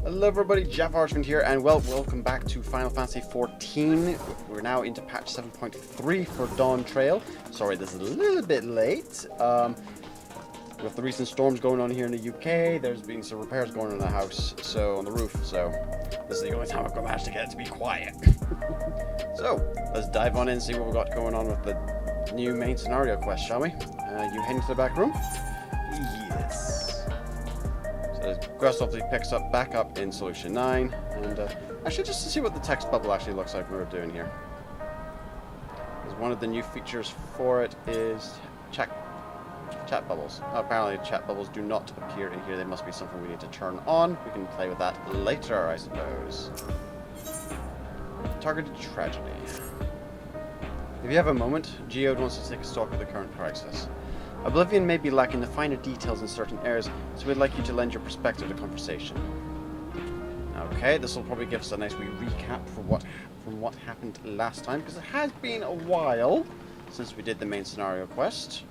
Hello everybody, JaffaArchfiend here, and welcome back to Final Fantasy XIV. We're now into patch 7.3 for Dawntrail. Sorry, this is a little bit late. With the recent storms going on here in the UK, there's been some repairs going on in the house, on the roof, so this is the only time I've managed to get it to be quiet. So, let's dive on in and see what we've got going on with the new main scenario quest, shall we? You heading to the back room? Yes. So the quest obviously picks up back up in Solution 9, and actually just to see what the text bubble actually looks like we're doing here. Because one of the new features for it is chat bubbles. Apparently chat bubbles do not appear in here, they must be something we need to turn on. We can play with that later, I suppose. Targeted tragedy. If you have a moment, Geode wants to take a stock of the current crisis. Oblivion may be lacking the finer details in certain areas, so we'd like you to lend your perspective to the conversation. Okay, this will probably give us a nice wee recap from what happened last time, because it has been a while since we did the main scenario quest.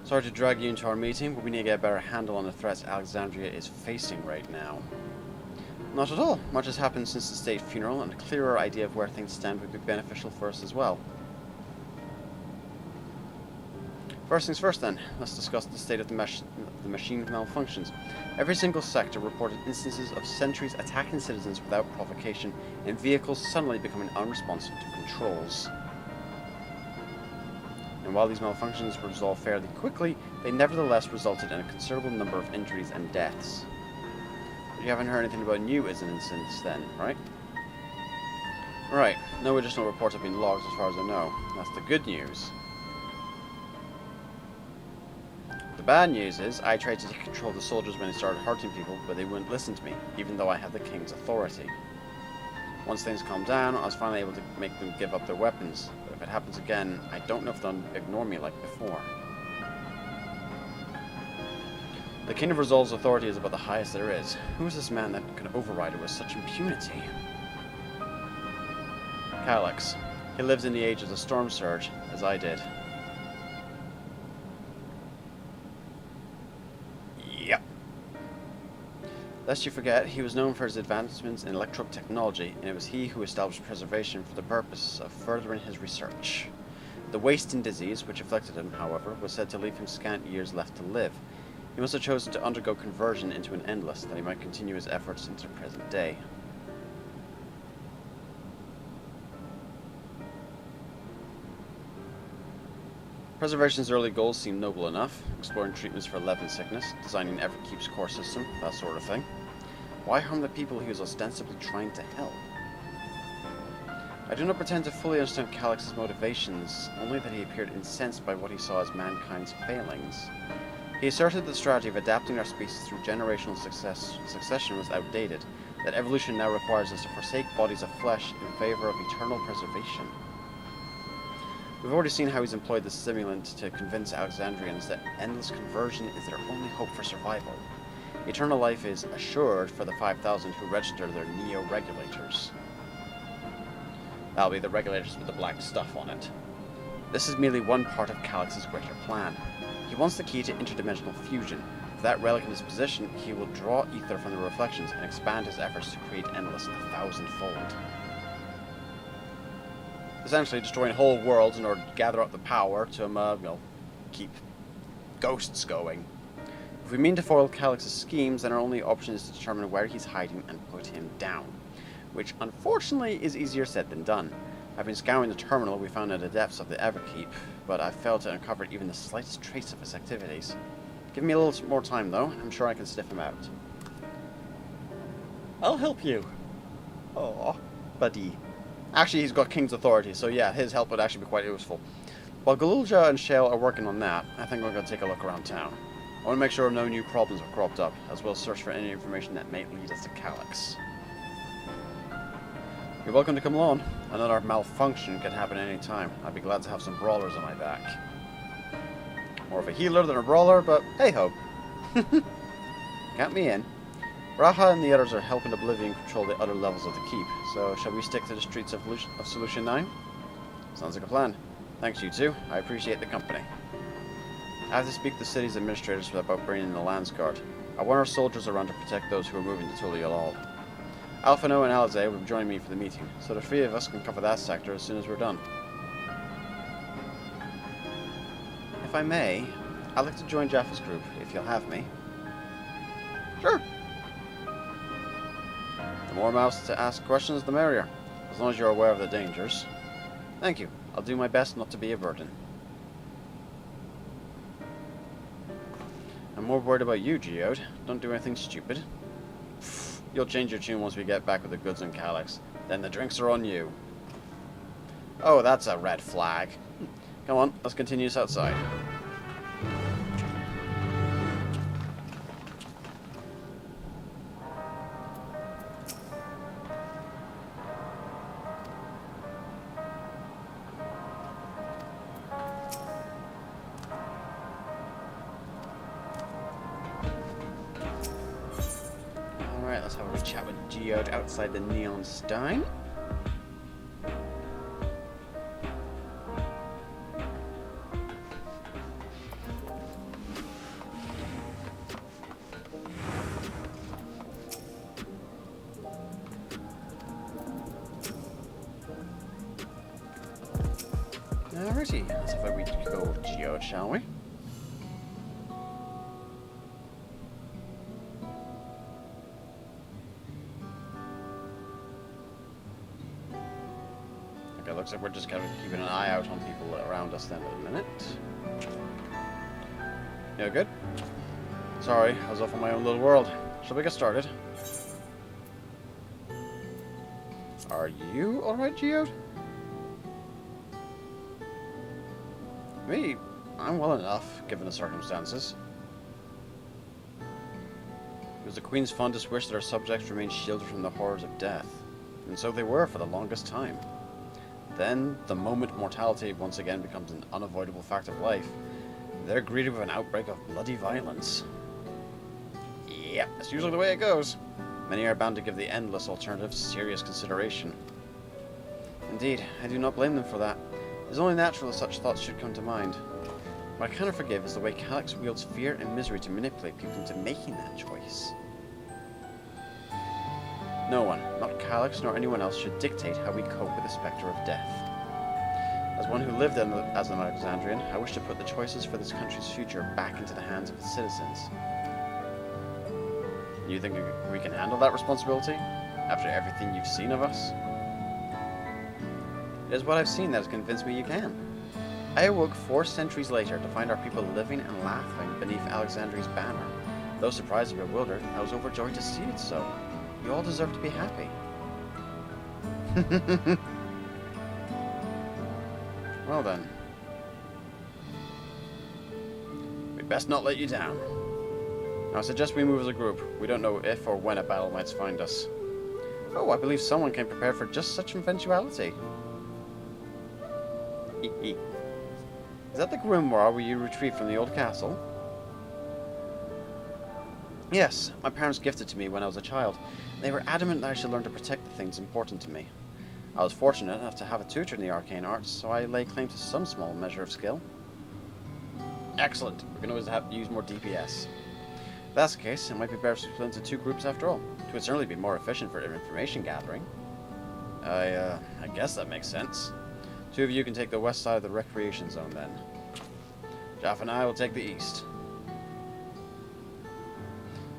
Sorry to drag you into our meeting, but we need to get a better handle on the threats Alexandria is facing right now. Not at all. Much has happened since the state funeral, and a clearer idea of where things stand would be beneficial for us as well. First things first then, let's discuss the state of the machine malfunctions. Every single sector reported instances of sentries attacking citizens without provocation, and vehicles suddenly becoming unresponsive to controls. And while these malfunctions were resolved fairly quickly, they nevertheless resulted in a considerable number of injuries and deaths. You haven't heard anything about new incidents since then, right? Right, no additional reports have been logged as far as I know. That's the good news. The bad news is, I tried to control the soldiers when they started hurting people, but they wouldn't listen to me, even though I had the king's authority. Once things calmed down, I was finally able to make them give up their weapons, but if it happens again, I don't know if they'll ignore me like before. The King of Resolve's authority is about the highest there is. Who is this man that can override it with such impunity? Calyx. He lived in the age of the Storm Surge, as I did. Yep. Lest you forget, he was known for his advancements in electro technology, and it was he who established preservation for the purpose of furthering his research. The wasting disease, which afflicted him, however, was said to leave him scant years left to live. He must have chosen to undergo conversion into an endless, that he might continue his efforts into the present day. Preservation's early goals seem noble enough, exploring treatments for love and sickness, designing Everkeep's core system, that sort of thing. Why harm the people he was ostensibly trying to help? I do not pretend to fully understand Calyx's motivations, only that he appeared incensed by what he saw as mankind's failings. He asserted the strategy of adapting our species through generational succession was outdated, that evolution now requires us to forsake bodies of flesh in favor of eternal preservation. We've already seen how he's employed the stimulant to convince Alexandrians that endless conversion is their only hope for survival. Eternal life is assured for the 5,000 who register their neo-regulators. That'll be the regulators with the black stuff on it. This is merely one part of Calyx's greater plan. He wants the key to interdimensional fusion. With that relic in his possession, he will draw ether from the reflections and expand his efforts to create endless 1,000-fold. Essentially destroying whole worlds in order to gather up the power to, keep ghosts going. If we mean to foil Calyx's schemes, then our only option is to determine where he's hiding and put him down. Which, unfortunately, is easier said than done. I've been scouring the terminal we found in the depths of the Everkeep, but I've failed to uncover even the slightest trace of his activities. Give me a little more time, though. I'm sure I can sniff him out. I'll help you. Oh, buddy. Actually, he's got King's authority, so yeah, his help would actually be quite useful. While Galulja and Shale are working on that, I think we're going to take a look around town. I want to make sure no new problems have cropped up, as well as search for any information that may lead us to Calyx. You're welcome to come along. Another malfunction can happen at any time. I'd be glad to have some brawlers on my back. More of a healer than a brawler, but hey-ho. Count me in. Raha and the others are helping Oblivion control the other levels of the keep, so shall we stick to the streets of Solution 9? Sounds like a plan. Thanks, you two. I appreciate the company. I have to speak to the city's administrators about bringing in the Lands Guard. I want our soldiers around to protect those who are moving to Tulialal. Alphino and Alize will join me for the meeting, so the three of us can cover that sector as soon as we're done. If I may, I'd like to join Jaffa's group, if you'll have me. Sure. The more mouths to ask questions, the merrier, as long as you're aware of the dangers. Thank you. I'll do my best not to be a burden. I'm more worried about you, Geode. Don't do anything stupid. Pfft, you'll change your tune once we get back with the goods and Calyx. Then the drinks are on you. Oh, that's a red flag. Come on, let's continue this outside. Let's have a chat with Geode outside the Neon Stein. Alrighty, let's have a wee go Geode, shall we? Looks like we're just kind of keeping an eye out on people around us then at the minute. Yeah, good. Sorry, I was off on my own little world. Shall we get started? Are you alright, Geode? Me? I'm well enough, given the circumstances. It was the Queen's fondest wish that our subjects remain shielded from the horrors of death. And so they were for the longest time. Then, the moment mortality once again becomes an unavoidable fact of life, they're greeted with an outbreak of bloody violence. Yep, that's usually the way it goes. Many are bound to give the endless alternative serious consideration. Indeed, I do not blame them for that. It is only natural that such thoughts should come to mind. What I cannot forgive is the way Calyx wields fear and misery to manipulate people into making that choice. No one, not Calyx nor anyone else, should dictate how we cope with the spectre of death. As one who lived as an Alexandrian, I wish to put the choices for this country's future back into the hands of its citizens. You think we can handle that responsibility? After everything you've seen of us? It is what I've seen that has convinced me you can. I awoke 4 centuries later to find our people living and laughing beneath Alexandria's banner. Though surprised and bewildered, I was overjoyed to see it so. You all deserve to be happy. Well then. We'd best not let you down. Now I suggest we move as a group. We don't know if or when a battle might find us. Oh, I believe someone came prepared for just such eventuality. Is that the grimoire where you retrieved from the old castle? Yes, my parents gifted to me when I was a child. They were adamant that I should learn to protect the things important to me. I was fortunate enough to have a tutor in the arcane arts, so I lay claim to some small measure of skill. Excellent. We can always have to use more DPS. If that's the case, it might be better to split into 2 groups after all. It would certainly be more efficient for information gathering. I guess that makes sense. 2 of you can take the west side of the recreation zone then. Jaffa and I will take the east.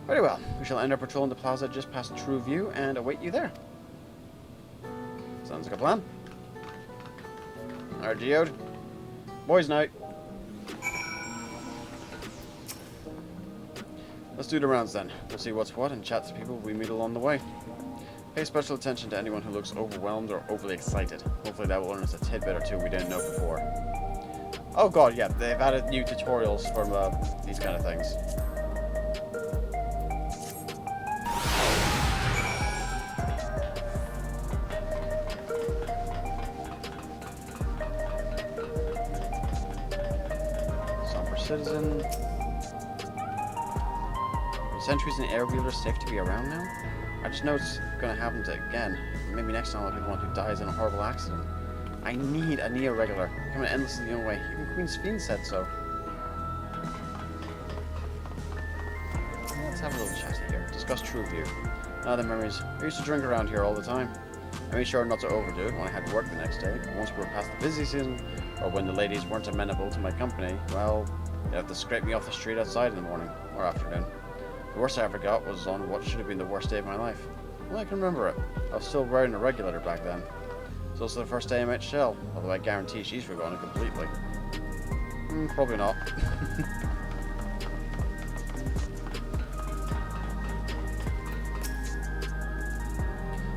Very well. We shall end our patrol in the plaza just past True View and await you there. Sounds like a plan. Alright, Geode. Boys' night. Let's do the rounds then. We'll see what's what and chat to people we meet along the way. Pay special attention to anyone who looks overwhelmed or overly excited. Hopefully that will learn us a tidbit or 2 we didn't know before. Oh god, yeah, they've added new tutorials for these kind of things. Citizen. Are sentries and air wheelers safe to be around now? I just know it's going to happen again. Maybe next time I'll be the one who dies in a horrible accident. I need a neo-regular. Coming endlessly the only way. Even Queen's Fiend said so. let's have a little chat here. Discuss true view. The memories. I used to drink around here all the time. I made sure not to overdo it when I had work the next day. But once we were past the busy season, or when the ladies weren't amenable to my company, well, they'd have to scrape me off the street outside in the morning or afternoon. The worst I ever got was on what should have been the worst day of my life. Well, I can remember it. I was still wearing a regulator back then. It's also the first day I met Shell, although I guarantee she's forgotten it completely. Probably not.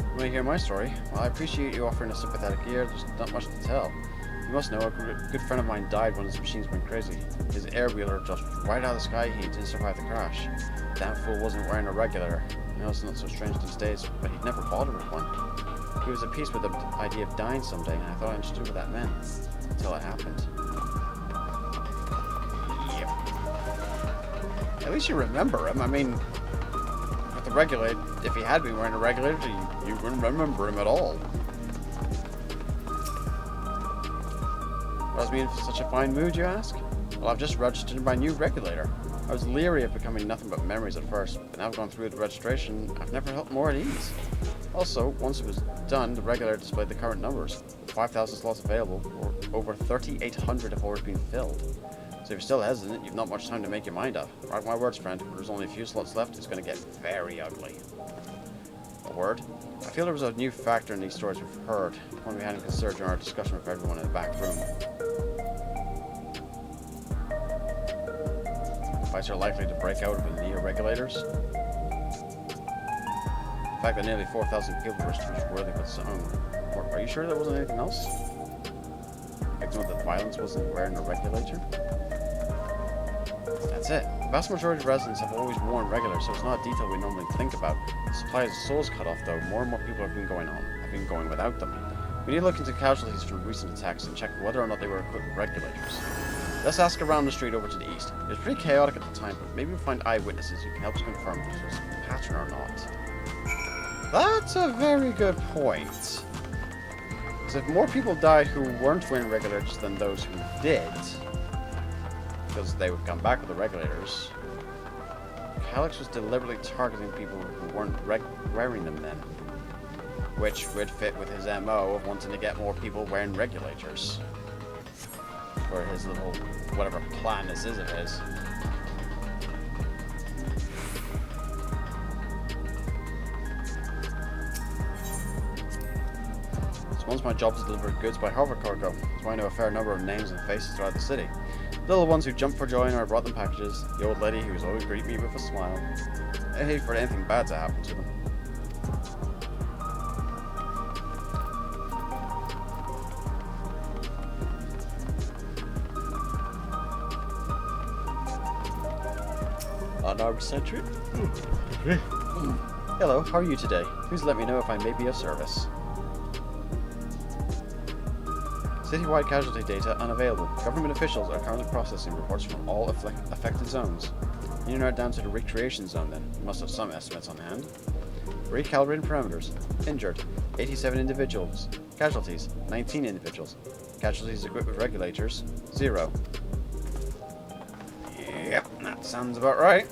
Want to hear my story? Well, I appreciate you offering a sympathetic ear. There's not much to tell. You must know, a good friend of mine died when his machines went crazy. His air-wheeler just right out of the sky. He didn't survive the crash. Damn fool wasn't wearing a regulator. I know it's not so strange these days, but he'd never bothered with one. He was at peace with the idea of dying someday, and I thought I understood what that meant. Until it happened. Yep. At least you remember him. I mean, with the regulator, if he had been wearing a regulator, you wouldn't remember him at all. What has me in such a fine mood, you ask? Well, I've just registered my new regulator. I was leery of becoming nothing but memories at first, but now I've gone through the registration, I've never felt more at ease. Also, once it was done, the regulator displayed the current numbers. 5,000 slots available, or over 3,800 have already been filled. So if you're still hesitant, you've not much time to make your mind up. Mark my words, friend, there's only a few slots left, it's going to get very ugly. A word? I feel there was a new factor in these stories we've heard, one we hadn't considered during our discussion with everyone in the back room. Fights are likely to break out of the near regulators. The fact that nearly 4,000 people were worthy of its own. Are you sure there wasn't anything else? Victim of the violence wasn't wearing a regulator? That's it. The vast majority of residents have always worn regulars, so it's not a detail we normally think about. The supply of souls cut off, though. More and more people have been going without them. We need to look into casualties from recent attacks and check whether or not they were equipped with regulators. Let's ask around the street over to the east. It was pretty chaotic at the time, but maybe we'll find eyewitnesses who can help us confirm if this was a pattern or not. That's a very good point. Because if more people died who weren't wearing regulators than those who did, because they would come back with the regulators, Calyx was deliberately targeting people who weren't wearing them then. Which would fit with his MO of wanting to get more people wearing regulators. For his little, whatever plan this is of his. So once my job is to deliver goods by hover cargo, so I know a fair number of names and faces throughout the city. The little ones who jumped for joy when I brought them packages, the old lady who was always greet me with a smile. I hate for anything bad to happen to them. Unarmed sentry? Hello, how are you today? Please let me know if I may be of service. Citywide casualty data unavailable. Government officials are currently processing reports from all affected zones. You're not down to the recreation zone then. You must have some estimates on hand. Recalibrating parameters. Injured, 87 individuals. Casualties, 19 individuals. Casualties equipped with regulators, 0. Yep, that sounds about right.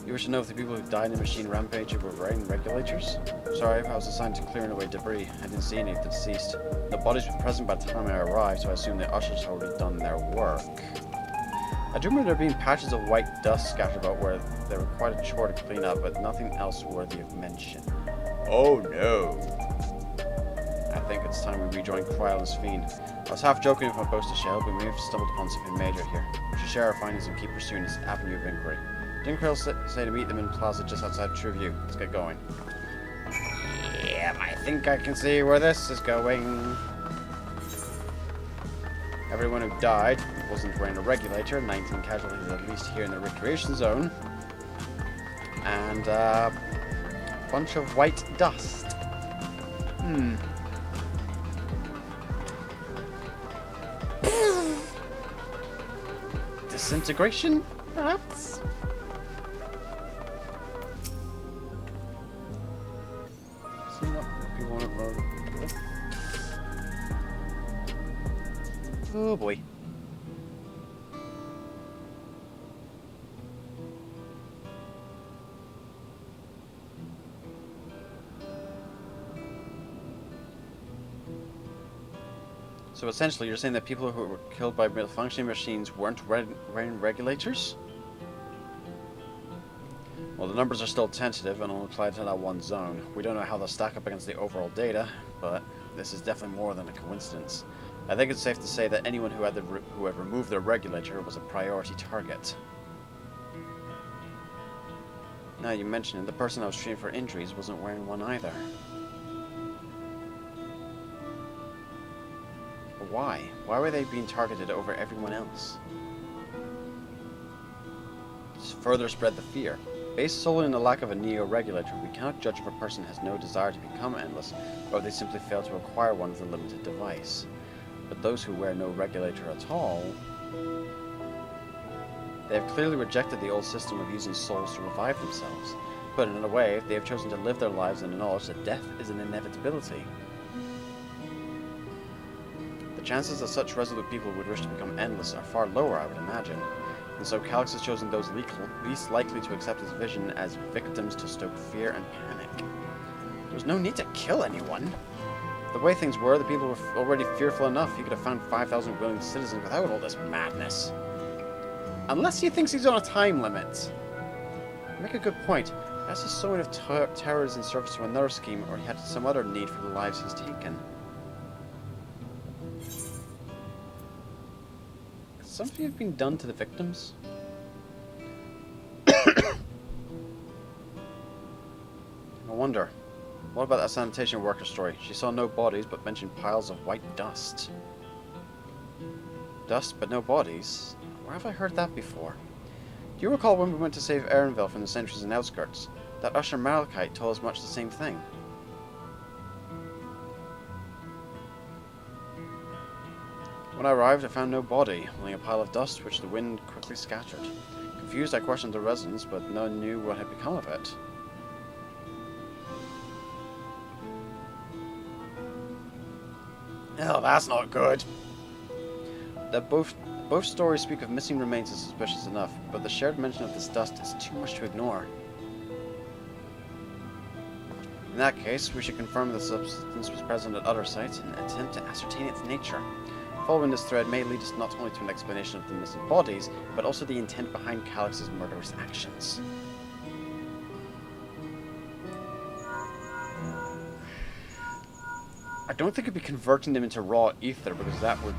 You wish to know if the people who died in the machine rampage were wearing regulators? Sorry, I was assigned to clearing away debris. I didn't see any of the deceased. The bodies were present by the time I arrived, so I assume the ushers had already done their work. I do remember there being patches of white dust scattered about where they were quite a chore to clean up, but nothing else worthy of mention. Oh no! I think it's time we rejoin Kryle's Fiend. I was half joking with my boast to Shell, but we may have stumbled upon something major here. We should share our findings and keep pursuing this avenue of inquiry. Didn't Kryl say to meet them in the plaza just outside True View? Let's get going. Yeah, I think I can see where this is going. Everyone who died wasn't wearing a regulator. 19 casualties at least here in the recreation zone. And a bunch of white dust. Disintegration, perhaps? Oh boy. So essentially, you're saying that people who were killed by malfunctioning machines weren't rain regulators? Well, the numbers are still tentative and only apply to that one zone. We don't know how they'll stack up against the overall data, but this is definitely more than a coincidence. I think it's safe to say that anyone who had removed their regulator was a priority target. Now you mention it, the person I was treating for injuries wasn't wearing one either. But why? Why were they being targeted over everyone else? Just further spread the fear. Based solely on the lack of a neo-regulator, we cannot judge if a person has no desire to become endless, or if they simply fail to acquire one with a limited device. But those who wear no regulator at all... They have clearly rejected the old system of using souls to revive themselves. But in a way, they have chosen to live their lives in the knowledge that death is an inevitability. The chances that such resolute people would wish to become endless are far lower, I would imagine. And so Calix has chosen those least likely to accept his vision as victims to stoke fear and panic. There's no need to kill anyone. The way things were, the people were already fearful enough. He could have found 5,000 willing citizens without all this madness. Unless he thinks he's on a time limit. You make a good point. Perhaps his sowing of terror is in service to another scheme, or he had some other need for the lives he's taken. Could something have been done to the victims? I wonder. What about that sanitation worker story? She saw no bodies, but mentioned piles of white dust. Dust, but no bodies? Where have I heard that before? Do you recall when we went to save Erenville from the sentries and outskirts? That Usher Malachite told us much the same thing. When I arrived, I found no body, only a pile of dust which the wind quickly scattered. Confused, I questioned the residents, but no one knew what had become of it. Oh, that's not good. That both stories speak of missing remains is suspicious enough, but the shared mention of this dust is too much to ignore. In that case, we should confirm the substance was present at other sites and attempt to ascertain its nature. Following this thread may lead us not only to an explanation of the missing bodies, but also the intent behind Calix's murderous actions. I don't think it'd be converting them into raw ether, because that would...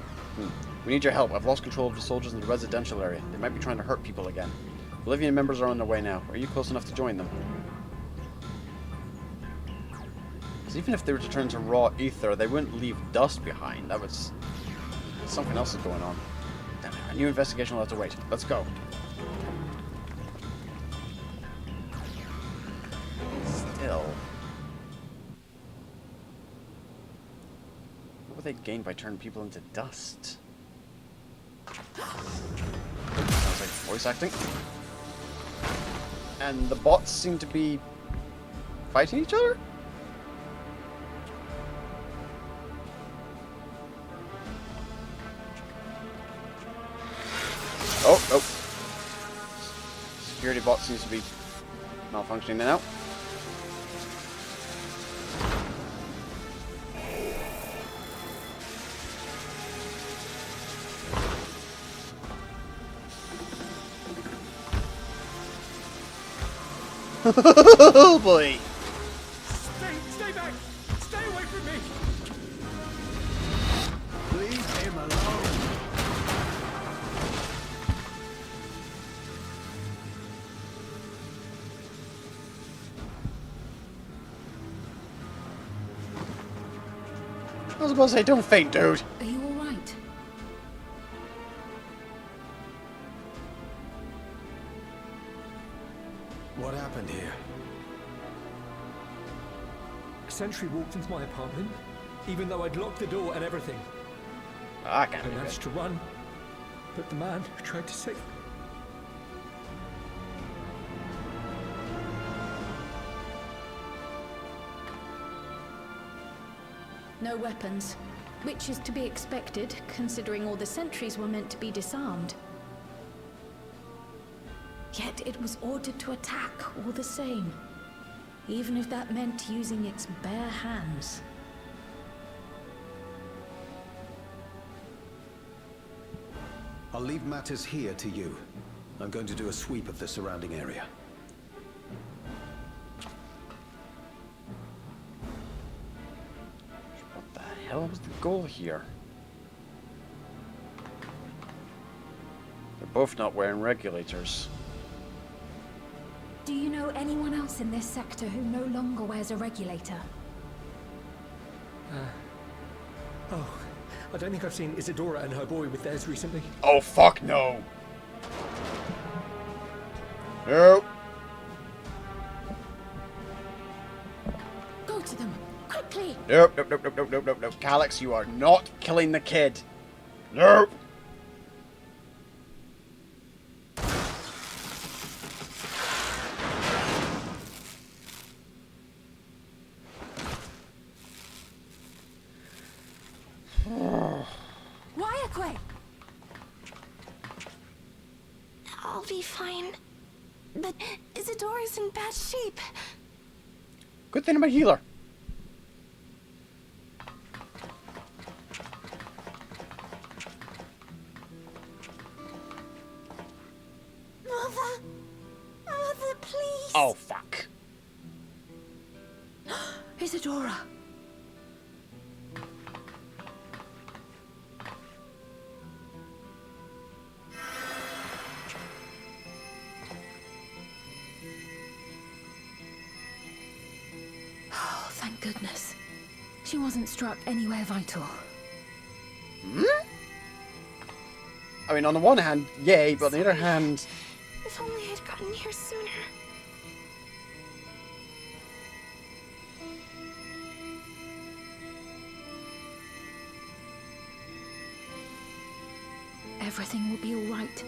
We need your help. I've lost control of the soldiers in the residential area. They might be trying to hurt people again. Bolivian members are on their way now. Are you close enough to join them? Because even if they were to turn to raw ether, they wouldn't leave dust behind. That was... Something else is going on. Damn it. A new investigation will have to wait. Let's go. Still... What would they gain by turning people into dust? Sounds like voice acting. And the bots seem to be fighting each other? Oh. Security bot seems to be malfunctioning now. Oh boy! Stay back! Stay away from me! Leave him alone. I was about to say, don't faint, dude. Are you all right? What happened here? A sentry walked into my apartment, even though I'd locked the door and everything. I can't I do managed it. to run, but the man who tried to save me... No weapons. which is to be expected, considering all the sentries were meant to be disarmed. Yet it was ordered to attack all the same, even if that meant using its bare hands. I'll leave matters here to you. I'm going to do a sweep of the surrounding area. What the hell was the goal here? They're both not wearing regulators. Do you know anyone else in this sector who no longer wears a regulator? Oh, I don't think I've seen Isadora and her boy with theirs recently. Oh, fuck no! Nope. Go to them, quickly! Nope, nope, nope, nope, nope, nope, nope, nope. Calyx, you are not killing the kid. Nope. I'll be fine. But Isadora's in bad shape. Good thing I'm a healer. Mother! Mother, please! Oh, fuck. Isadora! Oh, thank goodness. She wasn't struck anywhere vital. Hmm? I mean, on the one hand, yay, but on the other hand... If only I'd gotten here sooner. Everything will be all right.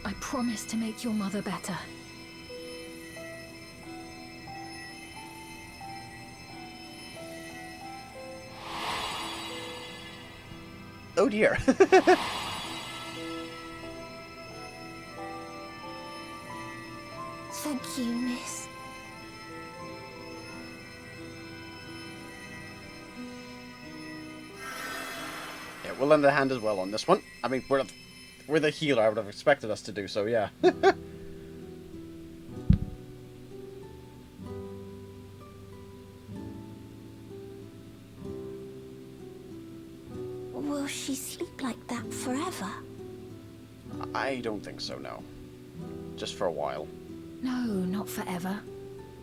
I promise to make your mother better. Oh dear. Thank you, miss. Yeah, we'll lend a hand as well on this one. I mean, we're the healer. I would have expected us to do so, yeah. Will she sleep like that forever? I don't think so, no. Just for a while. No, not forever.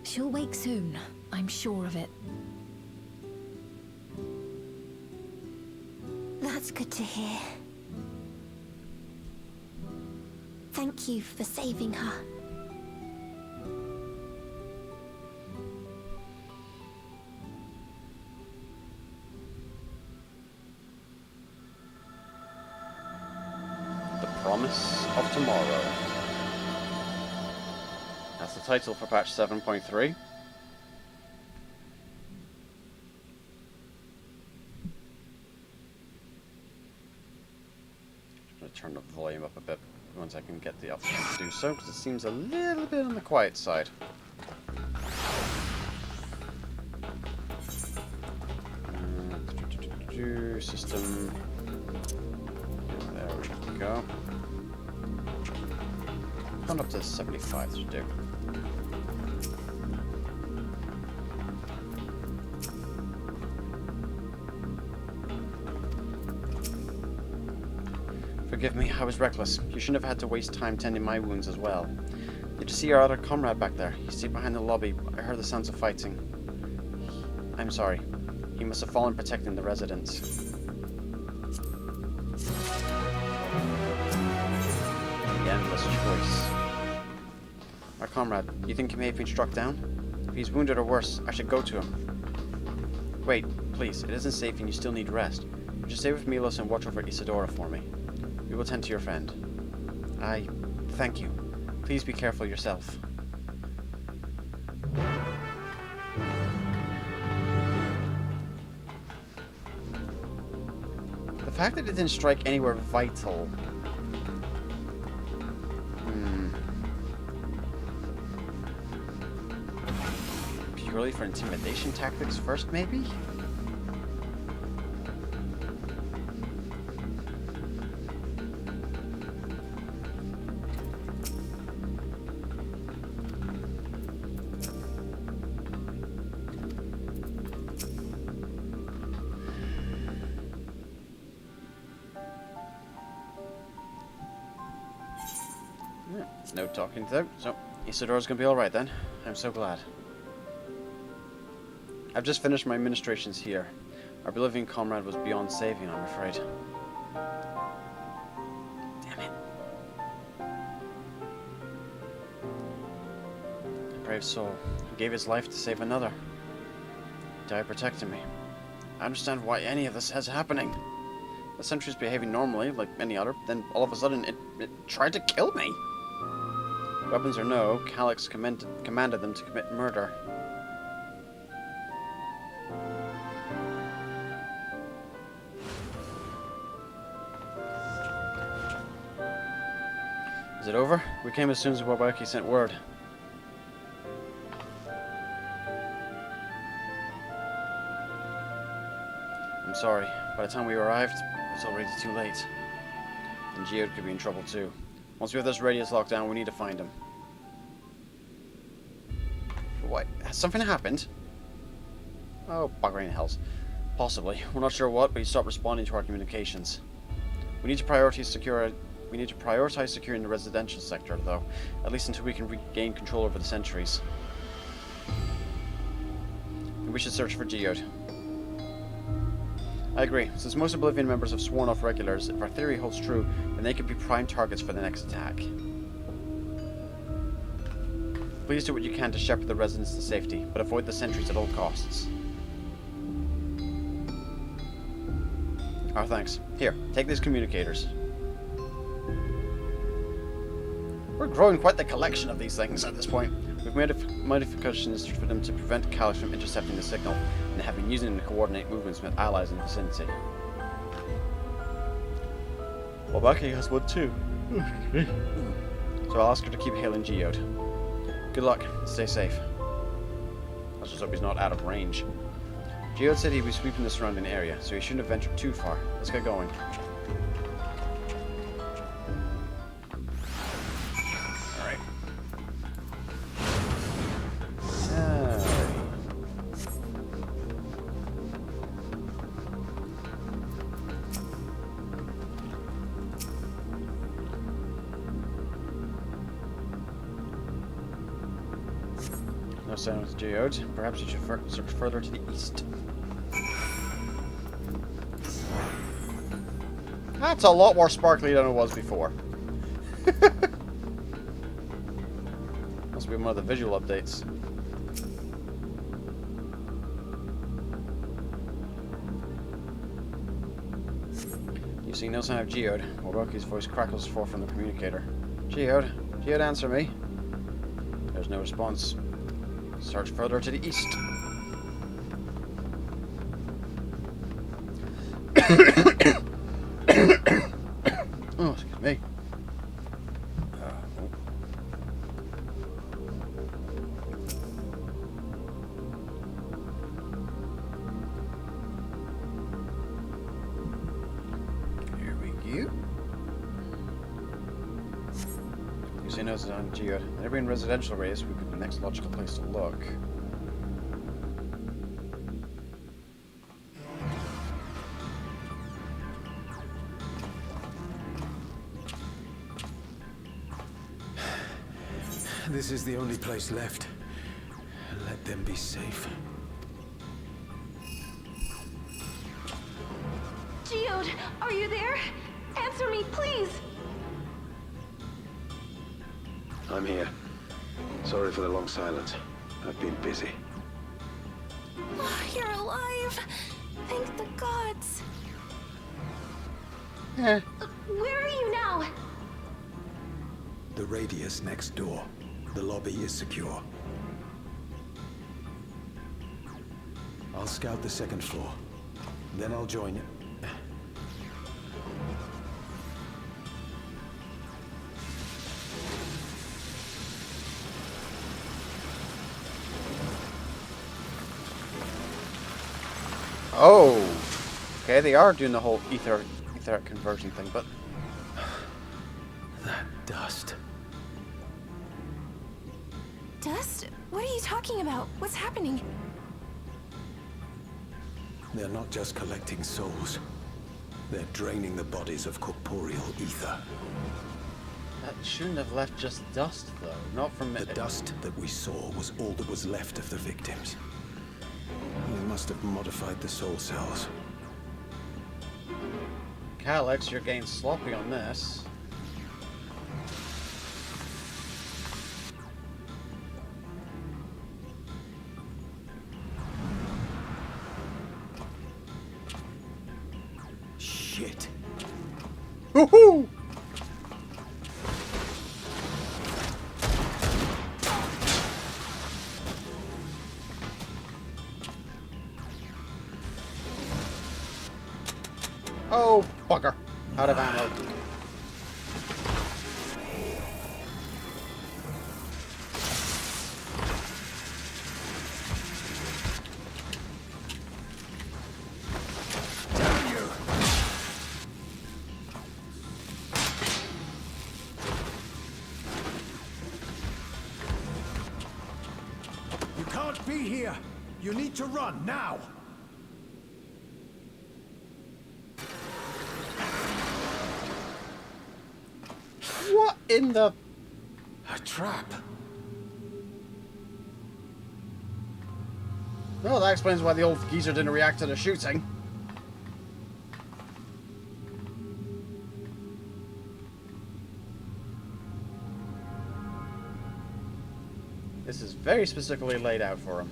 She'll wake soon. I'm sure of it. That's good to hear. Thank you for saving her. The Promise of Tomorrow. That's the title for patch 7.3. Turn the volume up a bit once I can get the option to do so, because it seems a little bit on the quiet side. System. There we go. Gone up to 75 to do. Forgive me, I was reckless. You shouldn't have had to waste time tending my wounds as well. Did you see our other comrade back there? He's sitting behind the lobby. I heard the sounds of fighting. I'm sorry. He must have fallen protecting the residents. The endless choice. Our comrade, you think he may have been struck down? If he's wounded or worse, I should go to him. Wait, please, it isn't safe and you still need rest. Would you stay with Milos and watch over Isadora for me? We will tend to your friend. Thank you. Please be careful yourself. fact that it didn't strike anywhere vital. Purely for intimidation tactics first, maybe? No talking though, so Isidora's gonna be alright then. I'm so glad. I've just finished my administrations here. Our beloved comrade was beyond saving, I'm afraid. Damn it. A brave soul. He gave his life to save another. He died protecting me. I understand why any of this is happening. The sentry's behaving normally, like any other, then all of a sudden it tried to kill me. Weapons or no, Calyx commanded them to commit murder. Is it over? We came as soon as Wabaki sent word. I'm sorry. By the time we arrived, it's already too late. And Geode could be in trouble too. Once we have this radius locked down, we need to find him. What? Has something happened? Oh, bugger in hells. Possibly. We're not sure what, but he stopped responding to our communications. We need to prioritize securing the residential sector, though, at least until we can regain control over the sentries. And we should search for Geode. I agree. Since most Oblivion members have sworn off regulars, if our theory holds true, then they could be prime targets for the next attack. Please do what you can to shepherd the residents to safety, but avoid the sentries at all costs. Our thanks. Here, take these communicators. We're growing quite the collection of these things at this point. We've made modifications for them to prevent Calyx from intercepting the signal, and have been using them to coordinate movements with allies in the vicinity. Wabaki has one too. So I'll ask her to keep hailing Geode. Good luck. Stay safe. Let's just hope he's not out of range. Geode said he'd be sweeping the surrounding area, so he shouldn't have ventured too far. Let's get going. Alright. No sign of Geode. Perhaps you should search further to the east. That's a lot more sparkly than it was before. Must be one of the visual updates. You see no sign of Geode. Wabaki's voice crackles forth from the communicator. Geode? Geode, answer me. There's no response. Search further to the east. Oh, excuse me. Here we go. You see no sign of Geode. Maybe in residential areas would be the next logical place to look. This is the only place left. Let them be safe. Geode, are you there? Answer me, please! I'm here. Sorry for the long silence. I've been busy. Oh, you're alive! Thank the gods! Where are you now? The radius next door. The lobby is secure. I'll scout the second floor. Then I'll join you. Oh! Okay, they are doing the whole etheric conversion thing, but... That dust. Dust? What are you talking about? What's happening? They're not just collecting souls. They're draining the bodies of corporeal ether. That shouldn't have left just dust, though. Not from... The dust that we saw was all that was left of the victims. They must have modified the soul cells. Calyx, you're getting sloppy on this. Shit. Woohoo! Oh, bugger. Out of ammo. Damn you! You can't be here! You need to run, now! What in the... A trap! Well, that explains why the old geezer didn't react to the shooting. This is very specifically laid out for him.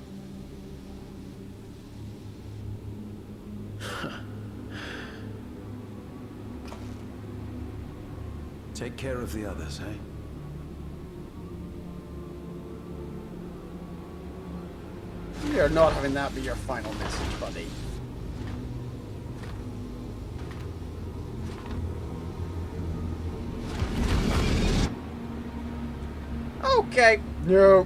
Take care of the others, eh? We are not having that be your final message, buddy. Okay. No.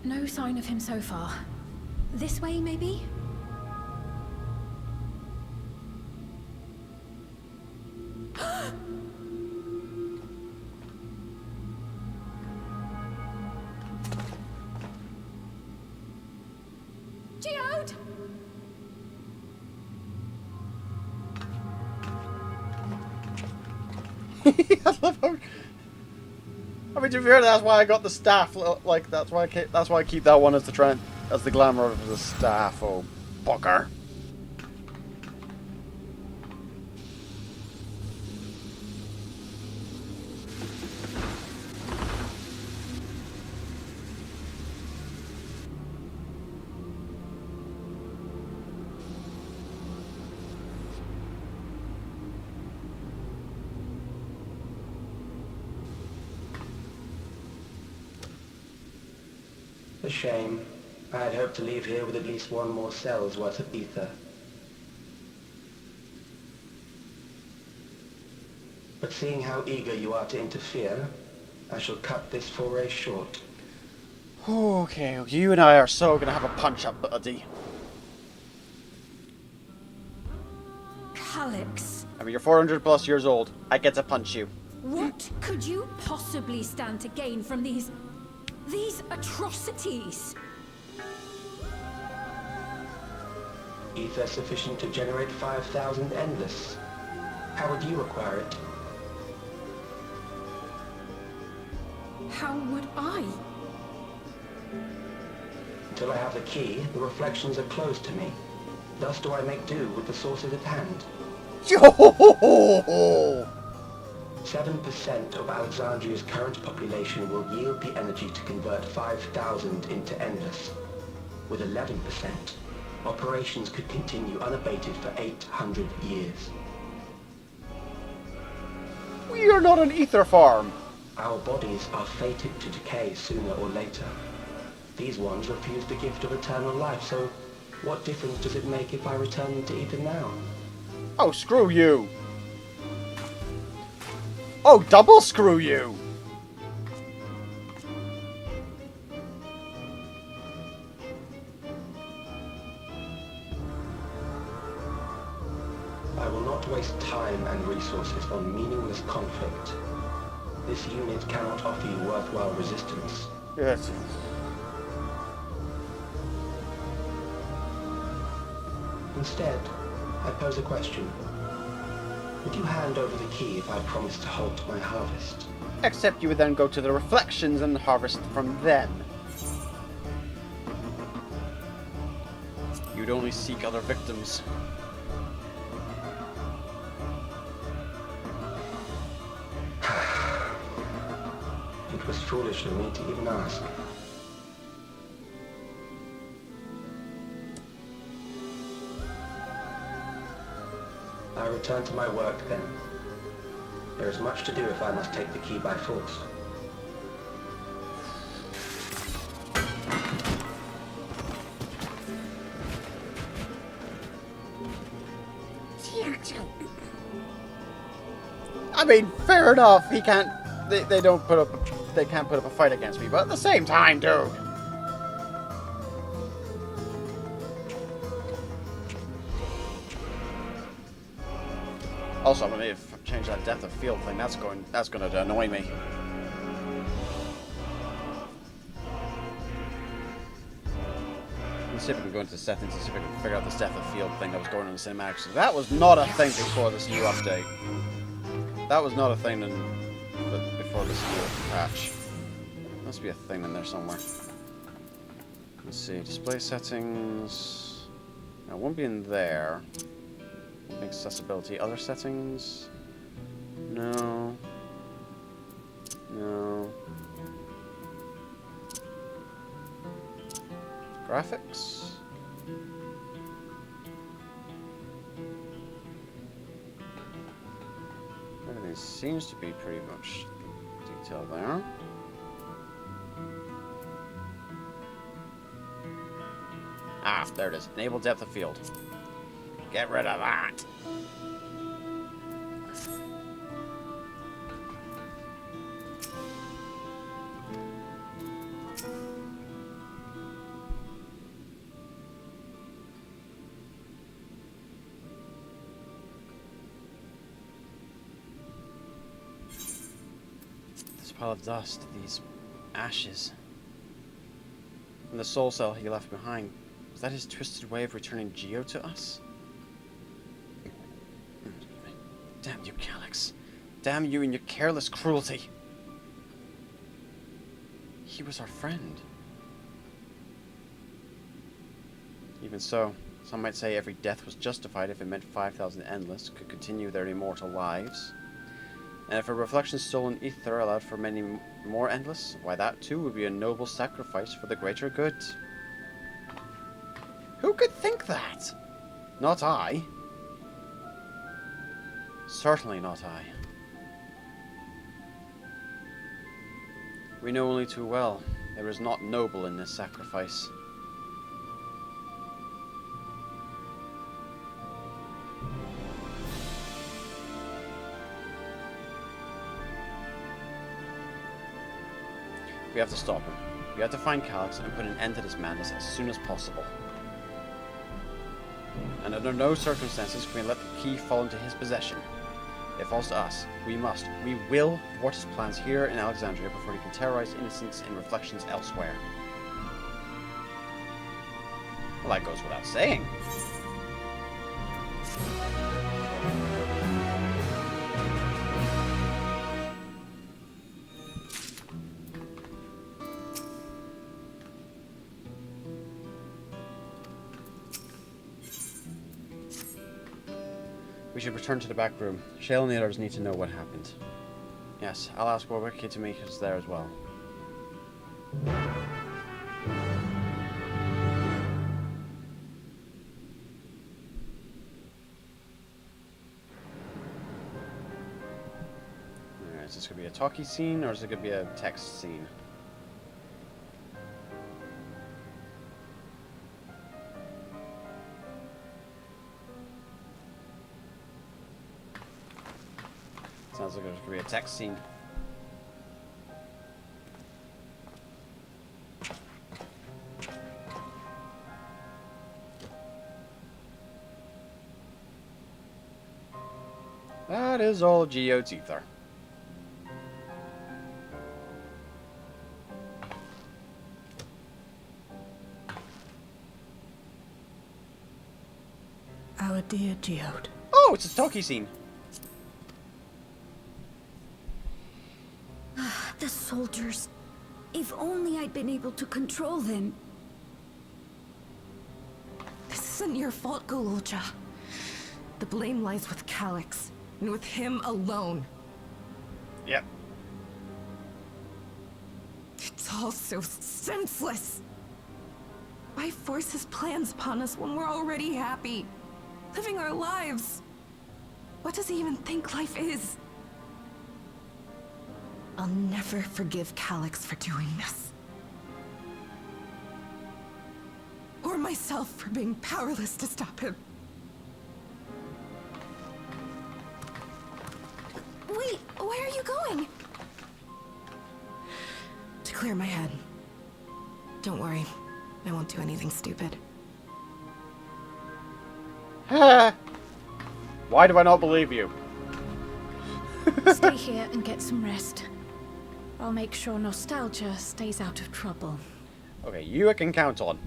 No sign of him so far. This way, maybe? Geode! I love how... I mean, to be fair, that's why I got the staff. Like, that's why I keep that one as the glamour of the staff. Oh, bugger. A shame. I had hoped to leave here with at least one more cell's worth of ether. But seeing how eager you are to interfere, I shall cut this foray short. Okay, you and I are so gonna have a punch-up, buddy. Calyx, I mean, you're 400 plus years old. I get to punch you. what could you possibly stand to gain from these atrocities? Ether sufficient to generate 5,000 endless. How would you acquire it? How would I? Until I have the key, the reflections are closed to me. Thus do I make do with the sources at hand. Yo! 7% of Alexandria's current population will yield the energy to convert 5,000 into endless. With 11%, operations could continue unabated for 800 years. We are not an ether farm. Our bodies are fated to decay sooner or later. These ones refuse the gift of eternal life, so what difference does it make if I return them to ether now? Oh, screw you. Oh, double screw you! I will not waste time and resources on meaningless conflict. This unit cannot offer you worthwhile resistance. Yes. Instead, I pose a question. Would you hand over the key if I promised to halt my harvest? Except you would then go to the reflections and harvest from them. You'd only seek other victims. It was foolish of me to even ask. I return to my work then. There is much to do if I must take the key by force. I mean, fair enough. He can't. They don't put up. They can't put up a fight against me. But at the same time, dude. Also, I'm gonna need to change that depth of field thing. That's going to annoy me. Let's see if we can go into settings and see if we can figure out this depth of field thing that was going on in the cinematics. So that was not a thing before this new update. That was not a thing before this new patch. Must be a thing in there somewhere. Let's see, display settings. Now, it won't be in there. Accessibility, other settings. No. No. Graphics. Everything seems to be pretty much detailed there. Ah, there it is. Enable depth of field. Get rid of that. This pile of dust, these ashes, and the soul cell he left behind. Was that his twisted way of returning Geo to us? Damn you, Calyx. Damn you and your careless cruelty. He was our friend. Even so, some might say every death was justified if it meant 5,000 Endless could continue their immortal lives. And if a reflection stolen ether allowed for many more Endless, why that too would be a noble sacrifice for the greater good. Who could think that? Not I. Certainly not I. We know only too well there is naught noble in this sacrifice. We have to stop him. We have to find Calyx and put an end to this madness as soon as possible. And under no circumstances can we let the key fall into his possession. It falls to us. We will thwart his plans here in Alexandria before he can terrorize innocents in reflections elsewhere. Well, that goes without saying. We should return to the back room. Shale and the others need to know what happened. Yes, I'll ask Warwick to meet us there as well. Alright, is this going to be a talkie scene or is it going to be a text scene? Sounds like there's gonna be a text scene. That is all Geode's ether. Our dear Geode. Oh, it's a Toki scene. The soldiers. If only I'd been able to control them. This isn't your fault, Golulja. The blame lies with Calyx, and with him alone. Yep. It's all so senseless. Why force his plans upon us when we're already happy? Living our lives. What does he even think life is? I'll never forgive Calyx for doing this. Or myself for being powerless to stop him. Wait, where are you going? To clear my head. Don't worry, I won't do anything stupid. Why do I not believe you? Stay here and get some rest. I'll make sure Nostalgia stays out of trouble. Okay, you I can count on.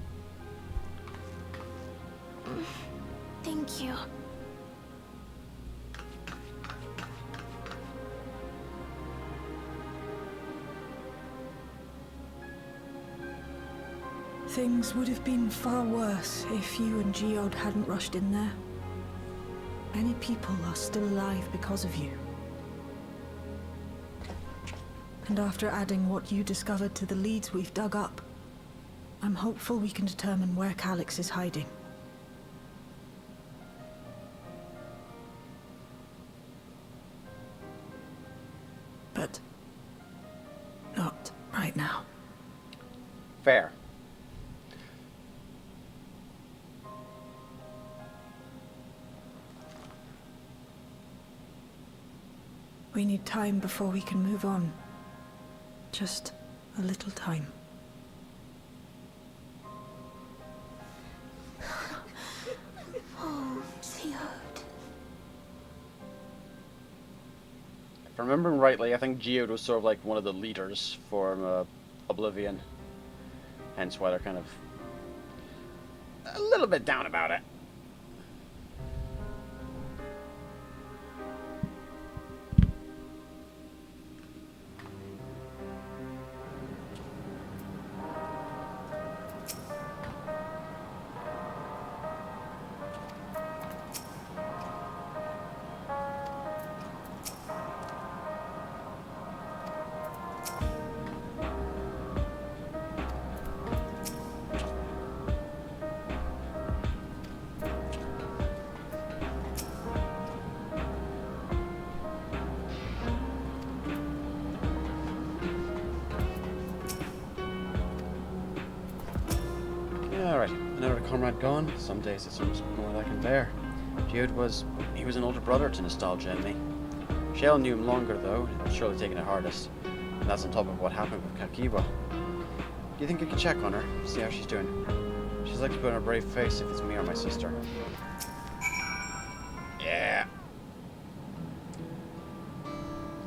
Thank you. Things would have been far worse if you and Geode hadn't rushed in there. Many people are still alive because of you. And after adding what you discovered to the leads we've dug up, I'm hopeful we can determine where Calyx is hiding. But not right now. Fair. We need time before we can move on. Just a little time. Oh, Geode. If I'm remembering rightly, I think Geode was sort of like one of the leaders for Oblivion. Hence why they're kind of a little bit down about it. Alright, another comrade gone. Some days it's almost more than I can bear. Geode he was an older brother to Nostalgia and me. Shell knew him longer though, and surely taken it hardest. And that's on top of what happened with Kakiwa. Do you think I could check on her, see how she's doing? She's like to put on a brave face if it's me or my sister. Yeah.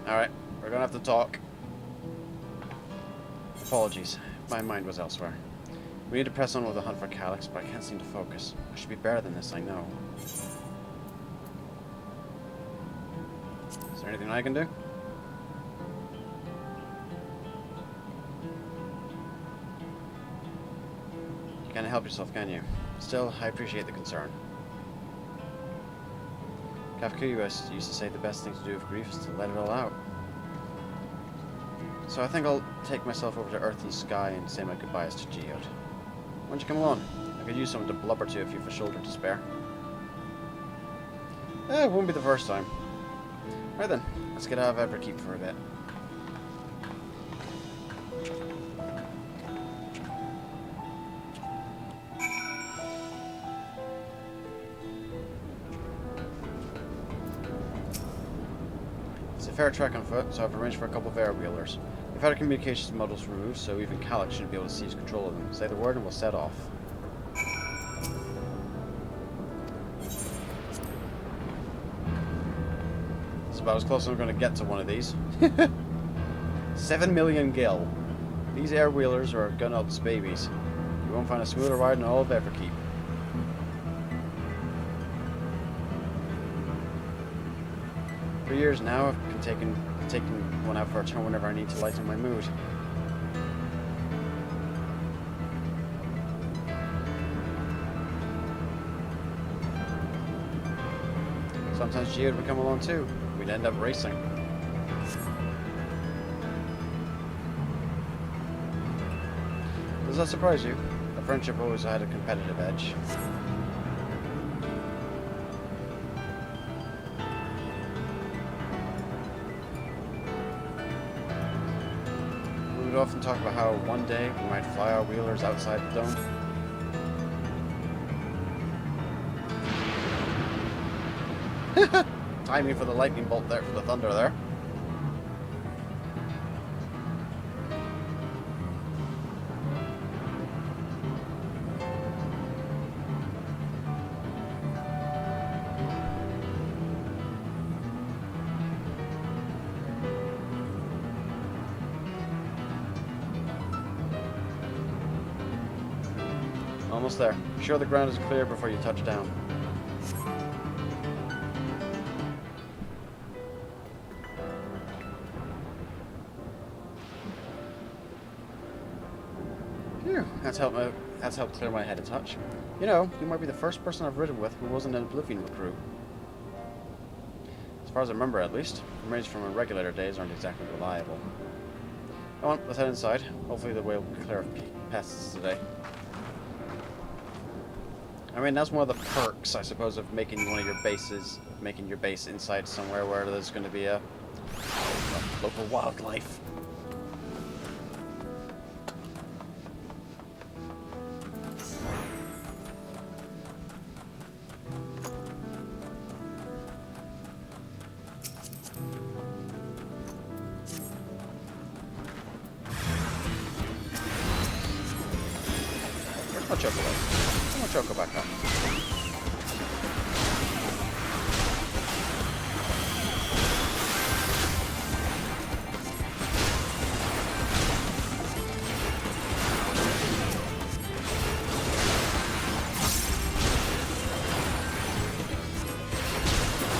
Alright, we're gonna have to talk. Apologies, my mind was elsewhere. We need to press on with the hunt for Calyx, but I can't seem to focus. I should be better than this, I know. Is there anything I can do? You can't help yourself, can you? Still, I appreciate the concern. Kafka used to say the best thing to do with grief is to let it all out. So I think I'll take myself over to Earth and Sky and say my goodbyes to Geode. Why don't you come along? I could use someone to blubber to if you have a shoulder to spare. It won't be the first time. Right then, let's get out of Everkeep for a bit. As a fair trek on foot, so I've arranged for a couple of air-wheelers. We've had our communications modules removed, so even Calic shouldn't be able to seize control of them. Say the word and we'll set off. It's about as close as I'm going to get to one of these. 7 million gil. These air-wheelers are gun-outs babies. You won't find a smoother ride in all of Everkeep. For years now, I've been taking one out for a turn whenever I need to lighten my mood. Sometimes Geo would come along too. We'd end up racing. Does that surprise you? Our friendship always had a competitive edge. We would often talk about how one day we might fly our wheelers outside the dome. Timing for the lightning bolt there, for the thunder there. Almost there. Be sure the ground is clear before you touch down. Phew, that's helped clear my head a touch. You know, you might be the first person I've ridden with who wasn't an Oblivion recruit. As far as I remember, at least. Remains from regulator days aren't exactly reliable. Come on, let's head inside. Hopefully the way will be clear of pests today. I mean, that's one of the perks, I suppose, of making one of your bases, making your base inside somewhere where there's going to be a local wildlife. Where's my chocolate? Choco back up.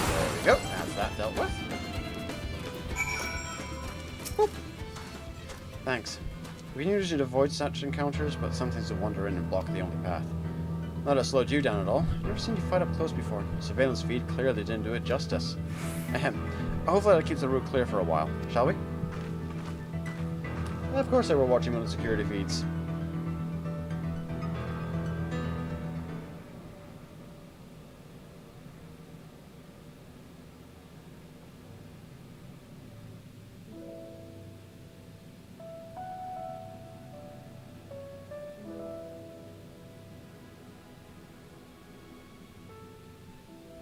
There we go. That's that dealt with. Boop. Thanks. We can usually avoid such encounters, but some things will wander in and block the only path. Not to slow you down at all. Never seen you fight up close before. The surveillance feed clearly didn't do it justice. Ahem. Hopefully that keeps the route clear for a while, shall we? Well, of course they were watching on the security feeds.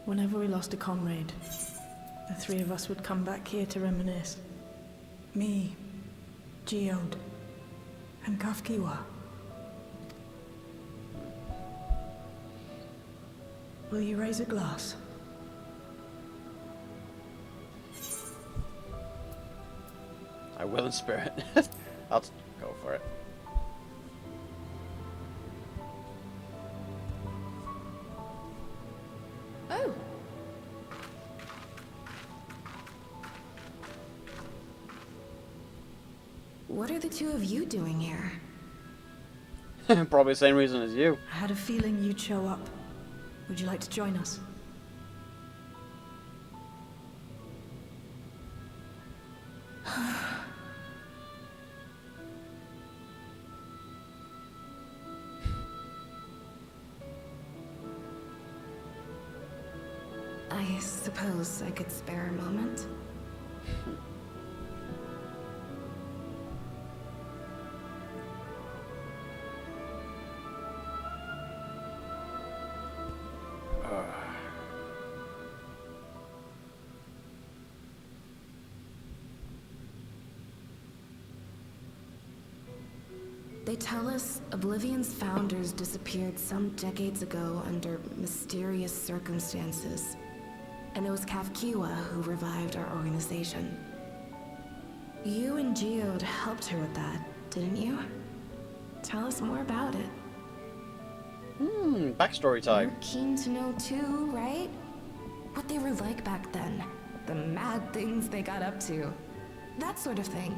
Whenever we lost a comrade, the three of us would come back here to reminisce. Me, Geode, and Kafkiwa. Will you raise a glass? I will in spirit. I'll go for it. Oh. What are the two of you doing here? Probably the same reason as you. I had a feeling you'd show up. Would you like to join us? I suppose I could spare a moment. tell us Oblivion's founders disappeared some decades ago under mysterious circumstances. And it was Kafkiwa who revived our organization. You and Geode helped her with that, didn't you? Tell us more about it. Backstory time. You're keen to know too, right? What they were like back then. The mad things they got up to. That sort of thing.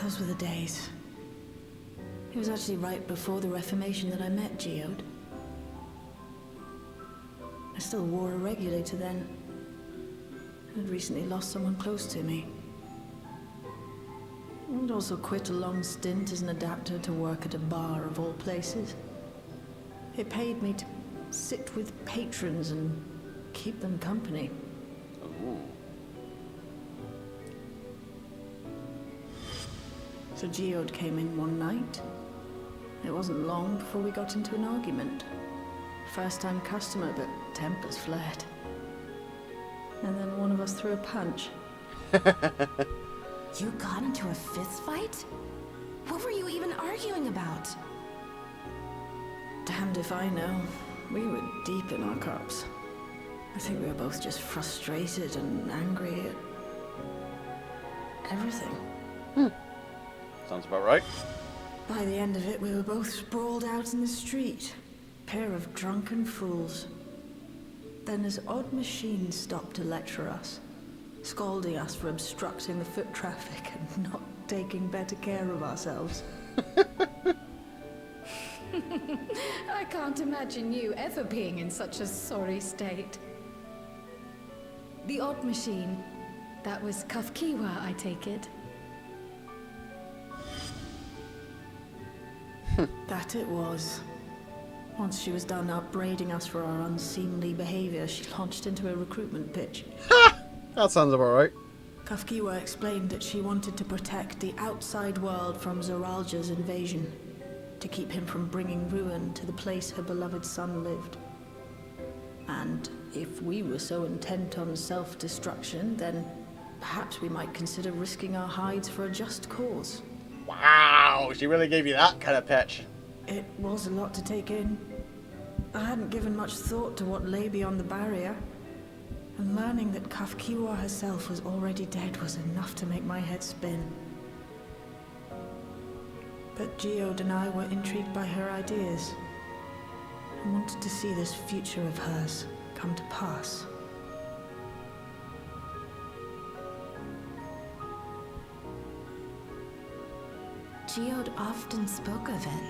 Those were the days. It was actually right before the Reformation that I met Geode. I still wore a regulator then. I'd recently lost someone close to me. I'd also quit a long stint as an adapter to work at a bar of all places. It paid me to sit with patrons and keep them company. Ooh. So Geode came in one night. It wasn't long before we got into an argument. First-time customer, but tempers flared. And then one of us threw a punch. You got into a fist fight? What were you even arguing about? Damned if I know. We were deep in our cups. I think we were both just frustrated and angry at everything. Sounds about right. By the end of it, we were both sprawled out in the street. Pair of drunken fools. Then this odd machine stopped to lecture us, scolding us for obstructing the foot traffic and not taking better care of ourselves. I can't imagine you ever being in such a sorry state. The odd machine, that was Kafkiwa, I take it. That it was. Once she was done upbraiding us for our unseemly behavior, she launched into a recruitment pitch. That sounds about right. Kafkiwa explained that she wanted to protect the outside world from Zoralja's invasion, to keep him from bringing ruin to the place her beloved son lived. And if we were so intent on self-destruction, then perhaps we might consider risking our hides for a just cause. Wow, she really gave you that kind of pitch. It was a lot to take in. I hadn't given much thought to what lay beyond the barrier, and learning that Kafkiwa herself was already dead was enough to make my head spin. But Geode and I were intrigued by her ideas, and wanted to see this future of hers come to pass. Geode often spoke of it.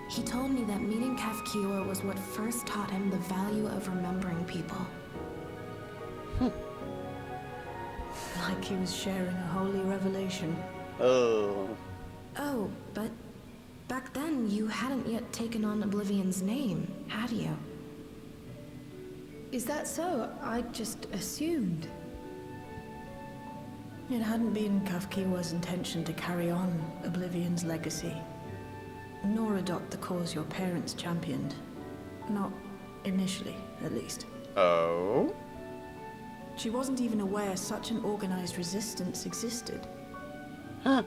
He told me that meeting Kafkiwa was what first taught him the value of remembering people. Like he was sharing a holy revelation. Oh. Oh, but back then you hadn't yet taken on Oblivion's name, had you? Is that so? I just assumed. It hadn't been Kafkiwa's intention to carry on Oblivion's legacy, nor adopt the cause your parents championed. Not initially, at least. Oh? She wasn't even aware such an organized resistance existed. Huh.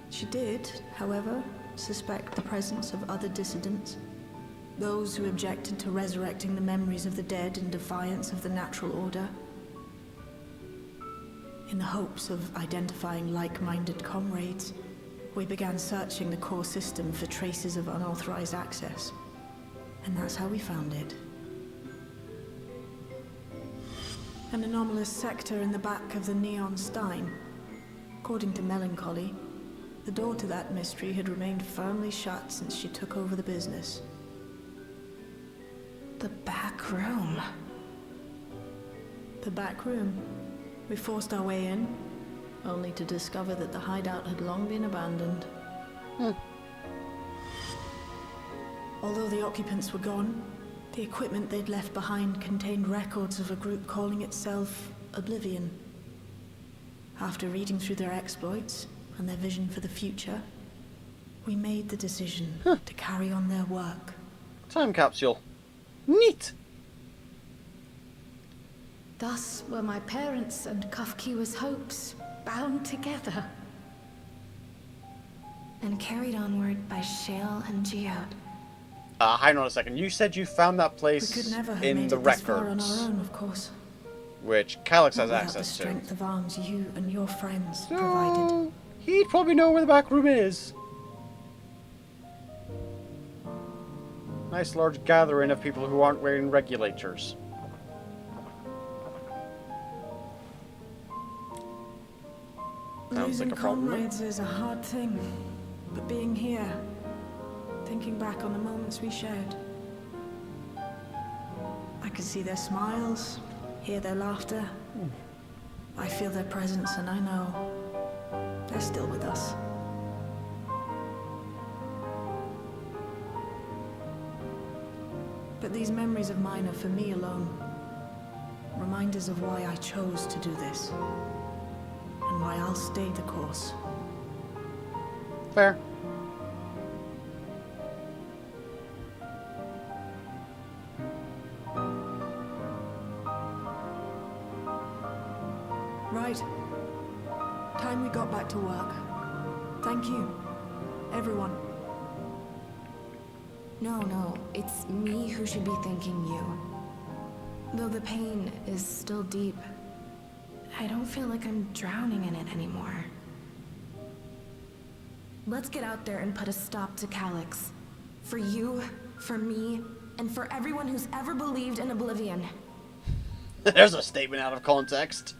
She did, however, suspect the presence of other dissidents. Those who objected to resurrecting the memories of the dead in defiance of the natural order. In the hopes of identifying like-minded comrades, we began searching the core system for traces of unauthorized access. And that's how we found it. An anomalous sector in the back of the Neon Stein. According to Melancholy, the door to that mystery had remained firmly shut since she took over the business. The back room. The back room. We forced our way in, only to discover that the hideout had long been abandoned. Although the occupants were gone, the equipment they'd left behind contained records of a group calling itself Oblivion. After reading through their exploits and their vision for the future, we made the decision to carry on their work. Time capsule. Neat. Thus were my parents' and Kafkiwa's hopes bound together. And carried onward by Shale and Geode. Hang on a second. You said you found that We place could never have in made the it this far on records, our own, of course. which Calyx Not has without access the to. strength of arms you and your friends provided. So, he'd probably know where the back room is. Nice large gathering of people who aren't wearing regulators. Sounds Losing like a problem. comrades is a hard thing, but being here, thinking back on the moments we shared, I can see their smiles, hear their laughter. I feel their presence, and I know they're still with us. But these memories of mine are for me alone. Reminders of why I chose to do this. And why I'll stay the course. Fair. Right. Time we got back to work. Thank you, everyone. No, it's me who should be thanking you. Though the pain is still deep, I don't feel like I'm drowning in it anymore. Let's get out there and put a stop to Calyx. For you, for me, and for everyone who's ever believed in Oblivion. There's a statement out of context.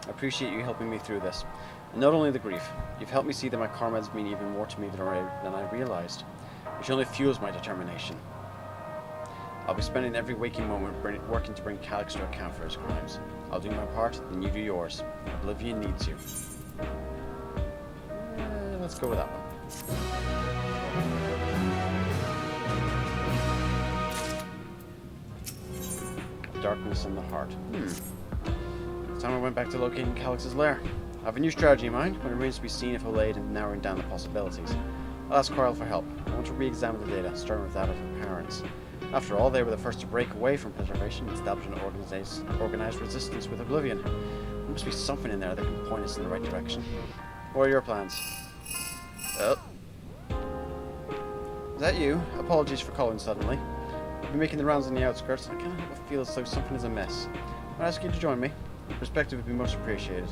I appreciate you helping me through this. And not only the grief, you've helped me see that my comrades mean even more to me than I realized, which only fuels my determination. I'll be spending every waking moment working to bring Calyx to account for his crimes. I'll do my part, then you do yours. Oblivion needs you. Let's go with that one. Darkness in the heart. It's time I went back to locating Calyx's lair. I have a new strategy in mind, but it remains to be seen if I'll aid in narrowing down the possibilities. I'll ask Carl for help. I want to re-examine the data, starting with that of her parents. After all, they were the first to break away from preservation and establish an organized resistance with Oblivion. There must be something in there that can point us in the right direction. What are your plans? Oh. Is that you? Apologies for calling suddenly. I've been making the rounds on the outskirts, and I can't help but feel as though something is amiss. I'd ask you to join me. Perspective would be most appreciated.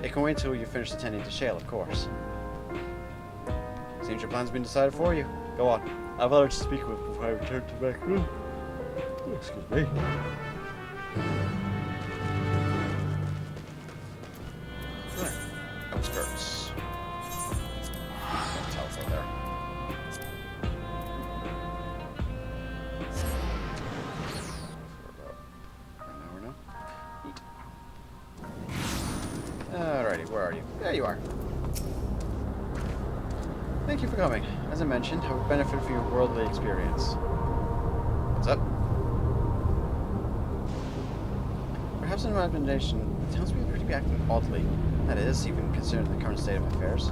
It can wait until you finish attending to Shale, of course. Seems your plan's been decided for you. Go on. I've others to speak with before I return to the back room. Excuse me. Right. Outskirts. Teleport there. For about an hour now. Neat. Alrighty, where are you? There you are. Thank you for coming. As I mentioned, I would benefit from your worldly experience. What's up? Perhaps in my imagination, the townspeople appear to be acting oddly. That is, even considering the current state of affairs.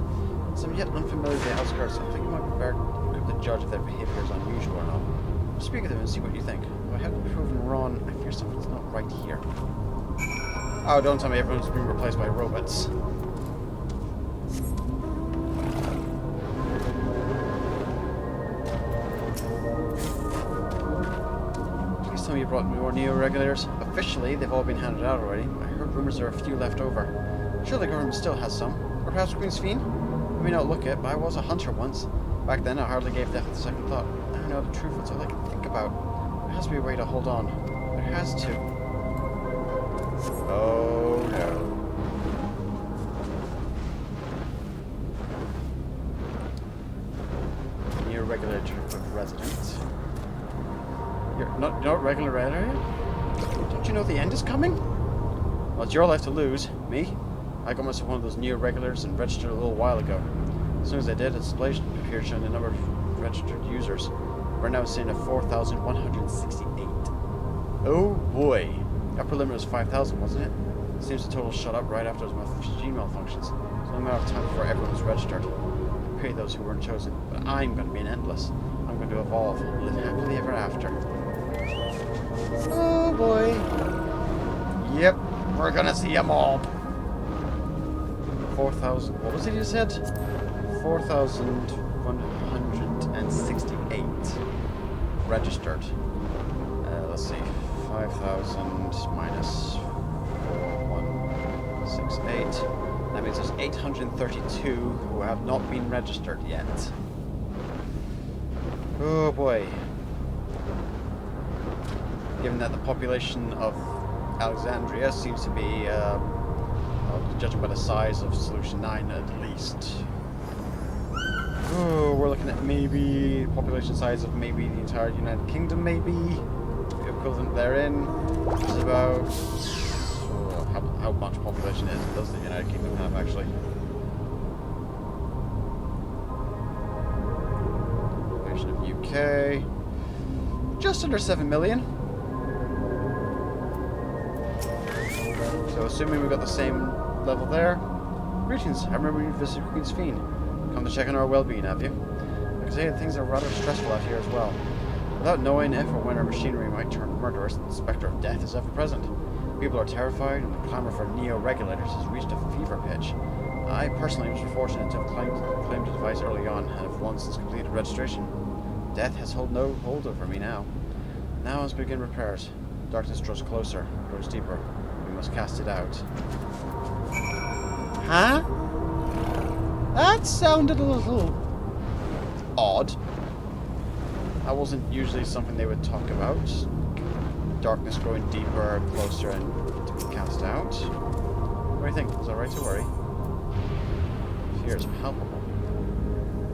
As I'm yet unfamiliar with the outskirts, I think it might be better to judge if their behavior is unusual or not. Speak with them and see what you think. If I haven't been proven wrong, I fear something's not right here. Oh, don't tell me everyone's being replaced by robots. Tell me you brought more neo-regulators. Officially, they've all been handed out already. I heard rumors there are a few left over. Sure, the government still has some. Or perhaps Queen's Fiend? I may not look it, but I was a hunter once. Back then, I hardly gave death a second thought. I don't know the truth, that's all I can think about. There has to be a way to hold on. There has to. Oh, no. Neo-regulator resident. You're not regular area? Don't you know the end is coming? Well, it's your life to lose. Me? I got myself one of those neo-regulars and registered a little while ago. As soon as I did, a display appeared showing the number of registered users. We're now sitting at 4,168. Oh boy. Upper limit was 5,000, wasn't it? Seems the total shut up right after those machine malfunctions. It's only a matter of time before everyone was registered. I pity those who weren't chosen, but I'm going to be an endless. I'm going to evolve and live happily ever after. Oh boy. Yep, we're going to see a mob. 4,000. What was it you said? 4,168 registered. Let's see. 5,000 minus 4168. That means there's 832 who have not been registered yet. Oh boy. Given that the population of Alexandria seems to be, judging by the size of Solution 9 at least. Oh, we're looking at maybe population size of maybe the entire United Kingdom, maybe. The equivalent therein is about... how much population does the United Kingdom have, actually? Population of UK... just under 7 million. So assuming we got the same level there. Greetings, I remember you visited Queen's Fiend. Come to check on our well-being, have you? I can say that things are rather stressful out here as well. Without knowing if or when our machinery might turn murderous, the specter of death is ever present. People are terrified, and the clamor for neo-regulators has reached a fever pitch. I personally was fortunate to have claimed a device early on, and have long since completed registration. Death has no hold over me now. Now let's begin repairs. Darkness draws closer, grows deeper. We must cast it out. Huh? That sounded a little odd. That wasn't usually something they would talk about. Darkness growing deeper, closer, and to be cast out. What do you think? Is that right to worry? Fear is palpable.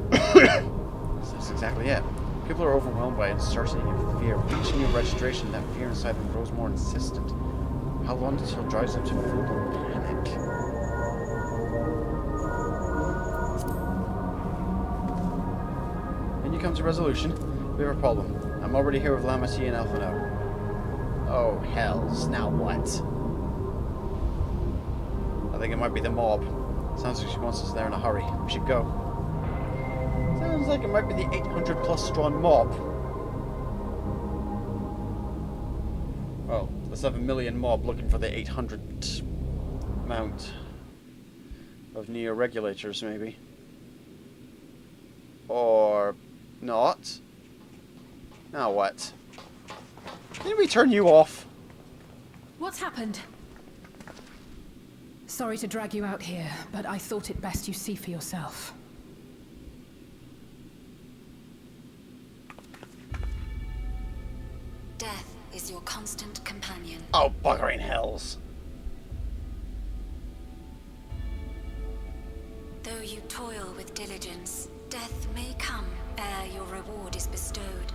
That's exactly it. People are overwhelmed by uncertainty and fear. With each new registration, that fear inside them grows more insistent. How long until it drives them to full-blown panic? When you come to resolution, we have a problem. I'm already here with Lamati and Alphano. Oh, hells. Now what? I think it might be the mob. Sounds like she wants us there in a hurry. We should go. Sounds like it might be the 800 plus strong mob. Well, the 7 million mob looking for the 800 amount of neo-regulators, maybe. Or not. Now what? Didn't we turn you off? What's happened? Sorry to drag you out here, but I thought it best you see for yourself. Death is your constant companion. Oh, buggering hells. Though you toil with diligence, death may come ere your reward is bestowed.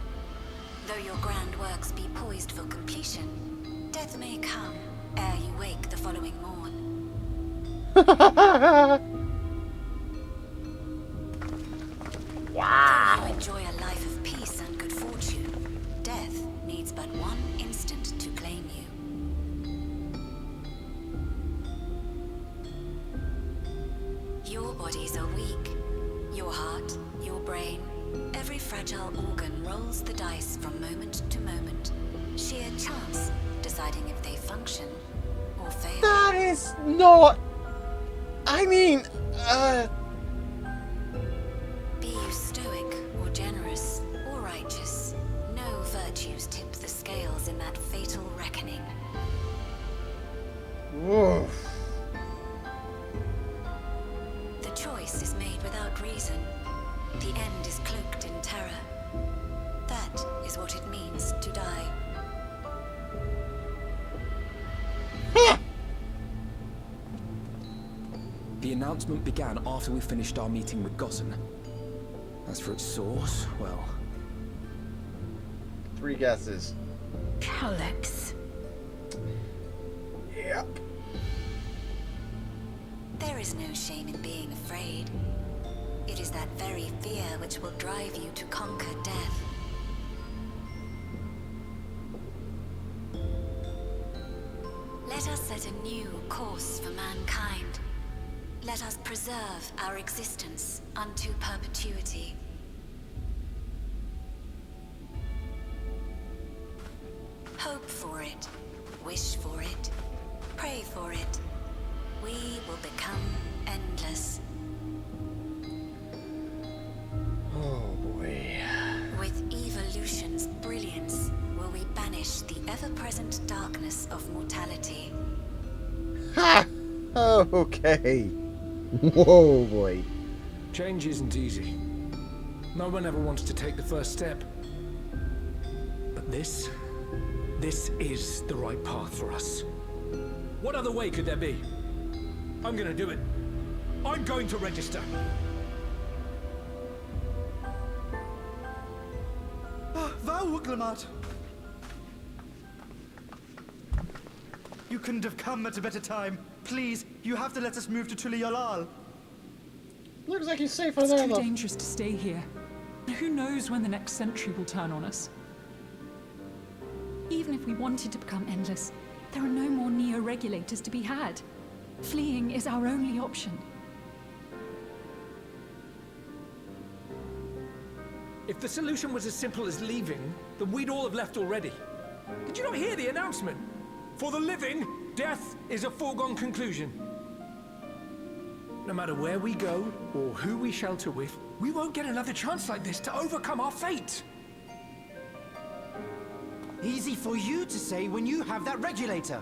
Though your grand works be poised for completion, death may come ere you wake the following morn. Wow. Though you enjoy a life of peace and good fortune, death needs but one instant to claim you. Your bodies are weak. Your heart, your brain, every fragile organ rolls the dice from moment to moment. Sheer chance deciding if they function or fail. That is not... I mean, Be you stoic or generous or righteous, no virtues tip the scales in that fatal reckoning. Whoa. The choice is made without reason. The end is cloaked in terror. That is what it means to die. The announcement began after we finished our meeting with Gossen. As for its source, well... 3 guesses. Alex. Yep. There is no shame in being afraid. It is that very fear which will drive you to conquer death. Let us set a new course for mankind. Let us preserve our existence unto perpetuity. Hope for it, wish for it, pray for it. We will become endless. Oh boy. With evolution's brilliance, will we banish the ever-present darkness of mortality. Ha! Oh, okay. Whoa, boy. Change isn't easy. No one ever wants to take the first step. But this is the right path for us. What other way could there be? I'm gonna do it. I'm going to register. Wuglamat. You couldn't have come at a better time. Please, you have to let us move to Tuliolal. Looks like he's safer It's there, too though. dangerous to stay here. Who knows when the next century will turn on us? Even if we wanted to become endless, there are no more neo-regulators to be had. Fleeing is our only option. If the solution was as simple as leaving, then we'd all have left already. Did you not hear the announcement? For the living, death is a foregone conclusion. No matter where we go, or who we shelter with, we won't get another chance like this to overcome our fate. Easy for you to say when you have that regulator.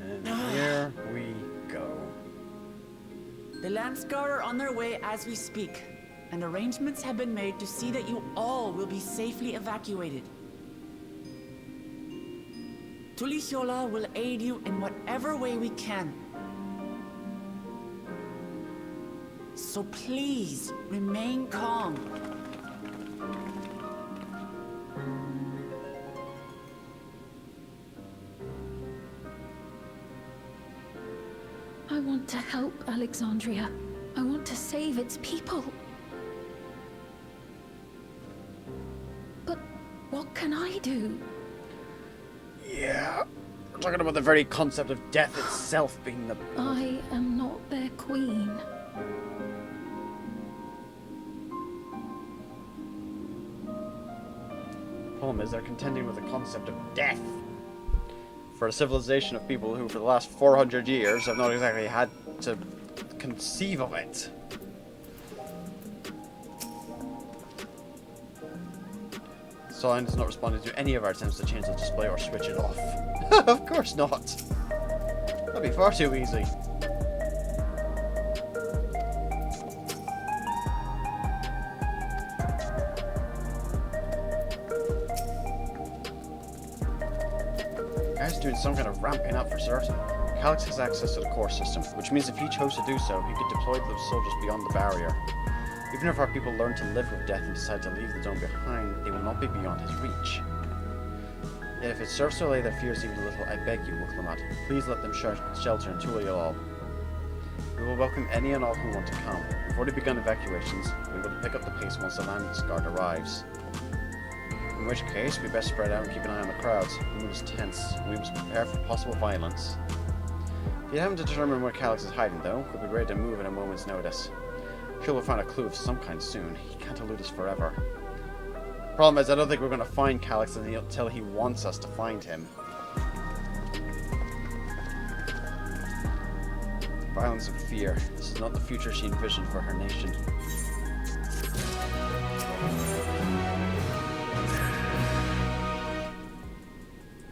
And here we go. The Landscar are on their way as we speak, and arrangements have been made to see that you all will be safely evacuated. Tulichola will aid you in whatever way we can. So please, remain calm. I want to help Alexandria. I want to save its people. But what can I do? Yeah. We're talking about the very concept of death itself being the... I am not their queen. problem is they're contending with the concept of death. For a civilization of people who, for the last 400 years, have not exactly had to conceive of it. Sign is not responding to any of our attempts to change the display or switch it off. Of course not. That'd be far too easy. Guy's doing some kind of ramping up for certain. Calix has access to the core system, which means if he chose to do so, he could deploy those soldiers beyond the barrier. Even if our people learn to live with death and decide to leave the dome behind, they will not be beyond his reach. Yet if it serves to allay their fears even a little, I beg you, Wuklamat, please let them shelter in Tuliolal. We will welcome any and all who want to come. We've already begun evacuations. We will pick up the pace once the landing guard arrives. In which case, we best spread out and keep an eye on the crowds. The mood is tense. We must prepare for possible violence. If you haven't determined where Calix is hiding, though, we'll be ready to move at a moment's notice. Sure, we'll find a clue of some kind soon. He can't elude us forever. Problem is, I don't think we're going to find Calix until he wants us to find him. Violence and fear. This is not the future she envisioned for her nation.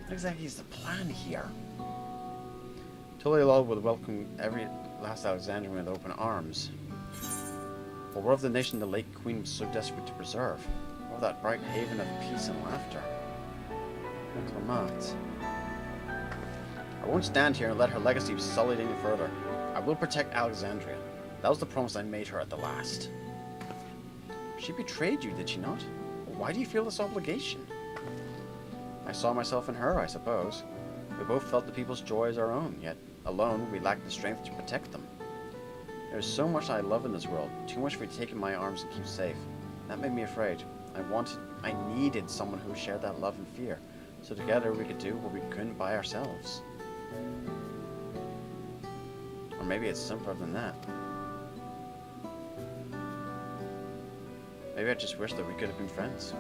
What exactly is the plan here? Tuliolal would welcome every last Alexandrian with open arms. But what of the nation the late queen was so desperate to preserve? What of that bright haven of peace and laughter? Clement. I won't stand here and let her legacy be sullied any further. I will protect Alexandria. That was the promise I made her at the last. She betrayed you, did she not? Why do you feel this obligation? I saw myself in her, I suppose. We both felt the people's joy as our own, yet alone we lacked the strength to protect them. There's so much I love in this world, too much for you to take in my arms and keep safe. That made me afraid. I needed someone who shared that love and fear, so together we could do what we couldn't by ourselves. Or maybe it's simpler than that. Maybe I just wish that we could have been friends.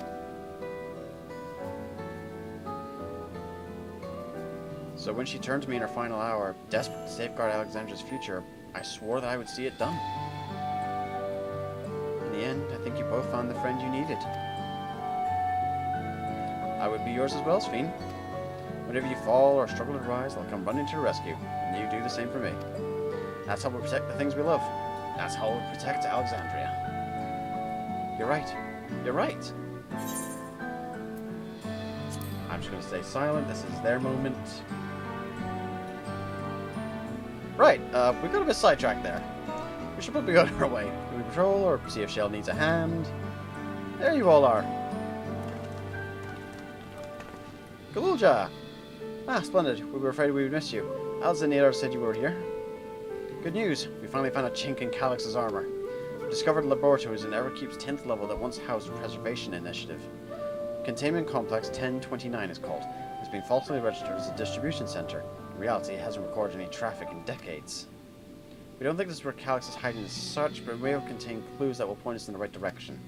So when she turned to me in her final hour, desperate to safeguard Alexandra's future, I swore that I would see it done. In the end, I think you both found the friend you needed. I would be yours as well, Sphene. Whenever you fall or struggle to rise, I'll come running to your rescue, and you do the same for me. That's how we protect the things we love. That's how we protect Alexandria. You're right. You're right. I'm just going to stay silent. This is their moment. Right, we got a bit sidetracked there. We should probably go on our way. Do we patrol or see if Shell needs a hand? There you all are. Galulja! Ah, splendid. We were afraid we would miss you. Alzanir said you were here. Good news. We finally found a chink in Calix's armor. We discovered laboratories in Everkeep's 10th level that once housed a preservation initiative. Containment Complex 1029 is called. It's been falsely registered as a distribution center. In reality, it hasn't recorded any traffic in decades. We don't think this is where Calix is hiding as such, but it may contain clues that will point us in the right direction.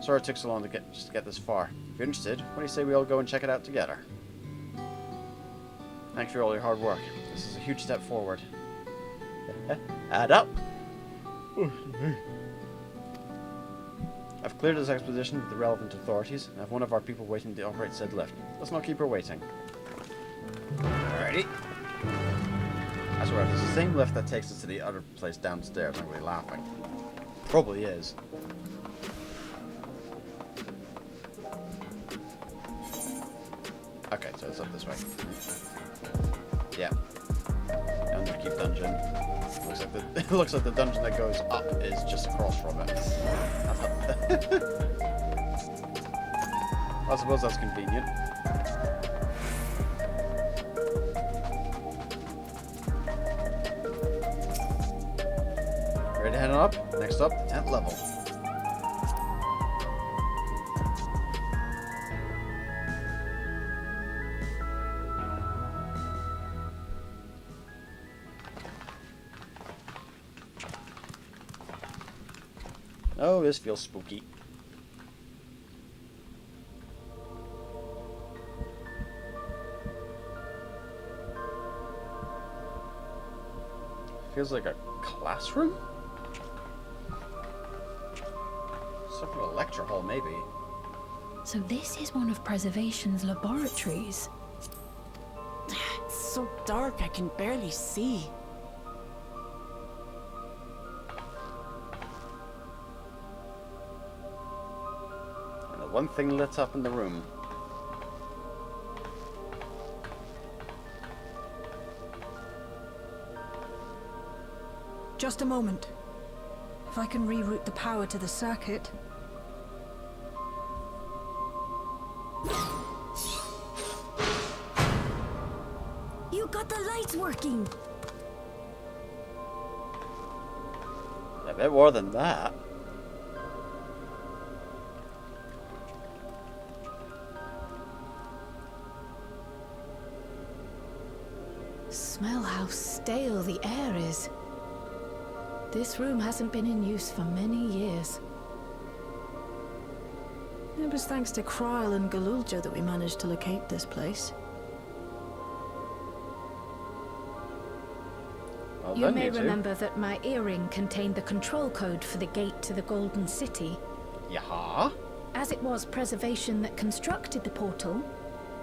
Sorry it took so long to get this far. If you're interested, what do you say we all go and check it out together? Thanks for all your hard work. This is a huge step forward. Add up! I've cleared this exposition with the relevant authorities, and I have one of our people waiting to operate said lift. Let's not keep her waiting. Alrighty. I swear, if it's the same lift that takes us to the other place downstairs, I'm really laughing. Probably is. Okay, so it's up this way. Yeah. Underkeep dungeon. It looks like the dungeon that goes up is just across from it. I suppose that's convenient. Ready to head on up? Next up, the 10th level. Oh, this feels spooky. Feels like a classroom? Some sort of lecture hall, maybe. So this is one of Preservation's laboratories. It's so dark, I can barely see. One thing lit up in the room. Just a moment. If I can reroute the power to the circuit. You got the lights working! A bit more than that. Smell how stale the air is. This room hasn't been in use for many years. It was thanks to Kryl and Galulja that we managed to locate this place. Well You done, may two. remember that my earring contained the control code for the gate to the Golden City. Yeah? As it was Preservation that constructed the portal,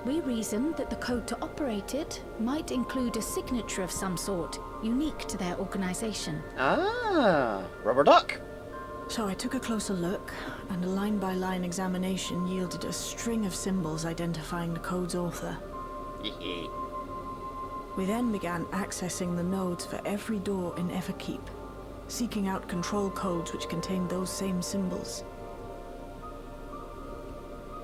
we reasoned that the code to operate it might include a signature of some sort, unique to their organization. Ah, rubber duck. So I took a closer look, and a line-by-line examination yielded a string of symbols identifying the code's author. We then began accessing the nodes for every door in Everkeep, seeking out control codes which contained those same symbols.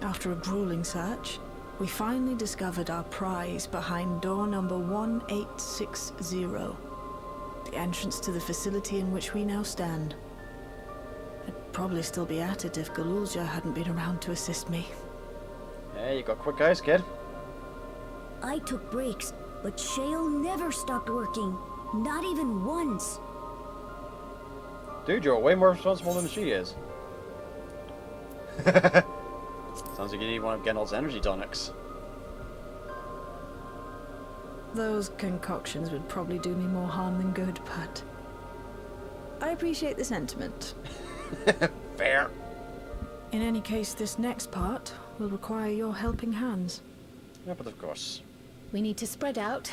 After a grueling search, we finally discovered our prize behind door number 1860. The entrance to the facility in which we now stand. I'd probably still be at it if Galulja hadn't been around to assist me. Yeah, you got quick eyes, kid. I took breaks, but Shale never stopped working. Not even once. Dude, you're way more responsible than she is. Sounds like you need one of Gennard's energy tonics. Those concoctions would probably do me more harm than good, but I appreciate the sentiment. Fair. In any case, this next part will require your helping hands. Yeah, but of course. We need to spread out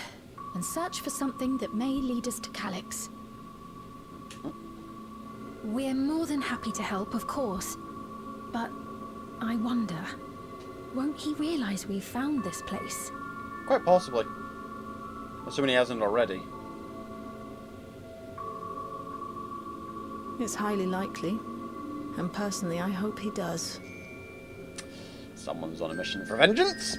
and search for something that may lead us to Calyx. We're more than happy to help, of course. But I wonder, won't he realize we've found this place? Quite possibly. Assuming he hasn't already. It's highly likely. And personally, I hope he does. Someone's on a mission for vengeance.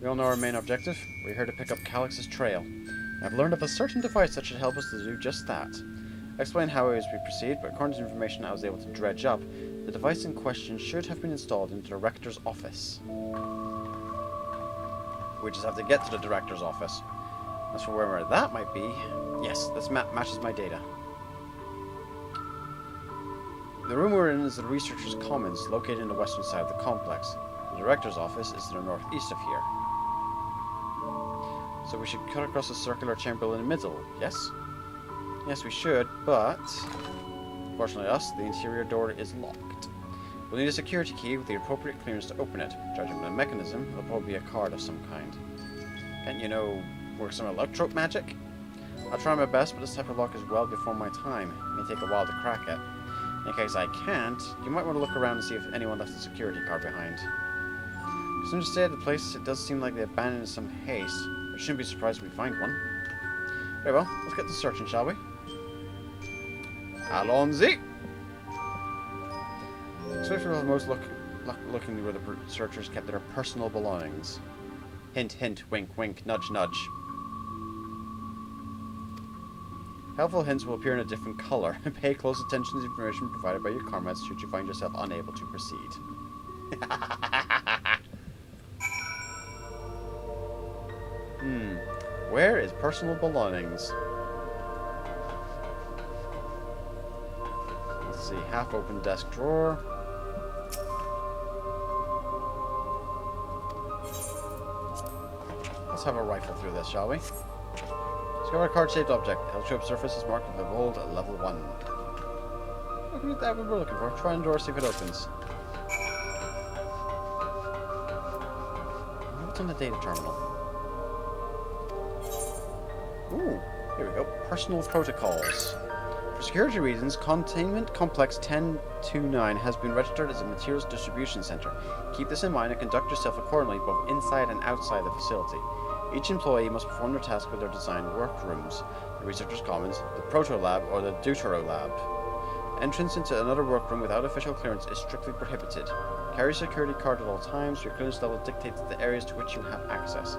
We all know our main objective. We're here to pick up Calyx's trail. I've learned of a certain device that should help us to do just that. I explained how it is we proceed, but according to information I was able to dredge up, the device in question should have been installed in the director's office. We just have to get to the director's office. As for where that might be, yes, this map matches my data. The room we're in is the Researcher's Commons, located in the western side of the complex. The director's office is to the northeast of here. So we should cut across a circular chamber in the middle, yes? Yes, we should, but fortunately us, the interior door is locked. We'll need a security key with the appropriate clearance to open it. Judging by the mechanism, it'll probably be a card of some kind. Can't you know, work some electro magic? I'll try my best, but this type of lock is well before my time. It may take a while to crack it. In case I can't, you might want to look around and see if anyone left a security card behind. As soon as I stay at the place, it does seem like they abandoned in some haste. I shouldn't be surprised if we find one. Very well, let's get to searching, shall we? Allons-y! Especially with most looking where the searchers kept their personal belongings. Hint, hint, wink, wink, nudge, nudge. Helpful hints will appear in a different color. Pay close attention to the information provided by your comrades should you find yourself unable to proceed. Where is personal belongings? Let's see, half-open desk drawer. Let's have a rifle through this, shall we? Discover a card-shaped object. L-shaped surface is marked with a bold level 1. Look at that, what we're looking for. Try and door, see if it opens. What's on the data terminal? Ooh, here we go. Personal protocols. For security reasons, Containment Complex 1029 has been registered as a materials distribution center. Keep this in mind and conduct yourself accordingly both inside and outside the facility. Each employee must perform their task with their designed workrooms, the Researcher's Commons, the Proto Lab, or the Deutero Lab. Entrance into another workroom without official clearance is strictly prohibited. Carry a security card at all times. Your clearance level dictates the areas to which you have access.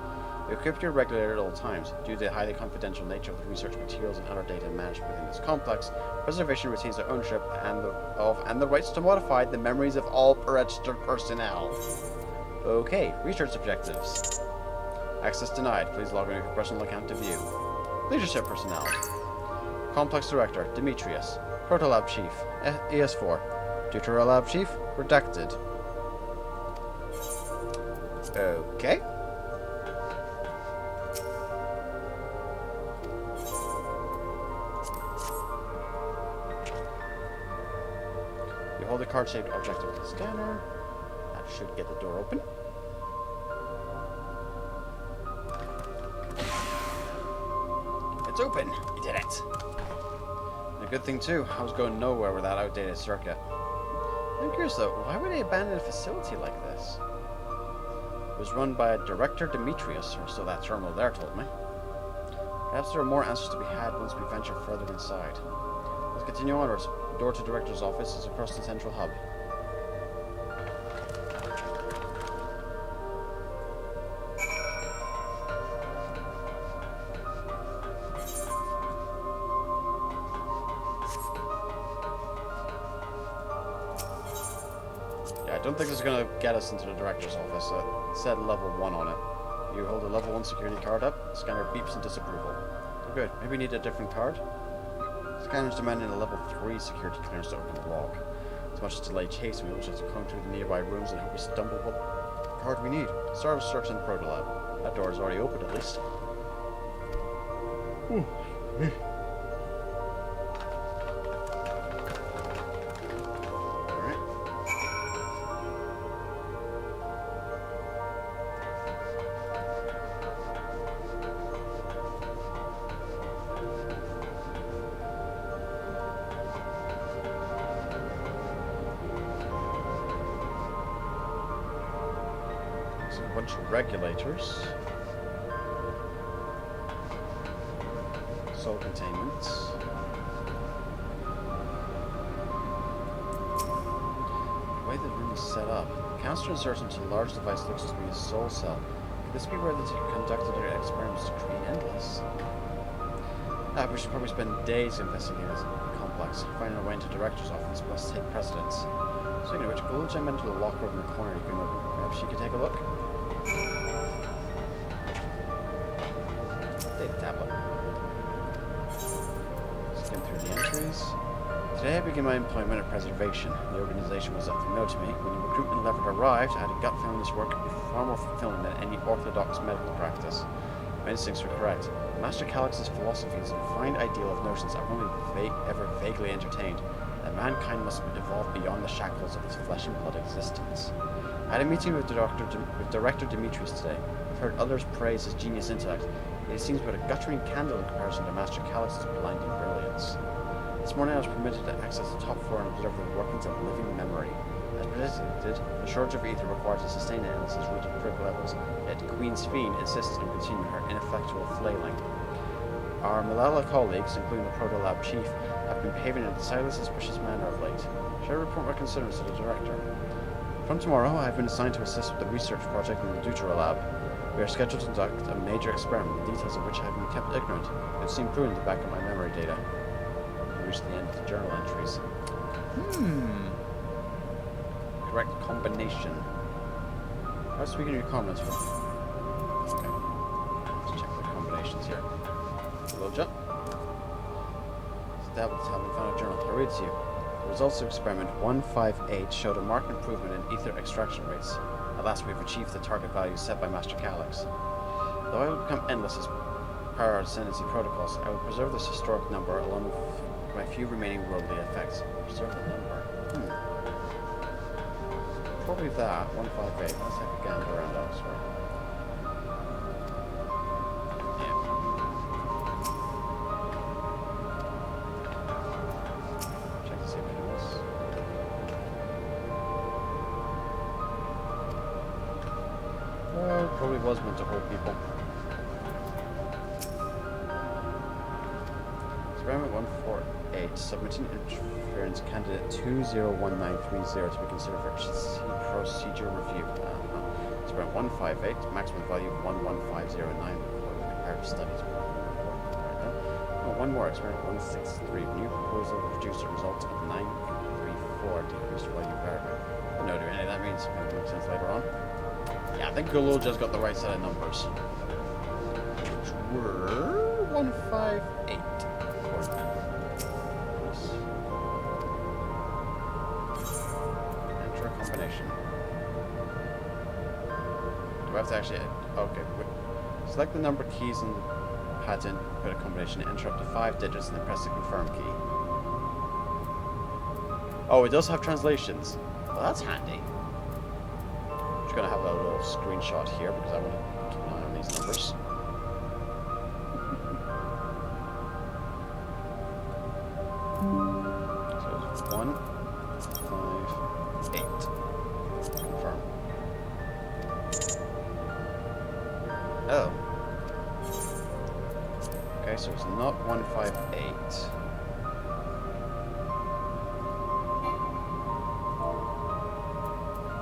Equip your regulator at all times. Due to the highly confidential nature of the research materials and other data managed within this complex, preservation retains the ownership and the rights to modify the memories of all registered personnel. Okay, research objectives. Access denied. Please log in your personal account to view. Leadership personnel. Complex Director, Demetrius. Protolab Chief, ES4. Deutero Lab Chief, redacted. Okay. You hold the card-shaped object with the scanner. That should get the door open. It's open! We did it! And a good thing too, I was going nowhere with that outdated circuit. I'm curious though, why would they abandon a facility like this? It was run by Director Demetrius, or so that terminal there told me. Perhaps there are more answers to be had once we venture further inside. Let's continue onwards. The door to Director's office is across the central hub. don't think this is going to get us into the director's office. It said level 1 on it. You hold a level 1 security card up, scanner beeps in disapproval. Oh good, maybe we need a different card? Scanner's demanding a level 3 security clearance to open the lock. As much as delay chasing, we will just have to comb through the nearby rooms and hope we stumble what card we need. Start a search in the proto lab. That door is already open at least. Ooh. A bunch of regulators, soul containment, the way the room is set up. Canister inserts into a large device looks to be a soul cell. Could this be where they conducted their experiments to create Endless? We should probably spend days investigating this complex. Finding our way into director's office must take precedence. Speaking of which, go jump into the locker room in the corner. You can perhaps she could take a look. Data tablet. Skim through the entries. Today I begin my employment at Preservation. The organization was unfamiliar to me. When the recruitment level arrived, I had a gut feeling this work would be far more fulfilling than any orthodox medical practice. My instincts were correct. Master Calix's philosophy is a refined ideal of notions I've only ever vaguely entertained, that mankind must evolve beyond the shackles of its flesh and blood existence. I had a meeting with Director Demetrius today. I've heard others praise his genius intellect, yet he seems but a guttering candle in comparison to Master Calix's blinding brilliance. This morning I was permitted to access the top floor and observe the workings of living memory. As predicted, the shortage of ether required to sustain Endless has reached critical levels, yet Queen Sphene insists on continuing her ineffectual flailing. Our Malala colleagues, including the Proto-Lab chief, have been behaving in a decidedly suspicious manner of late. Shall I report my concerns to the director? From tomorrow, I have been assigned to assist with the research project in the Dawntrail lab. We are scheduled to conduct a major experiment, the details of which I have been kept ignorant. It seemed prudent to back up my memory data. We reached the end of the journal entries. Correct combination. I was speaking to your comments for. Okay. Let's check the combinations here. Little jump. Tablet Final Journal. I read to you. The results of experiment 158 showed a marked improvement in ether extraction rates. At last we've achieved the target value set by Master Calix. Though I will become endless as per our ascendancy protocols, I will preserve this historic number along with my few remaining worldly effects. Preserve the number. Probably that, 158. Let's have a gander around elsewhere. Probably was meant to hold people. Experiment 148, submitting interference candidate 201930 to be considered for procedure review. Experiment 158, maximum value 11509, comparative studies. One more, experiment 163, new proposal to produce a result of 934, decreased value variable. I don't know what any of that means, maybe it makes sense later on. Yeah, I think Goloja's got the right set of numbers. Which were 158. Enter a combination. Do I have to actually... Okay, wait. Select the number keys in the pattern, put a combination, enter up to 5 digits, and then press the confirm key. Oh, it does have translations. Well, that's handy. I'm just going to have a little screenshot here because I want to keep an eye on these numbers. So it's 158. Confirm. Oh. Okay, so it's not 158.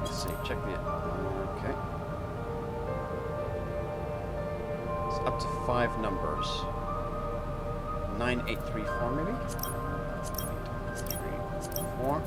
Let's see, check the... Okay. It's up to 5 numbers. 9834 maybe? 9834.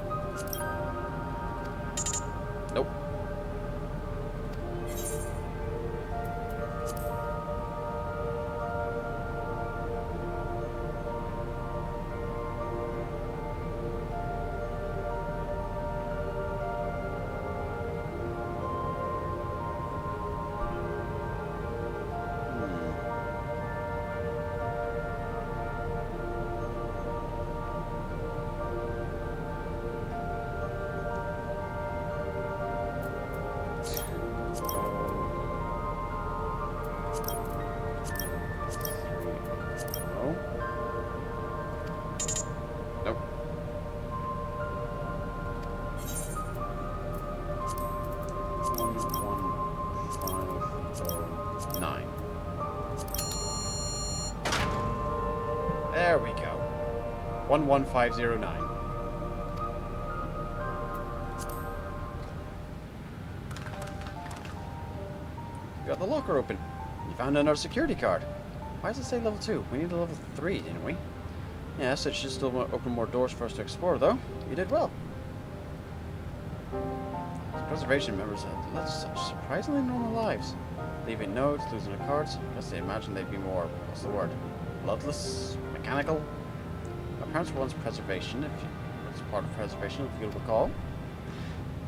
9. There we go. 11509. You got the locker open. You found another security card. Why does it say level 2? We need a level 3, didn't we? Yes, it should still open more doors for us to explore, though. You did well. The preservation members had led such surprisingly normal lives. Leaving notes, losing their cards. I guess they imagined they'd be more, what's the word? Bloodless? Mechanical? My parents were once preservation, it's part of preservation, if you'll recall.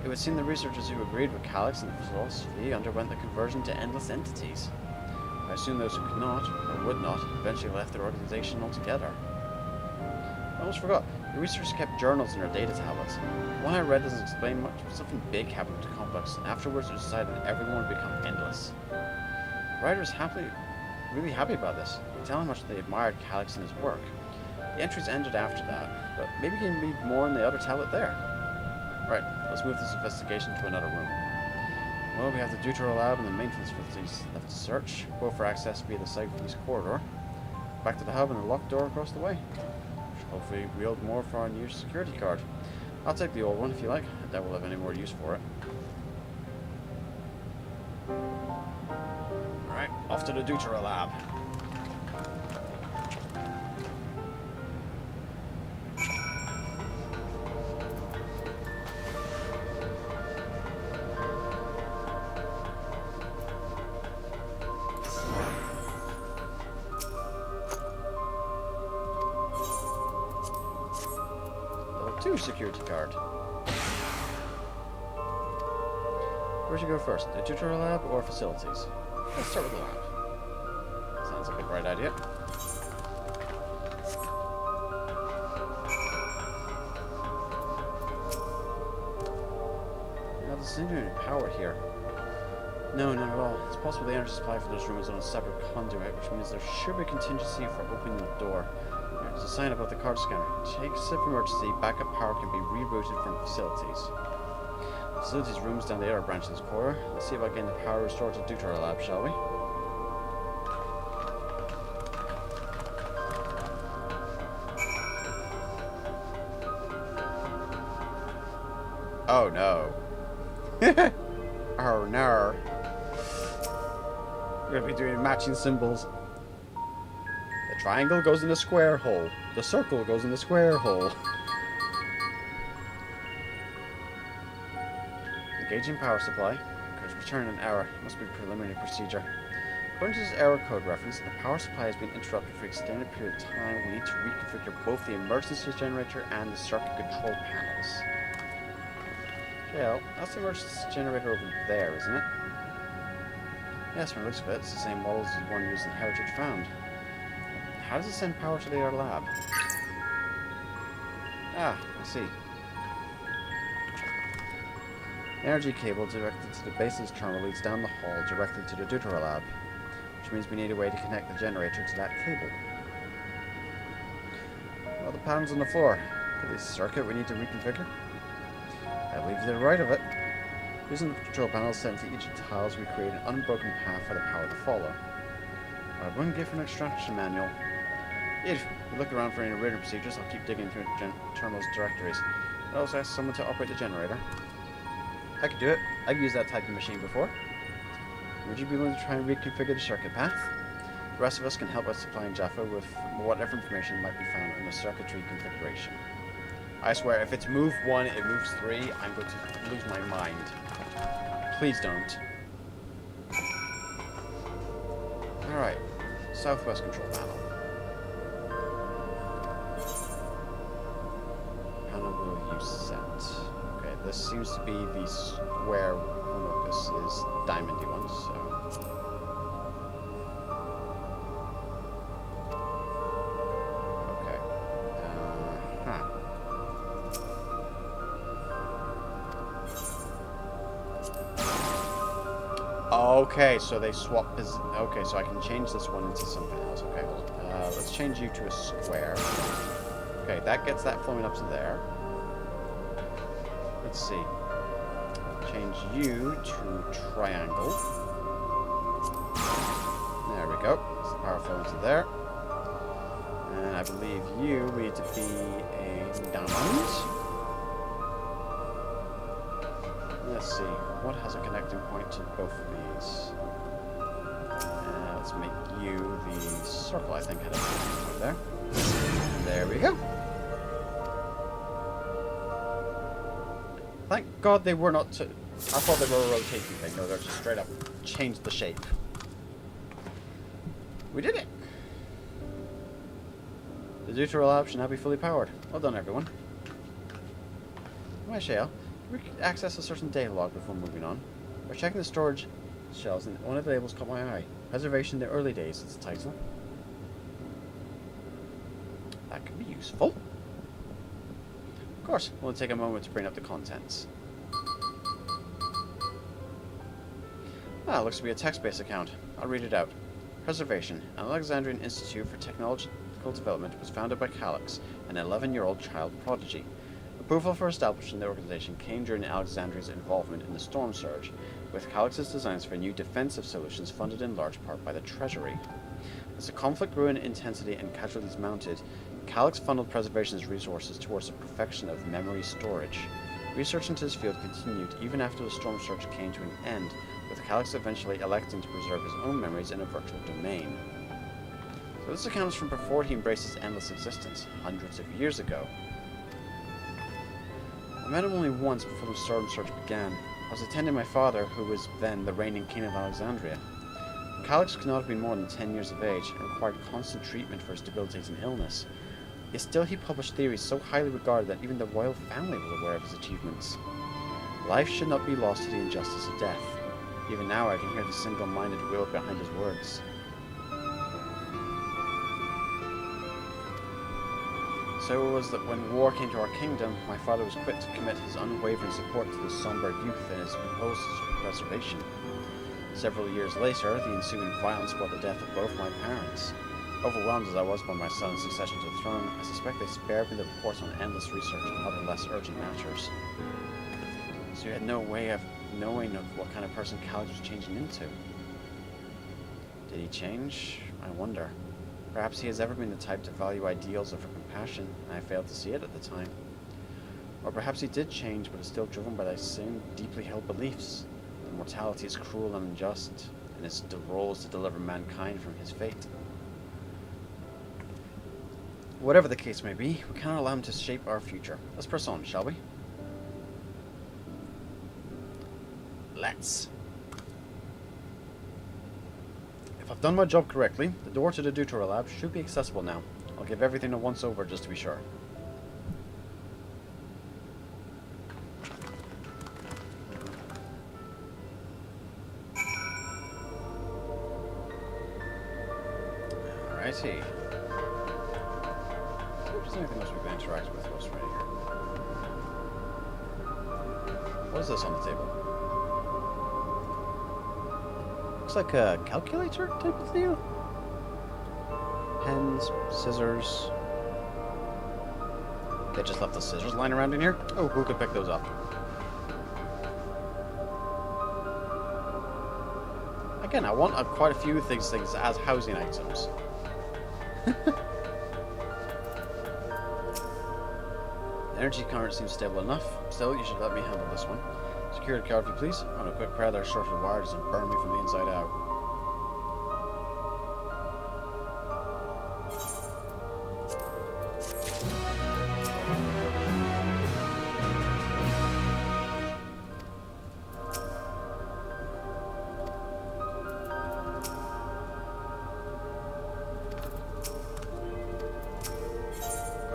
It would seem the researchers who agreed with Calyx and the philosophy underwent the conversion to endless entities. I assume those who could not, or would not, eventually left their organization altogether. I almost forgot. The researchers kept journals in their data tablets. The one I read doesn't explain much, but something big happened to the complex, and afterwards it was decided that everyone would become endless. The writers really happy about this. They tell how much they admired Calyx and his work. The entries ended after that, but maybe you can read more in the other tablet there. Right, let's move this investigation to another room. Well, we have the Dawntrail lab and the maintenance facilities left to search, both for access via the southeast corridor. Back to the hub and the locked door across the way. Hopefully wield more for our new security card. I'll take the old one if you like. I doubt we'll have any more use for it. Alright, off to the Dawntrail lab. Security card. Where should you go first? The Dawntrail lab or facilities? Let's start with the lab. Sounds like a bright idea. Now, does it any power here? No, not at all. It's possible the energy supply for this room is on a separate conduit, which means there should be a contingency for opening the door. There's a sign above the card scanner. Take a sip of emergency. Backup power can be rerouted from facilities. Facilities rooms down the other branch of this corridor. Let's see about getting the power restored to Dawntrail lab, shall we? Oh no. Oh no. We're gonna be doing matching symbols. The triangle goes in the square hole. The circle goes in the square hole. Engaging power supply. Could return in an hour. Must be preliminary procedure. According to this error code reference, the power supply has been interrupted for an extended period of time. We need to reconfigure both the emergency generator and the circuit control panels. Okay, well, that's the emergency generator over there, isn't it? Yes, from the looks of it, it's the same model as the one used in Heritage Found. How does it send power to their lab? Ah, I see. The energy cable directed to the base of this terminal leads down the hall directly to the Dawntrail lab, which means we need a way to connect the generator to that cable. Well, the pattern's on the floor. Could this circuit we need to reconfigure? I believe you're right of it. Using the control panels sent to each of the tiles, we create an unbroken path for the power to follow. I wouldn't give an extraction manual. If we look around for any written procedures, I'll keep digging through the terminal's directories. I'll also ask someone to operate the generator. I could do it. I've used that type of machine before. Would you be willing to try and reconfigure the circuit path? The rest of us can help by supplying Jaffa with whatever information might be found in the circuitry configuration. I swear, if it's move 1, it moves 3, I'm going to lose my mind. Please don't. Alright. Southwest control panel. Panel will you set? Okay, this seems to be the square one. No, this is diamondy one, so... Okay, so they swap. Okay, so I can change this one into something else. Okay, hold on. Let's change you to a square. Okay, that gets that flowing up to there. Let's see. Change you to triangle. There we go. It's the power flow into there. And I believe you need to be a diamond. Let's see. What has a connecting point to both of these? Let's make you the circle, I think, had a point there. There we go. Thank God they were not... I thought they were a rotating thing. No, they're just straight up changed the shape. We did it! The Dawntrail lab should now be fully powered. Well done, everyone. Why, Shale? Can we access a certain data log before moving on? By checking the storage shelves, and one of the labels caught my eye. Preservation in the early days is the title. That could be useful. Of course, we'll take a moment to bring up the contents. Ah, looks to be a text-based account. I'll read it out. Preservation, an Alexandrian Institute for Technological Development, was founded by Calyx, an 11-year-old child prodigy. Approval for establishing the organization came during Alexandria's involvement in the Storm Surge, with Calyx's designs for new defensive solutions funded in large part by the Treasury. As the conflict grew in intensity and casualties mounted, Calyx funneled Preservation's resources towards the perfection of memory storage. Research into this field continued even after the Storm Surge came to an end, with Calyx eventually electing to preserve his own memories in a virtual domain. So this account is from before he embraced his endless existence, hundreds of years ago. I met him only once before the Storm Surge began. I was attending my father, who was then the reigning king of Alexandria. Calyx could not have been more than 10 years of age and required constant treatment for his debilitating illness. Yet still he published theories so highly regarded that even the royal family was aware of his achievements. Life should not be lost to the injustice of death. Even now I can hear the single-minded will behind his words. So it was that when war came to our kingdom, my father was quick to commit his unwavering support to the somber youth and his proposals for preservation. Several years later, the ensuing violence brought the death of both my parents. Overwhelmed as I was by my son's succession to the throne, I suspect they spared me the reports on endless research and other less urgent matters. So you had no way of knowing of what kind of person Calyx was changing into. Did he change? I wonder. Perhaps he has ever been the type to value ideals over compassion, and I failed to see it at the time. Or perhaps he did change, but is still driven by those same deeply held beliefs. That mortality is cruel and unjust, and his role is to deliver mankind from his fate. Whatever the case may be, we cannot allow him to shape our future. Let's press on, shall we? Let's. If I've done my job correctly, the door to the Dawntrail lab should be accessible now. I'll give everything a once-over just to be sure. Alrighty. If there's anything else we can interact with whilst we're right here. What is this on the table? Looks like a calculator type of deal. Pens, scissors. They just left the scissors lying around in here? Oh, who could pick those up? Again, I want quite a few things as housing items. Energy current seems stable enough. Still, you should let me handle this one. Security card, if you please. On a quick prayer that are short of wires and burn me from the inside out.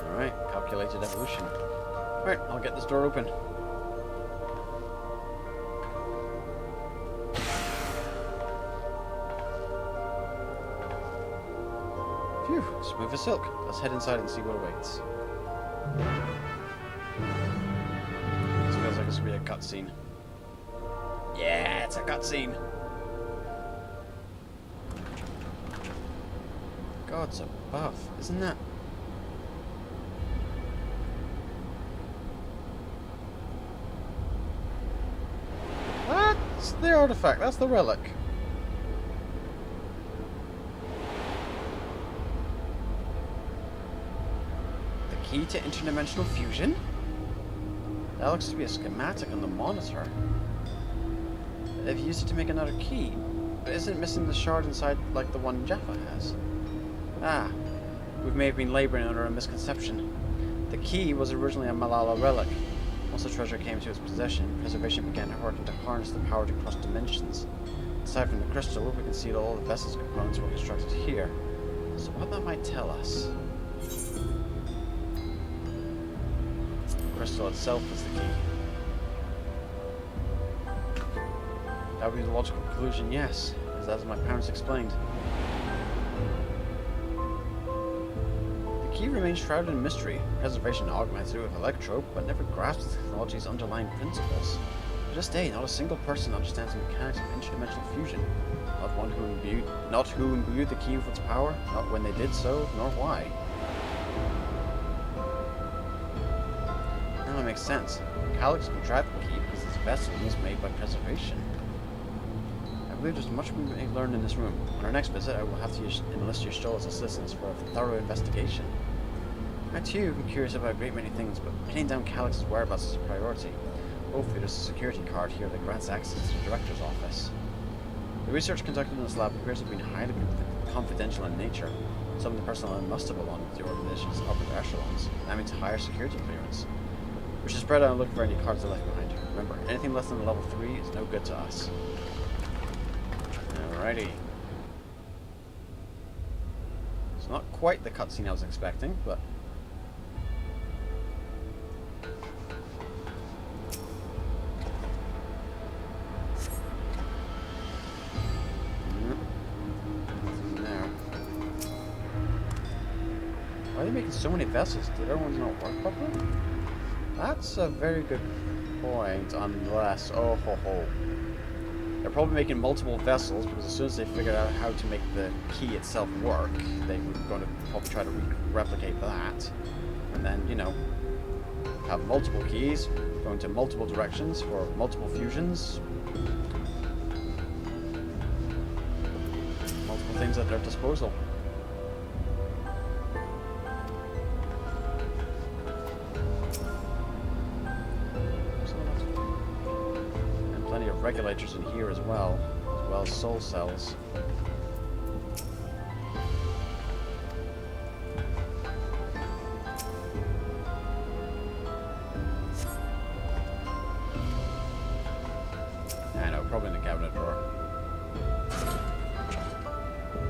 Alright, calculated evolution. Alright, I'll get this door open. Phew, smooth as silk. Let's head inside and see what awaits. This feels like this could be a cutscene. Yeah, it's a cutscene. Gods above, isn't that? That's the artifact, that's the relic. key to interdimensional fusion? That looks to be a schematic on the monitor. They've used it to make another key, but isn't missing the shard inside like the one Jaffa has? Ah, we may have been laboring under a misconception. The key was originally a Malala relic. Once the treasure came to its possession, preservation began working to harness the power to cross dimensions. Aside from the crystal, we can see that all the vessel's components were constructed here. So what that might tell us? The crystal itself is the key. That would be the logical conclusion, yes, as my parents explained. The key remains shrouded in mystery. Preservation augments it with Electro, but never grasps the technology's underlying principles. To this day, not a single person understands the mechanics of interdimensional fusion. Not who imbued the key with its power, not when they did so, nor why. Now that makes sense. Calyx contract the key because its vessel was made by preservation. I believe there's much we may learn in this room. On our next visit, I will have to enlist your Stolla's assistance for a thorough investigation. I too am curious about a great many things, but pinning down Calyx's whereabouts is a priority. Hopefully there's a security card here that grants access to the director's office. The research conducted in this lab appears to have been highly confidential in nature. Some of the personnel must have belonged to the organization's upper echelons, and that means higher security clearance. We should spread out and look for any cards they left behind. Remember, anything less than level 3 is no good to us. Alrighty. It's not quite the cutscene I was expecting, but... Why are they making so many vessels? Did everyone's not work properly? That's a very good point, unless... Oh ho ho. They're probably making multiple vessels because as soon as they figured out how to make the key itself work, they were going to probably try to replicate that. And then, you know, have multiple keys, going to multiple directions for multiple fusions. Multiple things at their disposal. Regulators in here as well as soul cells. I know, probably in the cabinet drawer.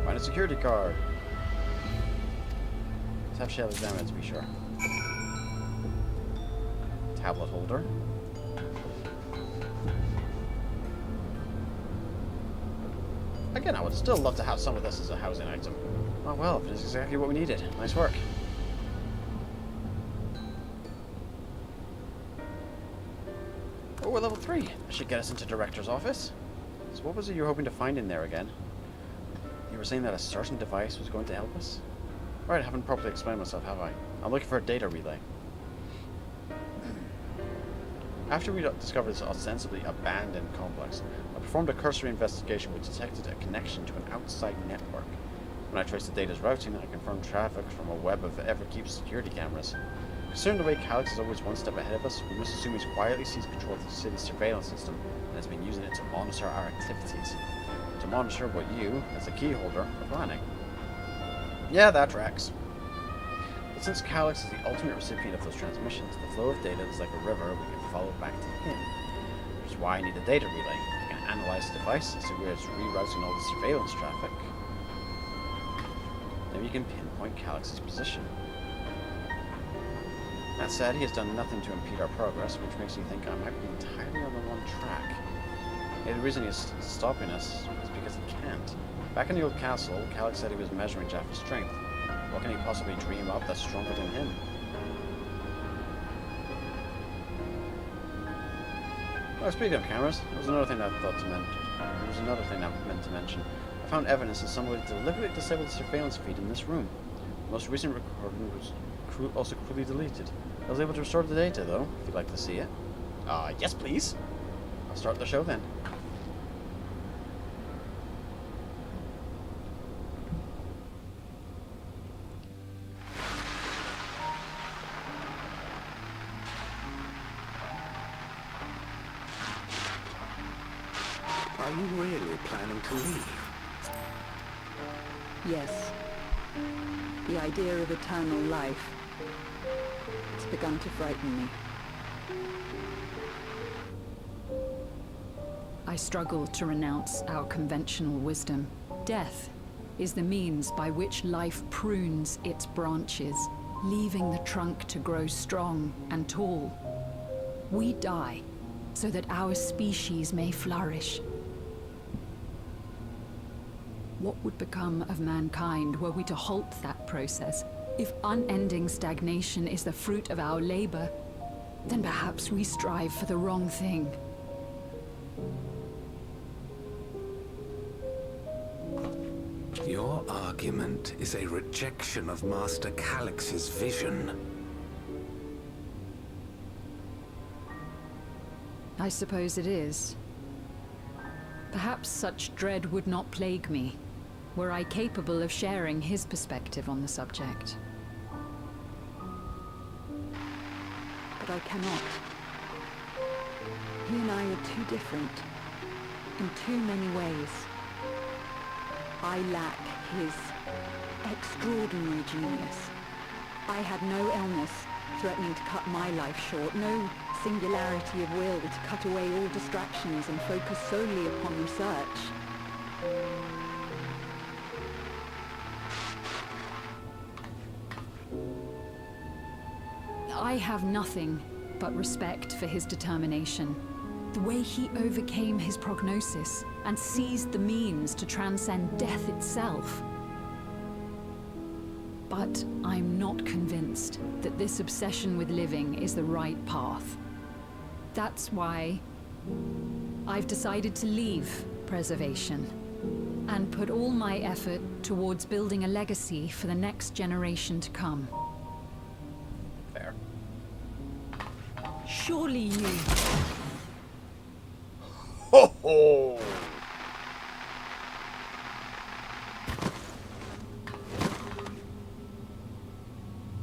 Find a security card. Let's have Shell examine it to be sure. Tablet holder. Again, I would still love to have some of this as a housing item. Oh well, it is exactly what we needed. Nice work. Oh, we're level 3. That should get us into Director's office. So what was it you were hoping to find in there again? You were saying that a certain device was going to help us? Right, I haven't properly explained myself, have I? I'm looking for a data relay. After we discovered this ostensibly abandoned complex, I performed a cursory investigation which detected a connection to an outside network. When I traced the data's routing, I confirmed traffic from a web of FFXIV security cameras. Considering the way Calyx is always one step ahead of us, we must assume he's quietly seized control of the city's surveillance system and has been using it to monitor our activities. To monitor what you, as a key holder, are planning. Yeah, that tracks. But since Calyx is the ultimate recipient of those transmissions, the flow of data is like a river we can follow back to him. Which is why I need a data relay. I can analyze the device and see where it's rerouting all the surveillance traffic. Then we can pinpoint Calyx's position. That said, he has done nothing to impede our progress, which makes me think I might be entirely on the wrong track. Maybe the reason he's stopping us is because he can't. Back in the old castle, Calyx said he was measuring Jaffa's strength. What can he possibly dream up that's stronger than him? Oh, speaking of cameras, there was another thing I meant to mention. I found evidence that somebody deliberately disabled the surveillance feed in this room. The most recent recording was also cruelly deleted. I was able to restore the data, though, if you'd like to see it. Yes, please. I'll start the show then. you really planning to leave? Yes. The idea of eternal life. It's begun to frighten me. I struggle to renounce our conventional wisdom. Death is the means by which life prunes its branches, leaving the trunk to grow strong and tall. We die so that our species may flourish. What would become of mankind were we to halt that process? If unending stagnation is the fruit of our labor, then perhaps we strive for the wrong thing. Your argument is a rejection of Master Calyx's vision. I suppose it is. Perhaps such dread would not plague me, were I capable of sharing his perspective on the subject. But I cannot. He and I are too different, in too many ways. I lack his extraordinary genius. I had no illness threatening to cut my life short, no singularity of will to cut away all distractions and focus solely upon research. I have nothing but respect for his determination. The way he overcame his prognosis and seized the means to transcend death itself. But I'm not convinced that this obsession with living is the right path. That's why I've decided to leave preservation and put all my effort towards building a legacy for the next generation to come. Fair. Surely you... Ho ho!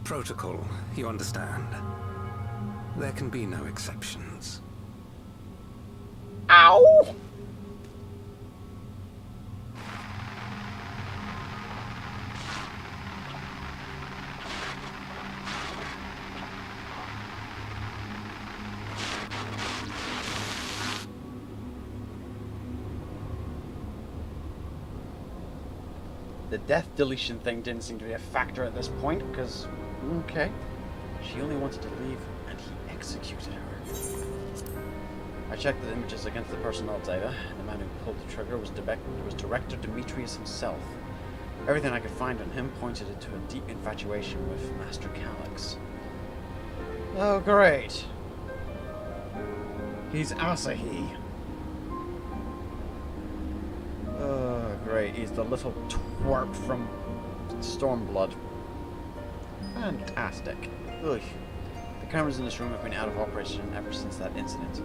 Protocol, you understand. There can be no exceptions. Ow! The death deletion thing didn't seem to be a factor at this point, because, okay, she only wanted to leave, and he executed her. I checked the images against the personnel data, and the man who pulled the trigger was Director Demetrius himself. Everything I could find on him pointed to a deep infatuation with Master Calyx. Oh, great. He's Asahi. Oh, great. He's the little twerp from Stormblood. Fantastic. Ugh. The cameras in this room have been out of operation ever since that incident.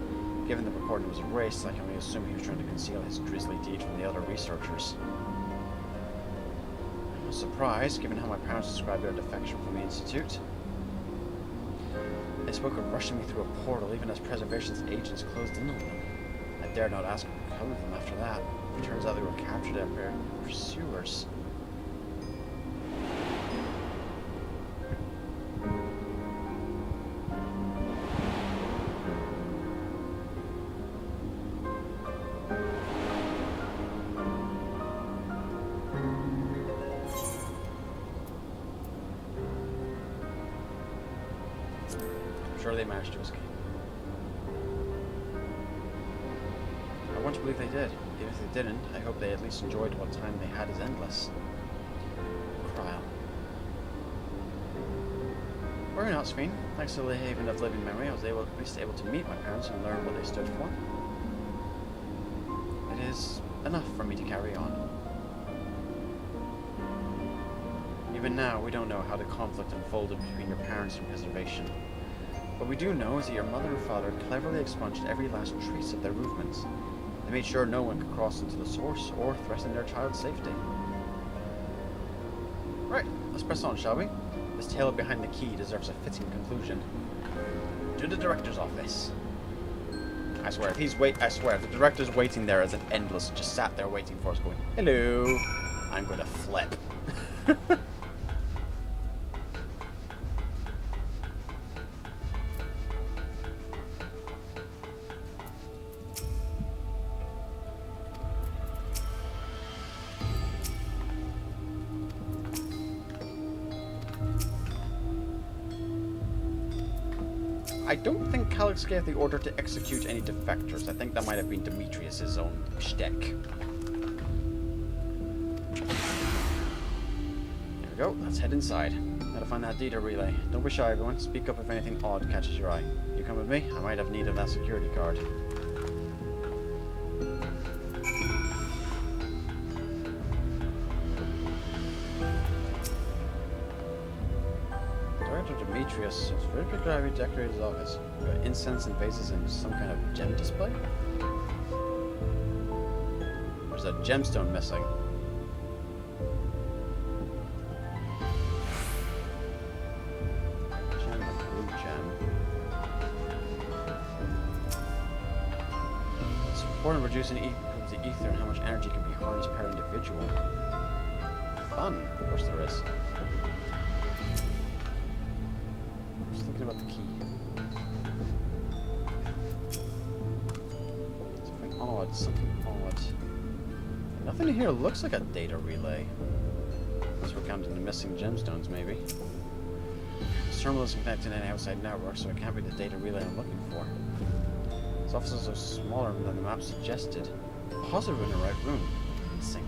Given the recording was erased, I can only assume he was trying to conceal his grisly deed from the other researchers. I'm not surprised, given how my parents described their defection from the Institute. They spoke of rushing me through a portal even as Preservation's agents closed in on them. I dared not ask what became of them after that. It turns out they were captured by their pursuers. I'm sure they managed to escape. I want to believe they did. Even if they didn't, I hope they at least enjoyed what time they had is endless. Cryle. Or not, Sphene. Thanks to the Haven of Living Memory, I was at least able to meet my parents and learn what they stood for. It is enough for me to carry on. Even now, we don't know how the conflict unfolded between your parents and Preservation. What we do know is that your mother and father cleverly expunged every last trace of their movements. They made sure no one could cross into the source or threaten their child's safety. Right, let's press on, shall we? This tale behind the key deserves a fitting conclusion. To the director's office. I swear, if he's I swear, if the director's waiting there as an endless, just sat there waiting for us going, hello, I'm going to flip. I don't think Calix gave the order to execute any defectors. I think that might have been Demetrius's own shtick. There we go. Let's head inside. Gotta find that data relay. Don't be shy, everyone. Speak up if anything odd catches your eye. You come with me? I might have need of that security card. Demetrius, it's very good to have you decorate his office. We've got incense and vases and some kind of gem display? There's a gemstone missing. Gem and blue gem. It's important reducing the ether and how much energy can be harnessed per individual. Fun, of course there is. About the key. Something odd, something odd. Nothing in here looks like a data relay. Unless we're counting the missing gemstones, maybe. This terminal isn't connected to any outside network, so it can't be the data relay I'm looking for. These offices are smaller than the map suggested. Positive in the right room. Missing.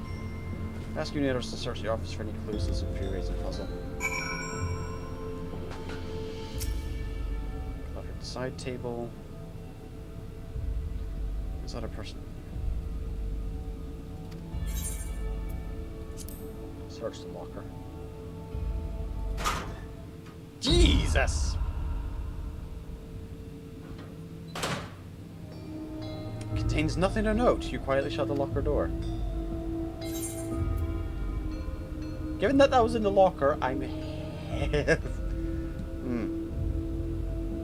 Ask unitors to search the office for any clues to this infuriating puzzle. Side table. Is that a person? Search the locker. Jesus! Contains nothing to note. You quietly shut the locker door. Given that was in the locker, I'm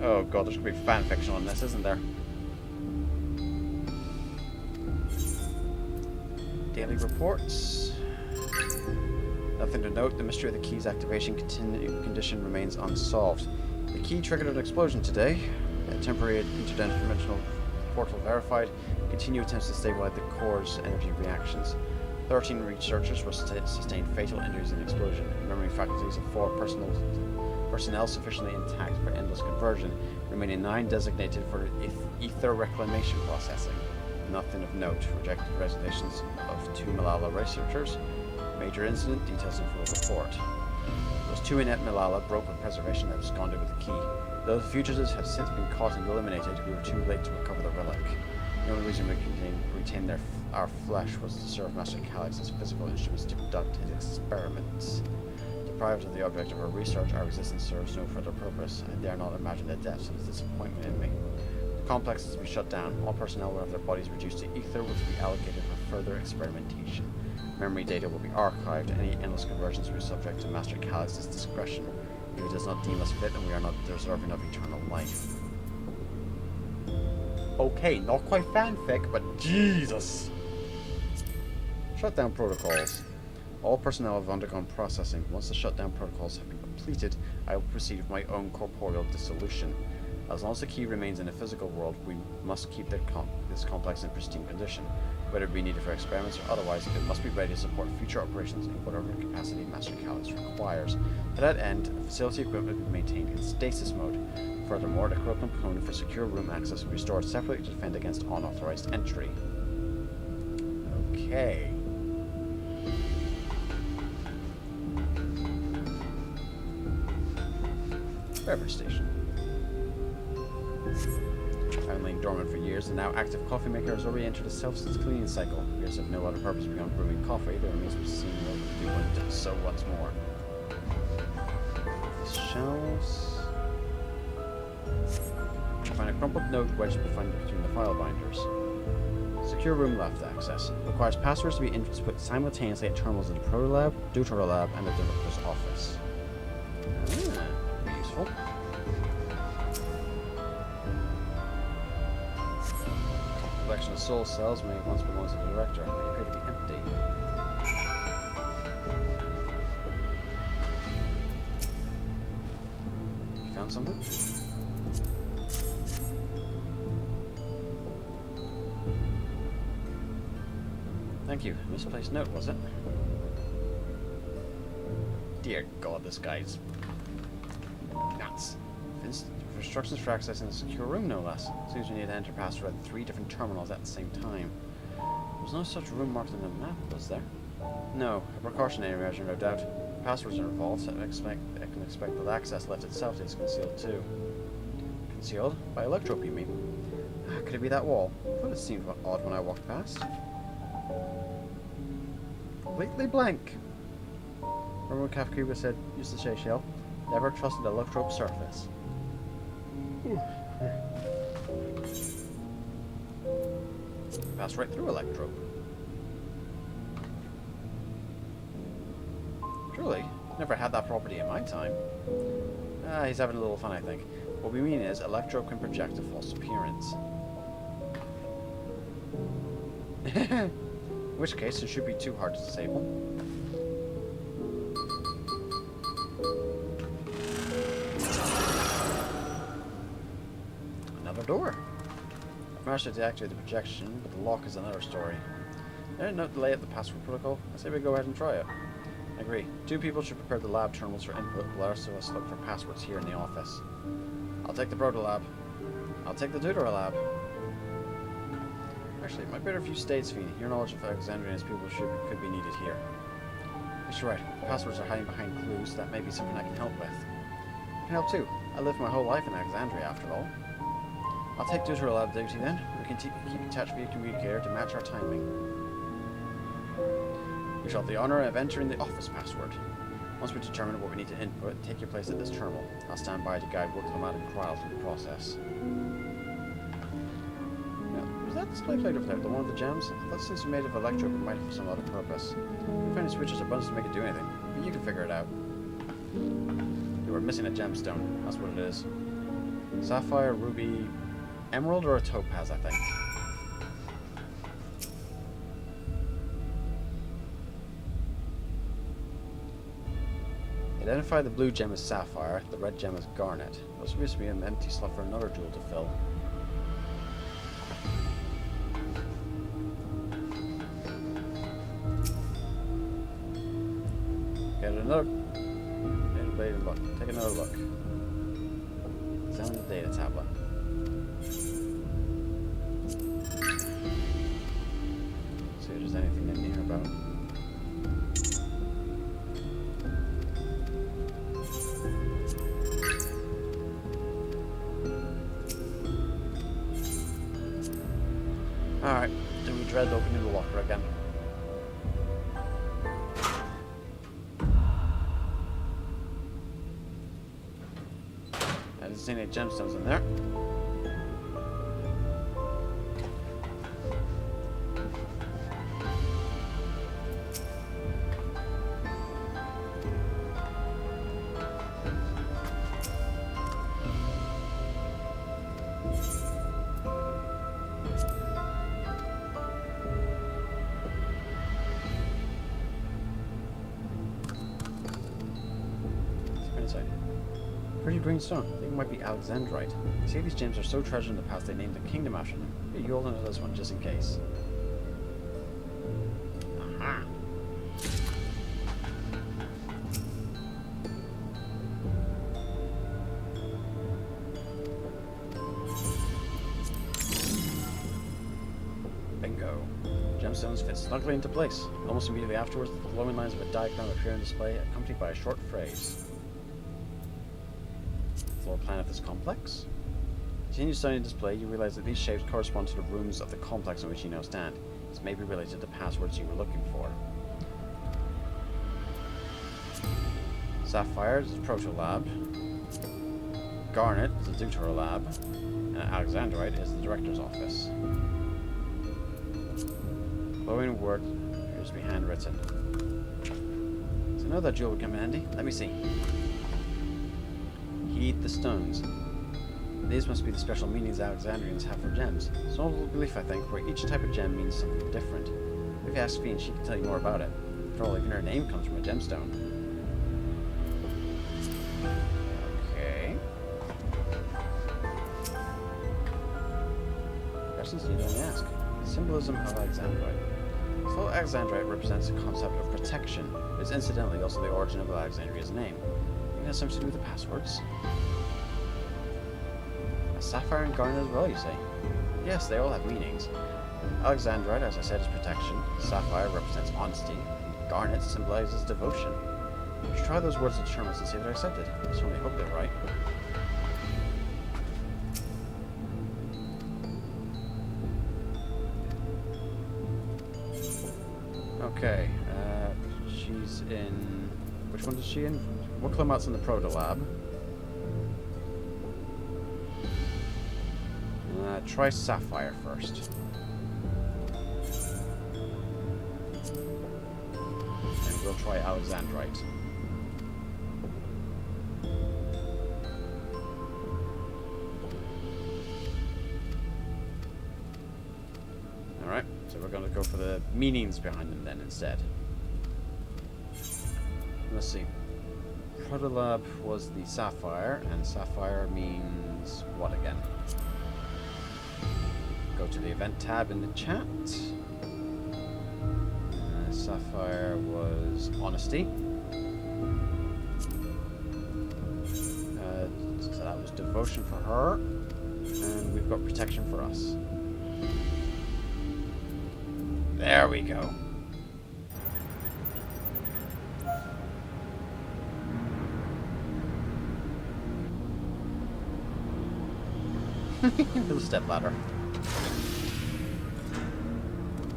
Oh god, there's gonna be fanfiction on this, isn't there? Daily reports. Nothing to note. The mystery of the key's activation condition remains unsolved. The key triggered an explosion today. A temporary interdimensional portal verified. Continue attempts to stabilize the core's energy reactions. 13 researchers were sustained fatal injuries in the explosion. Memory faculties of 4 personnel sufficiently intact for endless conversion, remaining 9 designated for ether reclamation processing. Nothing of note. Rejected resignations of 2 Malala researchers. Major incident, details in full report. Those 2 inept Malala broke with preservation and absconded with the key. Though the fugitives have since been caught and eliminated, we were too late to recover the relic. The only reason we retained our flesh was to serve Master Calix as physical instruments to conduct his experiments. Deprived of the object of our research, our existence serves no further purpose. I dare not imagine the depths of the disappointment in me. The complex is to be shut down. All personnel will have their bodies reduced to ether, which will be allocated for further experimentation. Memory data will be archived. Any endless conversions will be subject to Master Calix's discretion. If he does not deem us fit, then we are not deserving of eternal life. Okay, not quite fanfic, but Jesus! Shutdown protocols. All personnel have undergone processing. Once the shutdown protocols have been completed, I will proceed with my own corporeal dissolution. As long as the key remains in the physical world, we must keep this complex in pristine condition. Whether it be needed for experiments or otherwise, it must be ready to support future operations in whatever capacity Master Calix requires. To that end, facility equipment will be maintained in stasis mode. Furthermore, the critical component for secure room access will be stored separately to defend against unauthorized entry. Okay. Beverage station. Having lain dormant for years, the now active coffee maker has already entered a self-sustained cleaning cycle. It appears to have no other purpose beyond brewing coffee. There remains to be seen what it will do when it does so once more. Shelves. Find a crumpled note wedged between the file binders. Secure room left access. Requires passwords to be input simultaneously at terminals in the Pro Lab, Dawntrail Lab, and the Director's office. Useful. collection of soul cells may have once belonged to the director. They appear to be empty. You found something? Thank you. Misplaced note, was it? Dear God, this guy's nuts. Instructions for accessing the secure room, no less. Seems we need to enter password at 3 different terminals at the same time. There was no such room marked on the map, was there? No, a precautionary measure, no doubt. Passwords are involved, so I can expect that access left itself is concealed too. Concealed? By electrope, you mean? Could it be that wall? I thought it seemed odd when I walked past. Completely blank. Remember when Kafkuba said, use the Seychelles? Never trusted a electrope surface. Passed right through electrope. Truly, never had that property in my time. He's having a little fun, I think. What we mean is, electrope can project a false appearance. In which case, it should be too hard to disable. Another door. I've managed to deactivate the projection, but the lock is another story. I didn't note the layout of the password protocol. I say we go ahead and try it. I agree. 2 people should prepare the lab terminals for input, while the rest of us look for passwords here in the office. I'll take the proto lab. I'll take the tutor lab. Actually, it might be better if you stayed, Sphene. Your knowledge of Alexandria and his people could be needed here. Yes, you're right. The passwords are hiding behind clues. That may be something I can help with. I can help too. I lived my whole life in Alexandria, after all. I'll take tutor lab duty then. We can keep in touch via communicator to match our timing. We shall have the honor of entering the office password. Once we determine what we need to input, take your place at this terminal. I'll stand by to guide Worklomat and Cryle through the process. Was that display plate over there, the one with the gems? I thought since we made it of electrope, it might have some other purpose. We found switches abundance to make it do anything, but you can figure it out. You were missing a gemstone, that's what it is. Sapphire, ruby, emerald, or a topaz, I think. Identify the blue gem as sapphire, the red gem as garnet. There supposed to be an empty slot for another jewel to fill. Get another. Take another look. Examine the data tablet. See if there's anything in here about. Alright, do we dread opening the locker again? I didn't see any gemstones in there. Pretty green stone. I think it might be Alexandrite. You see, these gems are so treasured in the past they named the kingdom after them. Here, you hold on to this one just in case. Aha! Bingo. Gemstones fit snugly into place. Almost immediately afterwards, the glowing lines of a diagram appear on display, accompanied by a short phrase. Floor plan of this complex. Continue studying the display, you realize that these shapes correspond to the rooms of the complex in which you now stand. This may be related to the passwords you were looking for. Sapphire is the Proto Lab. Garnet is the Tutor Lab. And Alexandrite is the Director's Office. Glowing word appears to be handwritten. So I know that jewel would come in handy. Let me see. Heed the stones. These must be the special meanings Alexandrians have for gems. It's an old belief, I think, where each type of gem means something different. If you ask Fiend, she can tell you more about it. After all, even her name comes from a gemstone. Okay. Questions you don't ask. Symbolism of Alexandrite. So Alexandrite represents the concept of protection, but is incidentally also the origin of Alexandria's name. It has something to do with the passwords. A sapphire and garnet as well, you say? Yes, they all have meanings. Alexandrite, as I said, is protection. Sapphire represents honesty. And garnet symbolizes devotion. You should try those words of Sherman's and see if they're accepted. I certainly hope they're right. Okay, she's in... Which one is she in? Wuklamot's in the Proto-Lab. Try Sapphire first. And we'll try Alexandrite. Alright, so we're going to go for the meanings behind them then instead. Let's see. Protolab was the Sapphire, and Sapphire means what again? Go to the event tab in the chat. Sapphire was honesty. So that was devotion for her. And we've got protection for us. There we go. Little step ladder.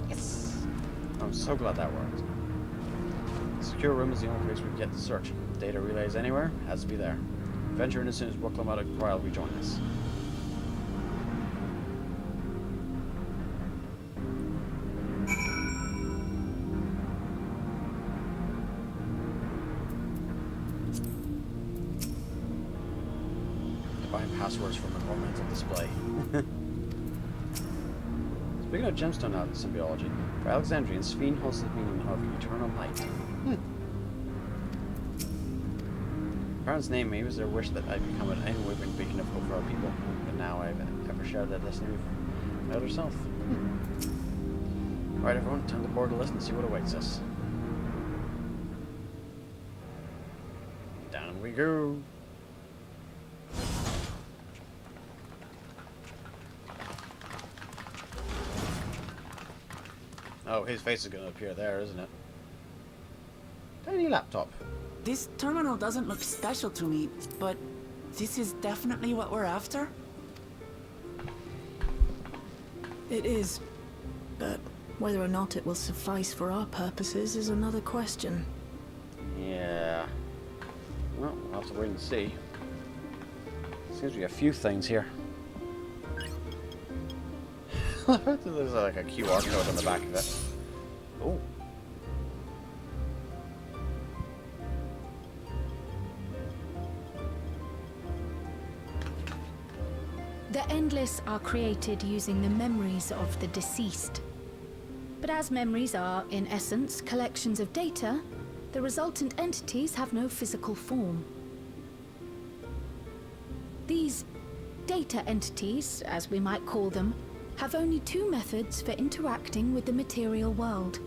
Yes! I'm so glad that worked. The secure room is the only place we can get to search. Data relays anywhere has to be there. Venture in as soon as Wuklamot Royal rejoin us. Passwords from an ornamental display. Speaking of gemstone symbology, for Alexandrians, Fiend holds the meaning of eternal light. Parents named me was their wish that I become an unwavering beacon of hope for our people, but now I've ever shared that destiny with my other self. Alright everyone, time to board the list and see what awaits us. Down we go. Oh, his face is going to appear there, isn't it? Tiny laptop. This terminal doesn't look special to me, but this is definitely what we're after? It is, but whether or not it will suffice for our purposes is another question. Yeah. Well, we'll have to wait and see. Seems to be a few things here. There's like a QR code on the back of it. Oh. The Endless are created using the memories of the deceased. But as memories are, in essence, collections of data, the resultant entities have no physical form. These data entities, as we might call them, have only two methods for interacting with the material world.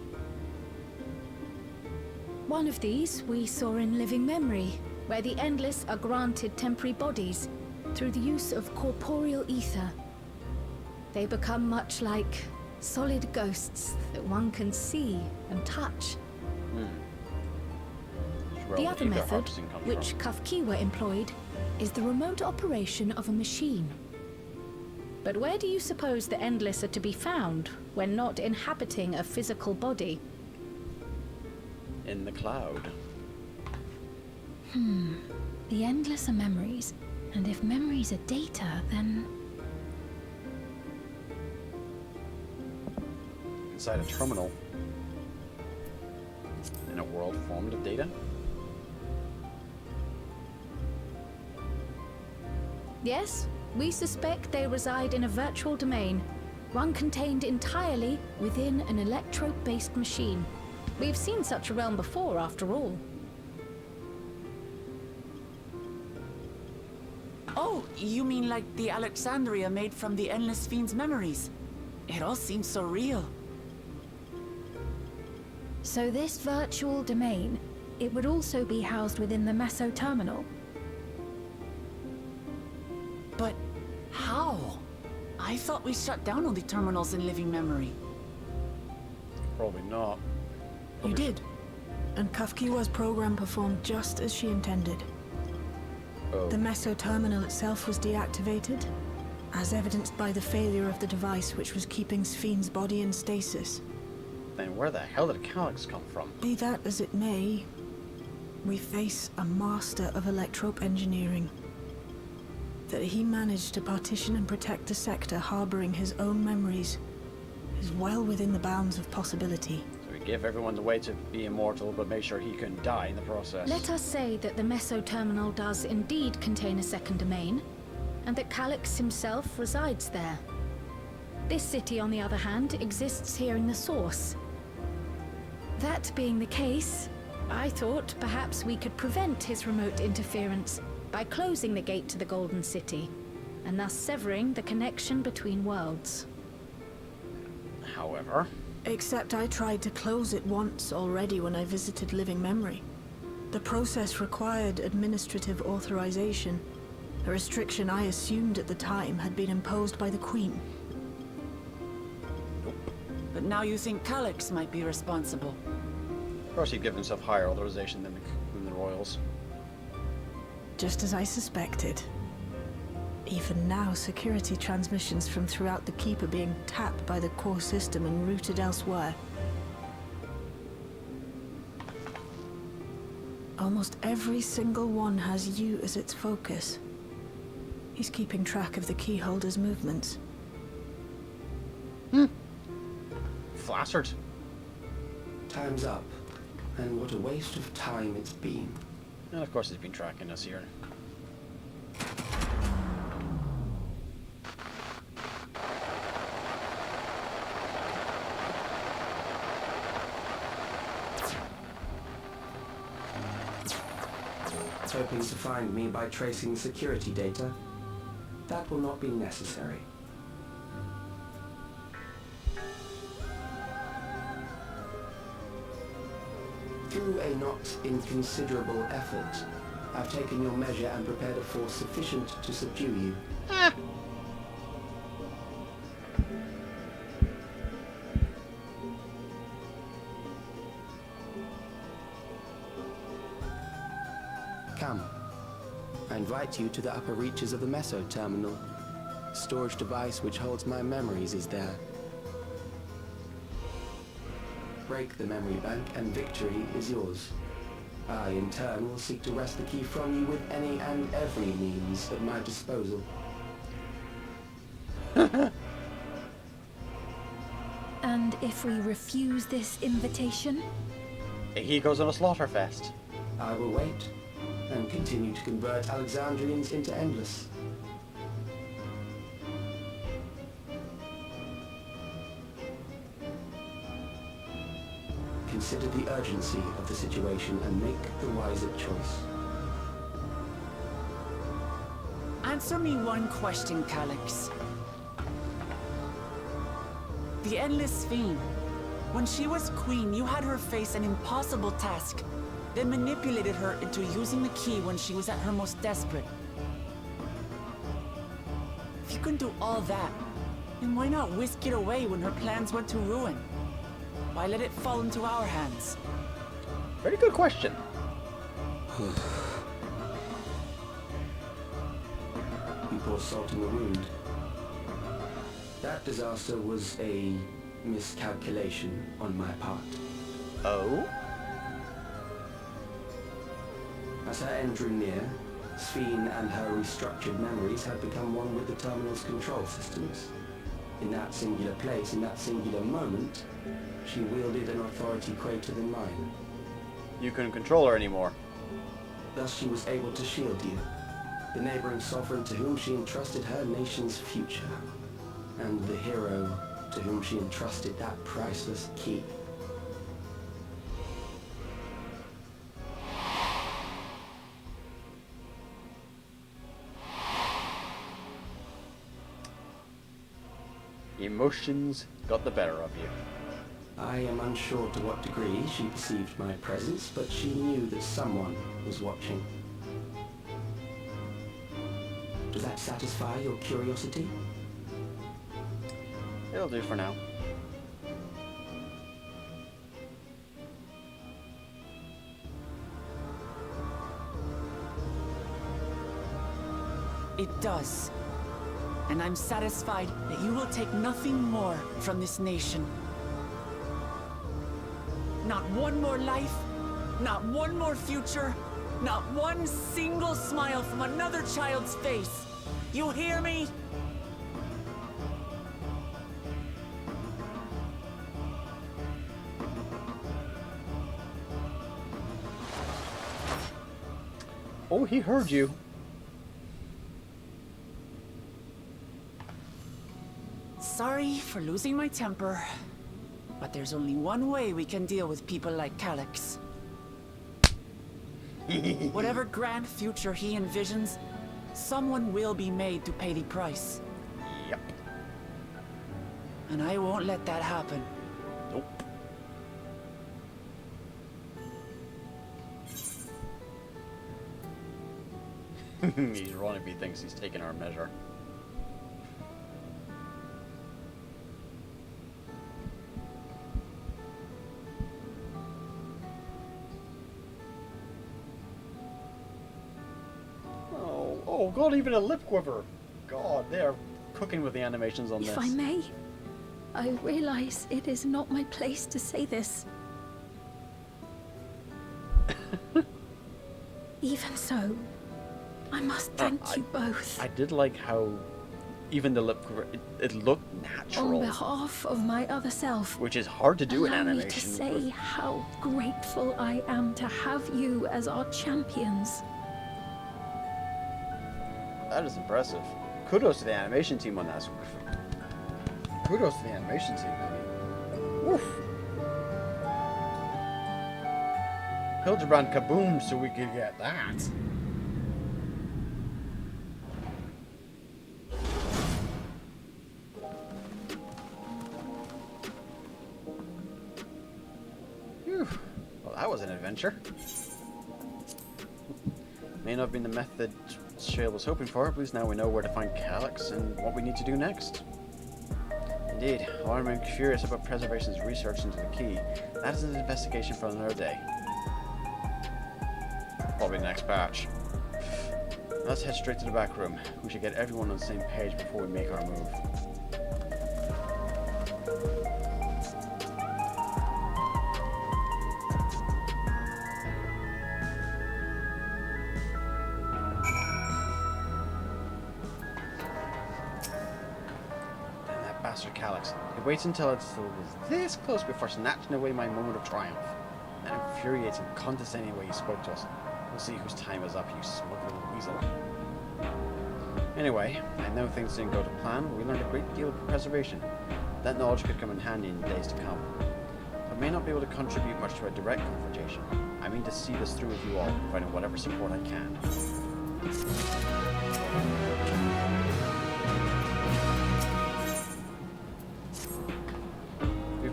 One of these we saw in Living Memory, where the Endless are granted temporary bodies through the use of corporeal ether. They become much like solid ghosts that one can see and touch. The other method, which Kafkiwa employed, is the remote operation of a machine. But where do you suppose the Endless are to be found when not inhabiting a physical body? In the cloud. The Endless are memories, and if memories are data, then... Inside a terminal. In a world formed of data? Yes, We suspect they reside in a virtual domain, one contained entirely within an electro-based machine. We've seen such a realm before, after all. Oh, you mean like the Alexandria made from the Endless Fiend's memories? It all seems so real. So this virtual domain, it would also be housed within the Meso terminal. But how? I thought we shut down all the terminals in living memory. Probably not. You did. And Kafkiwa's program performed just as she intended. Oh. The Meso terminal itself was deactivated, as evidenced by the failure of the device which was keeping Spheen's body in stasis. Then where the hell did Calyx come from? Be that as it may, we face a master of electrope engineering. That he managed to partition and protect the sector harboring his own memories is well within the bounds of possibility. So we give everyone the way to be immortal, but make sure he couldn't die in the process. Let us say that the Meso terminal does indeed contain a second domain, and that Calyx himself resides there. This city, on the other hand, exists here in the source. That being the case, I thought perhaps we could prevent his remote interference by closing the gate to the Golden City, and thus severing the connection between worlds. However... Except I tried to close it once already when I visited Living Memory. The process required administrative authorization, a restriction I assumed at the time had been imposed by the Queen. But now you think Calyx might be responsible. Of course he'd give himself higher authorization than the Royals. Just as I suspected. Even now, security transmissions from throughout the Keep are being tapped by the core system and routed elsewhere. Almost every single one has you as its focus. He's keeping track of the keyholder's movements. Flattered. Time's up. And what a waste of time it's been. And of course he's been tracking us here. Hoping to find me by tracing security data? That will not be necessary. Through a not inconsiderable effort, I've taken your measure and prepared a force sufficient to subdue you. Come. I invite you to the upper reaches of the Meso terminal. The storage device which holds my memories is there. Break the memory bank and victory is yours. I, in turn, will seek to wrest the key from you with any and every means at my disposal. And if we refuse this invitation? He goes on a slaughterfest. I will wait and continue to convert Alexandrians into Endless. Consider the urgency of the situation and make the wiser choice. Answer me one question, Calyx. The Endless Fiend. When she was queen, you had her face an impossible task, then manipulated her into using the key when she was at her most desperate. If you can do all that, then why not whisk it away when her plans went to ruin? Why let it fall into our hands? Very good question. You pour salt in the wound. That disaster was a miscalculation on my part. Oh? As her end drew near, Sphene and her restructured memories had become one with the terminal's control systems. In that singular place, in that singular moment, she wielded an authority greater than mine. You couldn't control her anymore. Thus she was able to shield you, the neighboring sovereign to whom she entrusted her nation's future, and the hero to whom she entrusted that priceless key. Emotions got the better of you. I am unsure to what degree she perceived my presence, but she knew that someone was watching. Does that satisfy your curiosity? It'll do for now. It does. And I'm satisfied that you will take nothing more from this nation. Not one more life, not one more future, not one single smile from another child's face. You hear me? Oh, he heard you. Sorry for losing my temper, but there's only one way we can deal with people like Calyx. Whatever grand future he envisions, someone will be made to pay the price. Yep. And I won't let that happen. Nope. He's running if he thinks he's taking our measure. Oh god, even a lip quiver. God, they are cooking with the animations on this. If I may, I realize it is not my place to say this. Even so, I must thank you both. I did like how even the lip quiver, it looked natural. On behalf of my other self, which is hard to do in allow me animation. to say how grateful I am to have you as our champions. That is impressive. Kudos to the animation team on that. Kudos to the animation team, man. Woof. Hildebrand kaboom so we could get that. Whew. Well, that was an adventure. May not have been the method Shale was hoping for, but at least now we know where to find Calyx and what we need to do next. Indeed, while I'm curious about Preservation's research into the key, that is an investigation for another day. Probably the next batch. Let's head straight to the back room. We should get everyone on the same page before we make our move. Calyx. He waits until it was this close before snatching away my moment of triumph. That infuriating, condescending way he spoke to us. We'll see whose time is up, you smuggling weasel. Anyway, I know things didn't go to plan, but we learned a great deal of preservation. That knowledge could come in handy in the days to come. I may not be able to contribute much to a direct confrontation. I mean to see this through with you all, providing whatever support I can.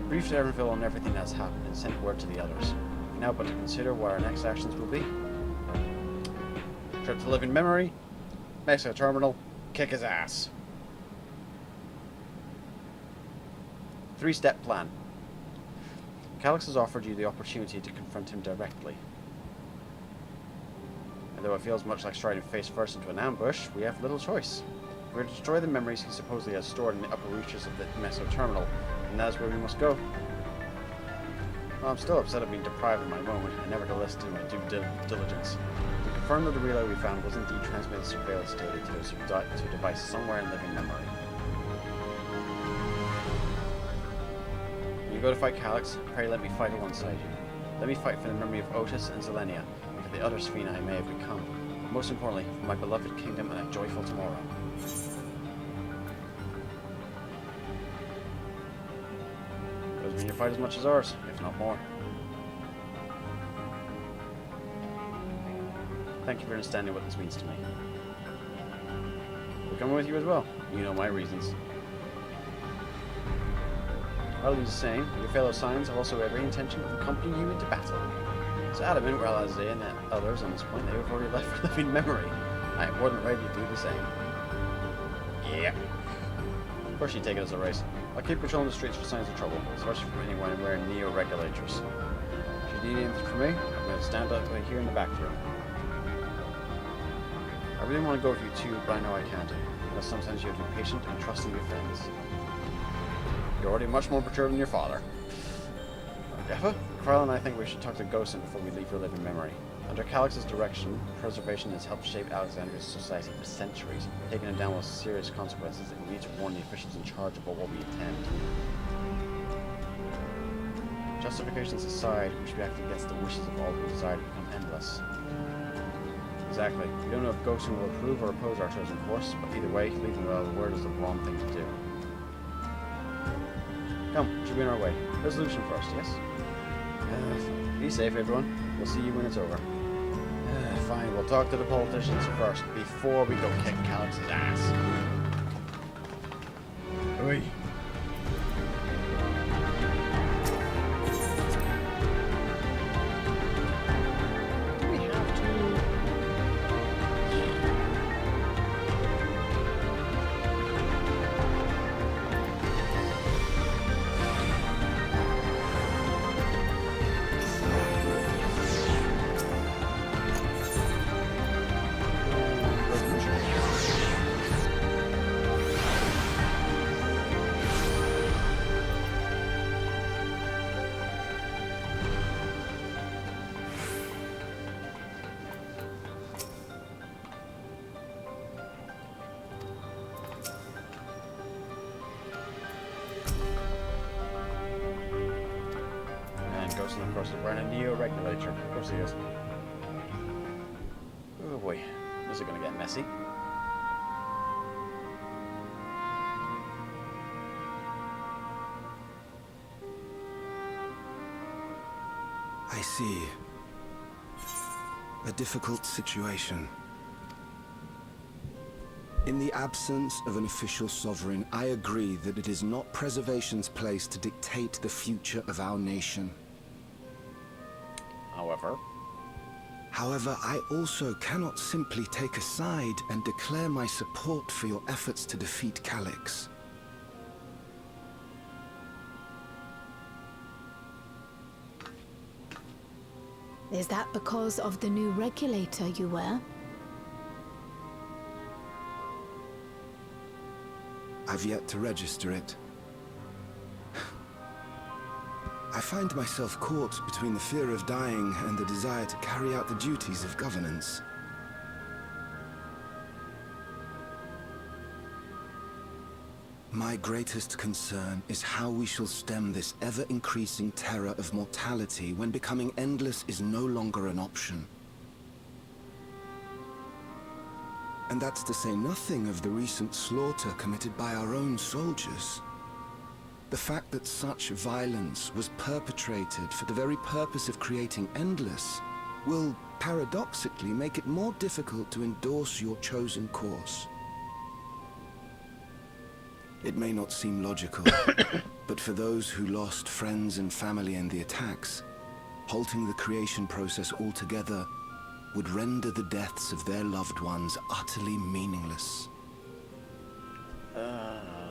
Briefed Erenville on everything that's happened and sent word to the others. Now but to consider what our next actions will be. Trip to Living Memory, MSQ Terminal, kick his ass. 3-step plan. Calyx has offered you the opportunity to confront him directly. And though it feels much like striding face first into an ambush, we have little choice. We're to destroy the memories he supposedly has stored in the upper reaches of the MSQ Terminal, and that is where we must go. Well, I'm still upset at being deprived of my moment, and nevertheless do my due diligence. We confirmed that the relay we found was indeed transmitting surveillance data to a device somewhere in living memory. When you go to fight Calyx, pray let me fight alongside you. Let me fight for the memory of Otis and Zelenia, and for the other Sphena I may have become. most importantly, for my beloved kingdom and a joyful tomorrow. Doesn't mean your fight as much as ours, if not more. Thank you for understanding what this means to me. We're coming with you as well. You know my reasons. I'll use the same. Your fellow Scions have also every intention of accompanying you into battle. So adamant were Alazay and others on this point, they have already left for living memory. I am more than ready to do the same. Yeah. Of course you take it as a race. I'll keep patrolling the streets for signs of trouble, especially from anyone wearing neo-regulators. If you need anything from me, I'm going to stand up right here in the back room. I really want to go with you too, but I know I can't. Because sometimes you have to be patient and trust in your friends. You're already much more mature than your father. Jaffa? Carl and I think we should talk to Gosen before we leave your living memory. Under Calix's direction, preservation has helped shape Alexandria's society for centuries, taking it down with serious consequences, and we need to warn the officials in charge about what we intend. Justifications aside, we should be acting against the wishes of all who desire to become endless. Exactly. We don't know if Gosen will approve or oppose our chosen course, but either way, leaving without a word is the wrong thing to do. Come, should be on our way. Resolution first, yes? Be safe, everyone. We'll see you when it's over. Fine, we'll talk to the politicians first, before we go kick Calix's ass. Oi. Of course, we're in a neo-regulator. Of course he is. Oh boy, this is gonna get messy. I see. A difficult situation. In the absence of an official sovereign, I agree that it is not Preservation's place to dictate the future of our nation. However, I also cannot simply take a side and declare my support for your efforts to defeat Calix. Is that because of the new regulator you wear? I've yet to register it. I find myself caught between the fear of dying and the desire to carry out the duties of governance. My greatest concern is how we shall stem this ever-increasing terror of mortality when becoming endless is no longer an option. And that's to say nothing of the recent slaughter committed by our own soldiers. The fact that such violence was perpetrated for the very purpose of creating Endless will, paradoxically, make it more difficult to endorse your chosen course. It may not seem logical, but for those who lost friends and family in the attacks, halting the creation process altogether would render the deaths of their loved ones utterly meaningless.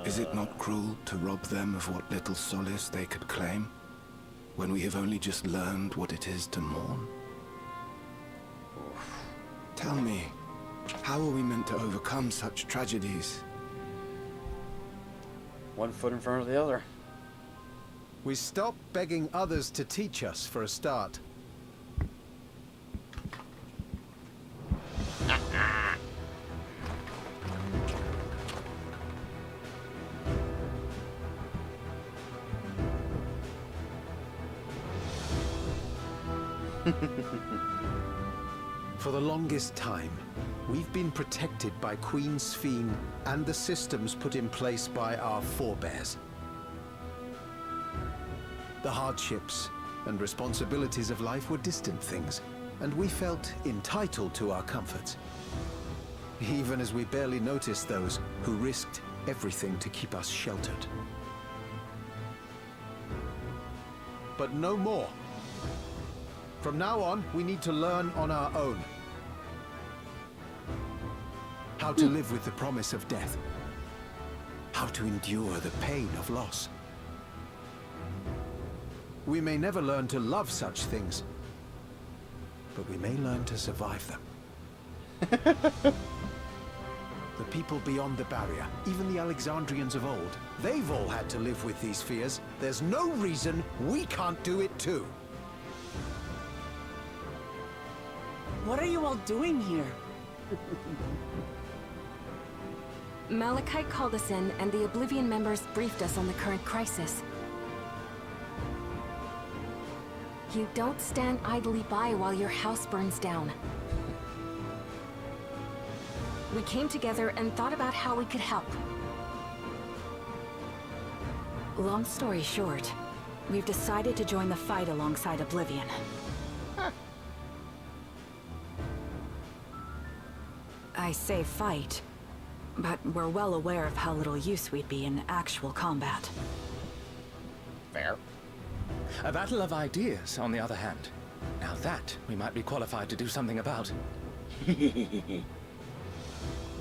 Is it not cruel to rob them of what little solace they could claim, when we have only just learned what it is to mourn? Tell me, how are we meant to overcome such tragedies? One foot in front of the other. We stop begging others to teach us for a start. For the longest time, we've been protected by Queen Sphene and the systems put in place by our forebears. The hardships and responsibilities of life were distant things, and we felt entitled to our comforts. Even as we barely noticed those who risked everything to keep us sheltered. But no more. From now on, we need to learn on our own. How to live with the promise of death. How to endure the pain of loss. We may never learn to love such things, but we may learn to survive them. The people beyond the barrier, even the Alexandrians of old, they've all had to live with these fears. There's no reason we can't do it too. What are you all doing here? Malachite called us in, and the Oblivion members briefed us on the current crisis. You don't stand idly by while your house burns down. We came together and thought about how we could help. Long story short, we've decided to join the fight alongside Oblivion. I say fight, but we're well aware of how little use we'd be in actual combat. Fair. A battle of ideas, on the other hand. Now that we might be qualified to do something about.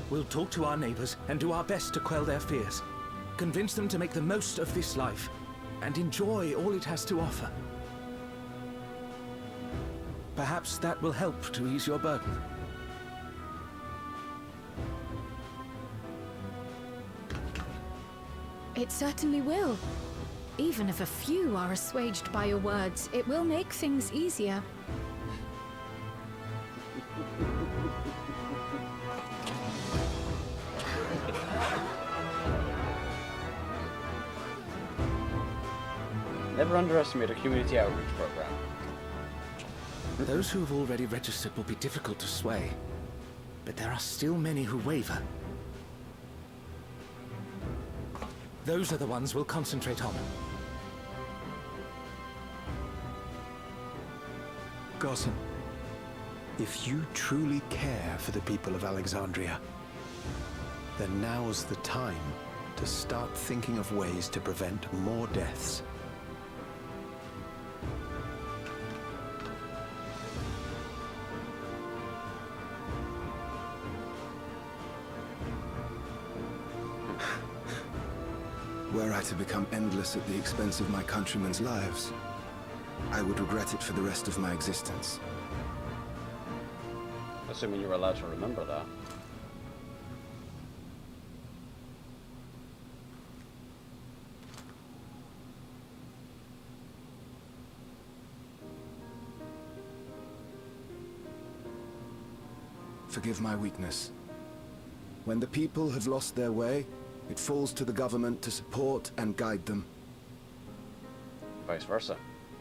We'll talk to our neighbors and do our best to quell their fears. Convince them to make the most of this life and enjoy all it has to offer. Perhaps that will help to ease your burden. It certainly will. Even if a few are assuaged by your words, it will make things easier. Never underestimate a community outreach program. Those who have already registered will be difficult to sway, but there are still many who waver. Those are the ones we'll concentrate on. Gossen, if you truly care for the people of Alexandria, Then now's the time to start thinking of ways to prevent more deaths. Were I to become endless at the expense of my countrymen's lives, I would regret it for the rest of my existence. Assuming you're allowed to remember that. Forgive my weakness. When the people have lost their way, it falls to the government to support and guide them. Vice versa.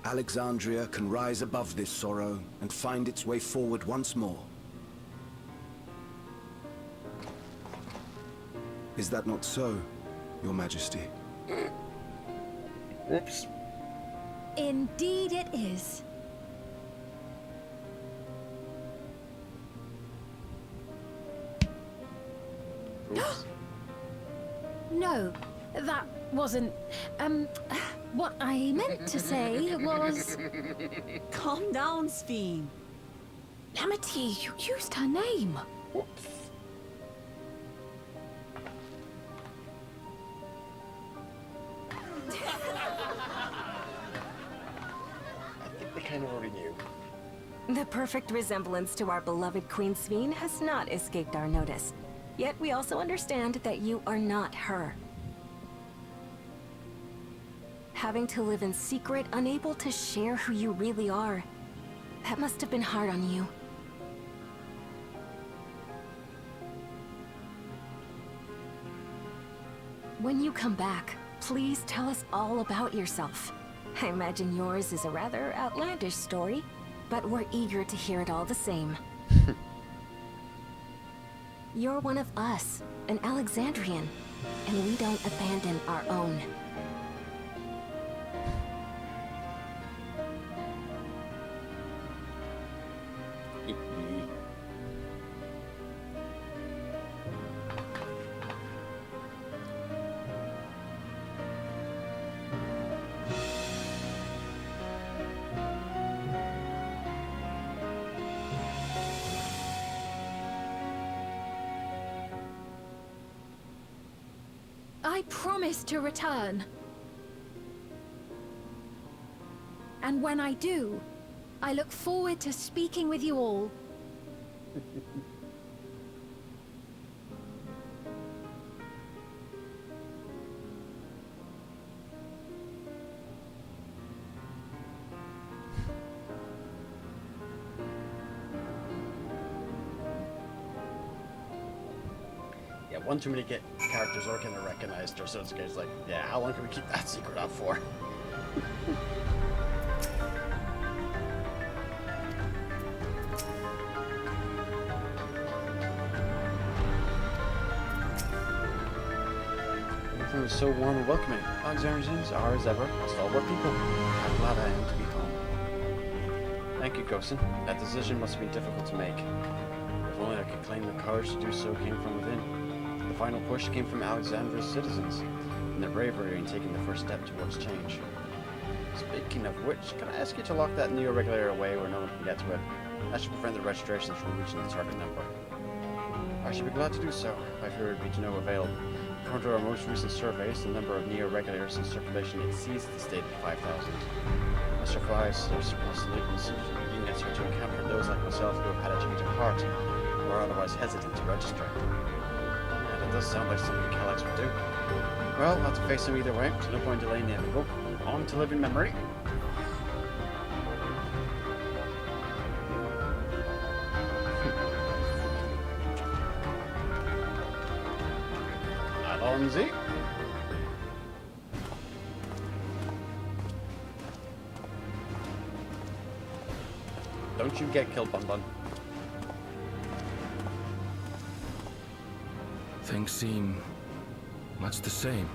Alexandria can rise above this sorrow and find its way forward once more. Is that not so, Your Majesty? Oops. Indeed it is. Oops. No, that wasn't... what I meant to say was... Calm down, Sphene. Amity, you used her name. Whoops. I think they kind of already knew. The perfect resemblance to our beloved Queen Sphene has not escaped our notice. Yet we also understand that you are not her. Having to live in secret, unable to share who you really are. That must have been hard on you. When you come back, please tell us all about yourself. I imagine yours is a rather outlandish story, but we're eager to hear it all the same. You're one of us, an Alexandrian, and we don't abandon our own. I promise to return. And when I do, I look forward to speaking with you all. Yeah, one too many characters are kind of recognized her, so it's like, yeah, how long can we keep that secret up for? Everything was so warm and welcoming. Alexandrians are, as ever, stalwart people. I'm glad I am to be home. Thank you, Gosen. That decision must have been difficult to make. If only I could claim the courage to do so came from within. The final push came from Alexandra's citizens, and their bravery in taking the first step towards change. Speaking of which, can I ask you to lock that neo-regulator away where no one can get to it? That should prevent the registrations from reaching the target number. I should be glad to do so. I fear it would be to no avail. According to our most recent surveys, the number of neo-regulators in circulation exceeds the stated 5,000. This survives their surplus units are to account for those like myself who have had a change of heart, or are otherwise hesitant to register. And it does sound like something Calyx would do. Well, I'll have to face him either way, so no point delaying the inevitable. On to living memory. Alonzi. Don't you get killed, Bun Bun. Things seem much the same.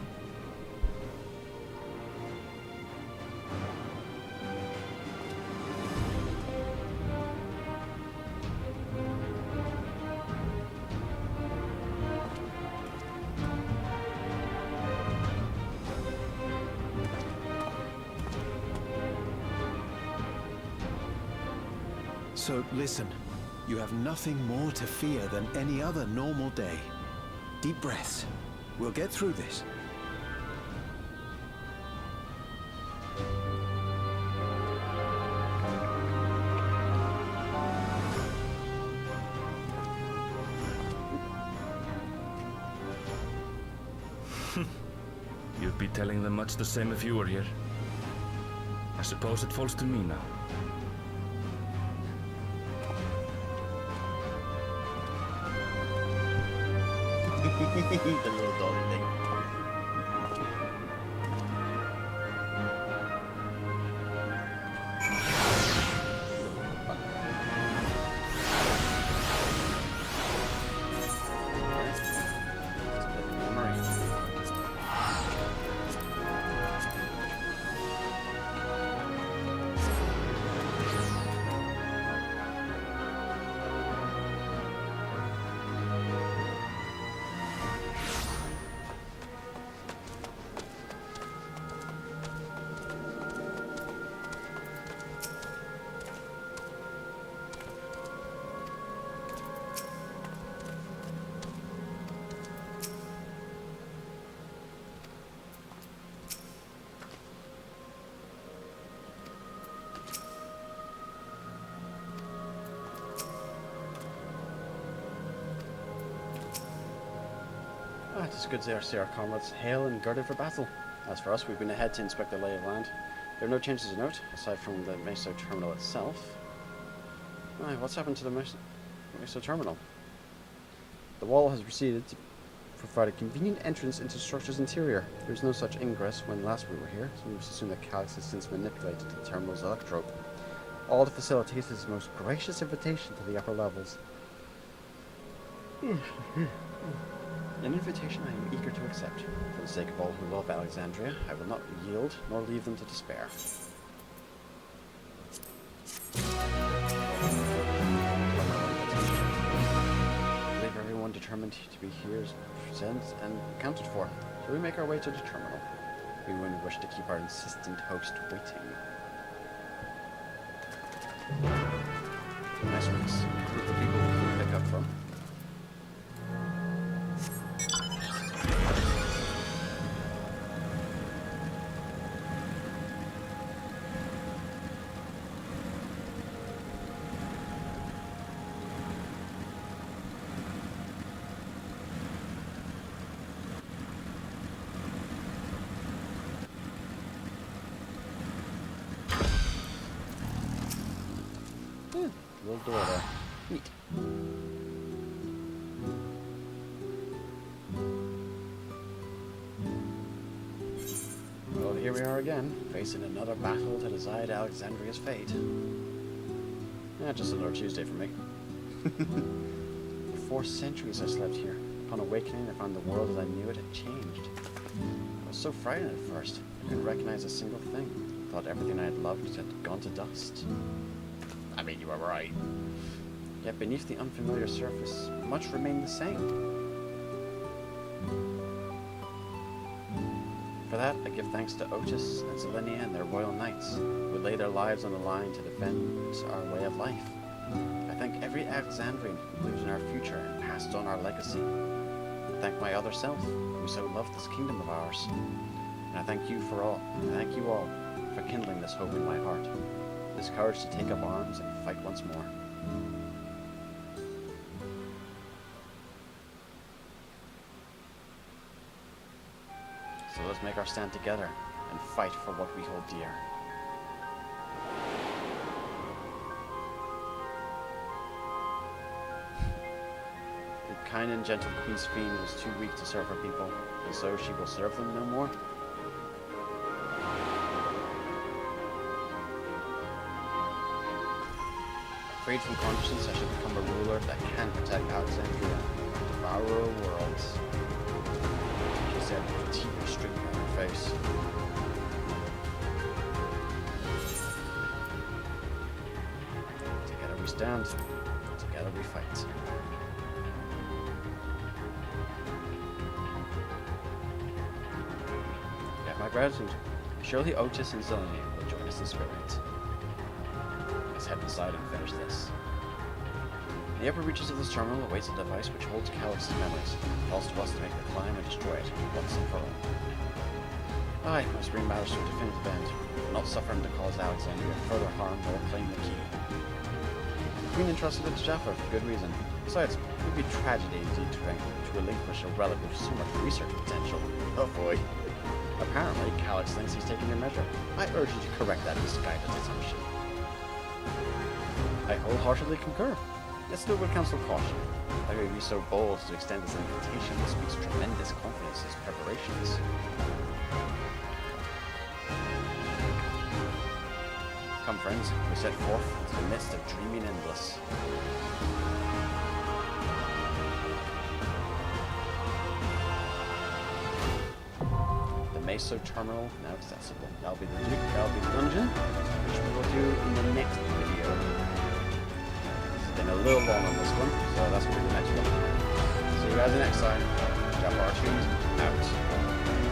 So listen, you have nothing more to fear than any other normal day. Deep breaths. We'll get through this. You'd be telling them much the same if you were here. I suppose it falls to me now. The little doggy thing. It is good to see our comrades hale and girded for battle. As for us, we've been ahead to inspect the lay of land. There are no changes to note, aside from the Meso terminal itself. What's happened to the Meso terminal? The wall has receded to provide a convenient entrance into the structure's interior. There was no such ingress when last we were here, so we assume that Calyx has since manipulated the terminal's electrode. All the facilities is his most gracious invitation to the upper levels. An invitation I am eager to accept. For the sake of all who love Alexandria, I will not yield nor leave them to despair. I believe everyone determined to be here is present and accounted for. So we make our way to the terminal. We wouldn't wish to keep our insistent host waiting. Nice weeks. Group of people we can pick up from. Little door there. Neat. Well, here we are again, facing another battle to decide Alexandria's fate. Just another Tuesday for me. For 4 centuries I slept here. Upon awakening, I found the world as I knew it had changed. I was so frightened at first. I couldn't recognize a single thing. I thought everything I had loved had gone to dust. I mean, you were right. Yet beneath the unfamiliar surface, much remained the same. For that, I give thanks to Otis and Zelenia and their royal knights, who lay their lives on the line to defend our way of life. I thank every Alexandrian who believes in our future and passed on our legacy. I thank my other self, who so loved this kingdom of ours. And I thank you all for kindling this hope in my heart. This courage to take up arms and fight once more. So let's make our stand together and fight for what we hold dear. The kind and gentle Queen Sphene was too weak to serve her people, and so she will serve them no more. Freed from conscience, I should become a ruler that can protect Alexandria, devourer of worlds. She said with a teeth streak on her face. Together we stand, together we fight. You have my gratitude. Surely Otis and Zelenia will join us in spirit. Let's head inside and finish this. In the upper reaches of this terminal awaits a device which holds Calix's memories. It calls to us to make the climb and destroy it, once and for all. I must bring matters to a definitive end, and not suffer him to cause Alexandria further harm or claim the key. The Queen entrusted it to Jaffa for good reason. Besides, it would be tragedy indeed to relinquish a relic with so much research potential. Oh boy. Apparently, Calix thinks he's taking your measure. I urge you to correct that misguided assumption. I wholeheartedly concur. Yet still would counsel caution. I may be so bold to extend this invitation that speaks tremendous confidence in his preparations. Come, friends, we set forth into the midst of dreaming endless. The Meso terminal now accessible. That'll be the dungeon, which we will do in the next video. Been a little long on this one, so that's going to be the next one. See you guys next time. JaffaArchfiend out.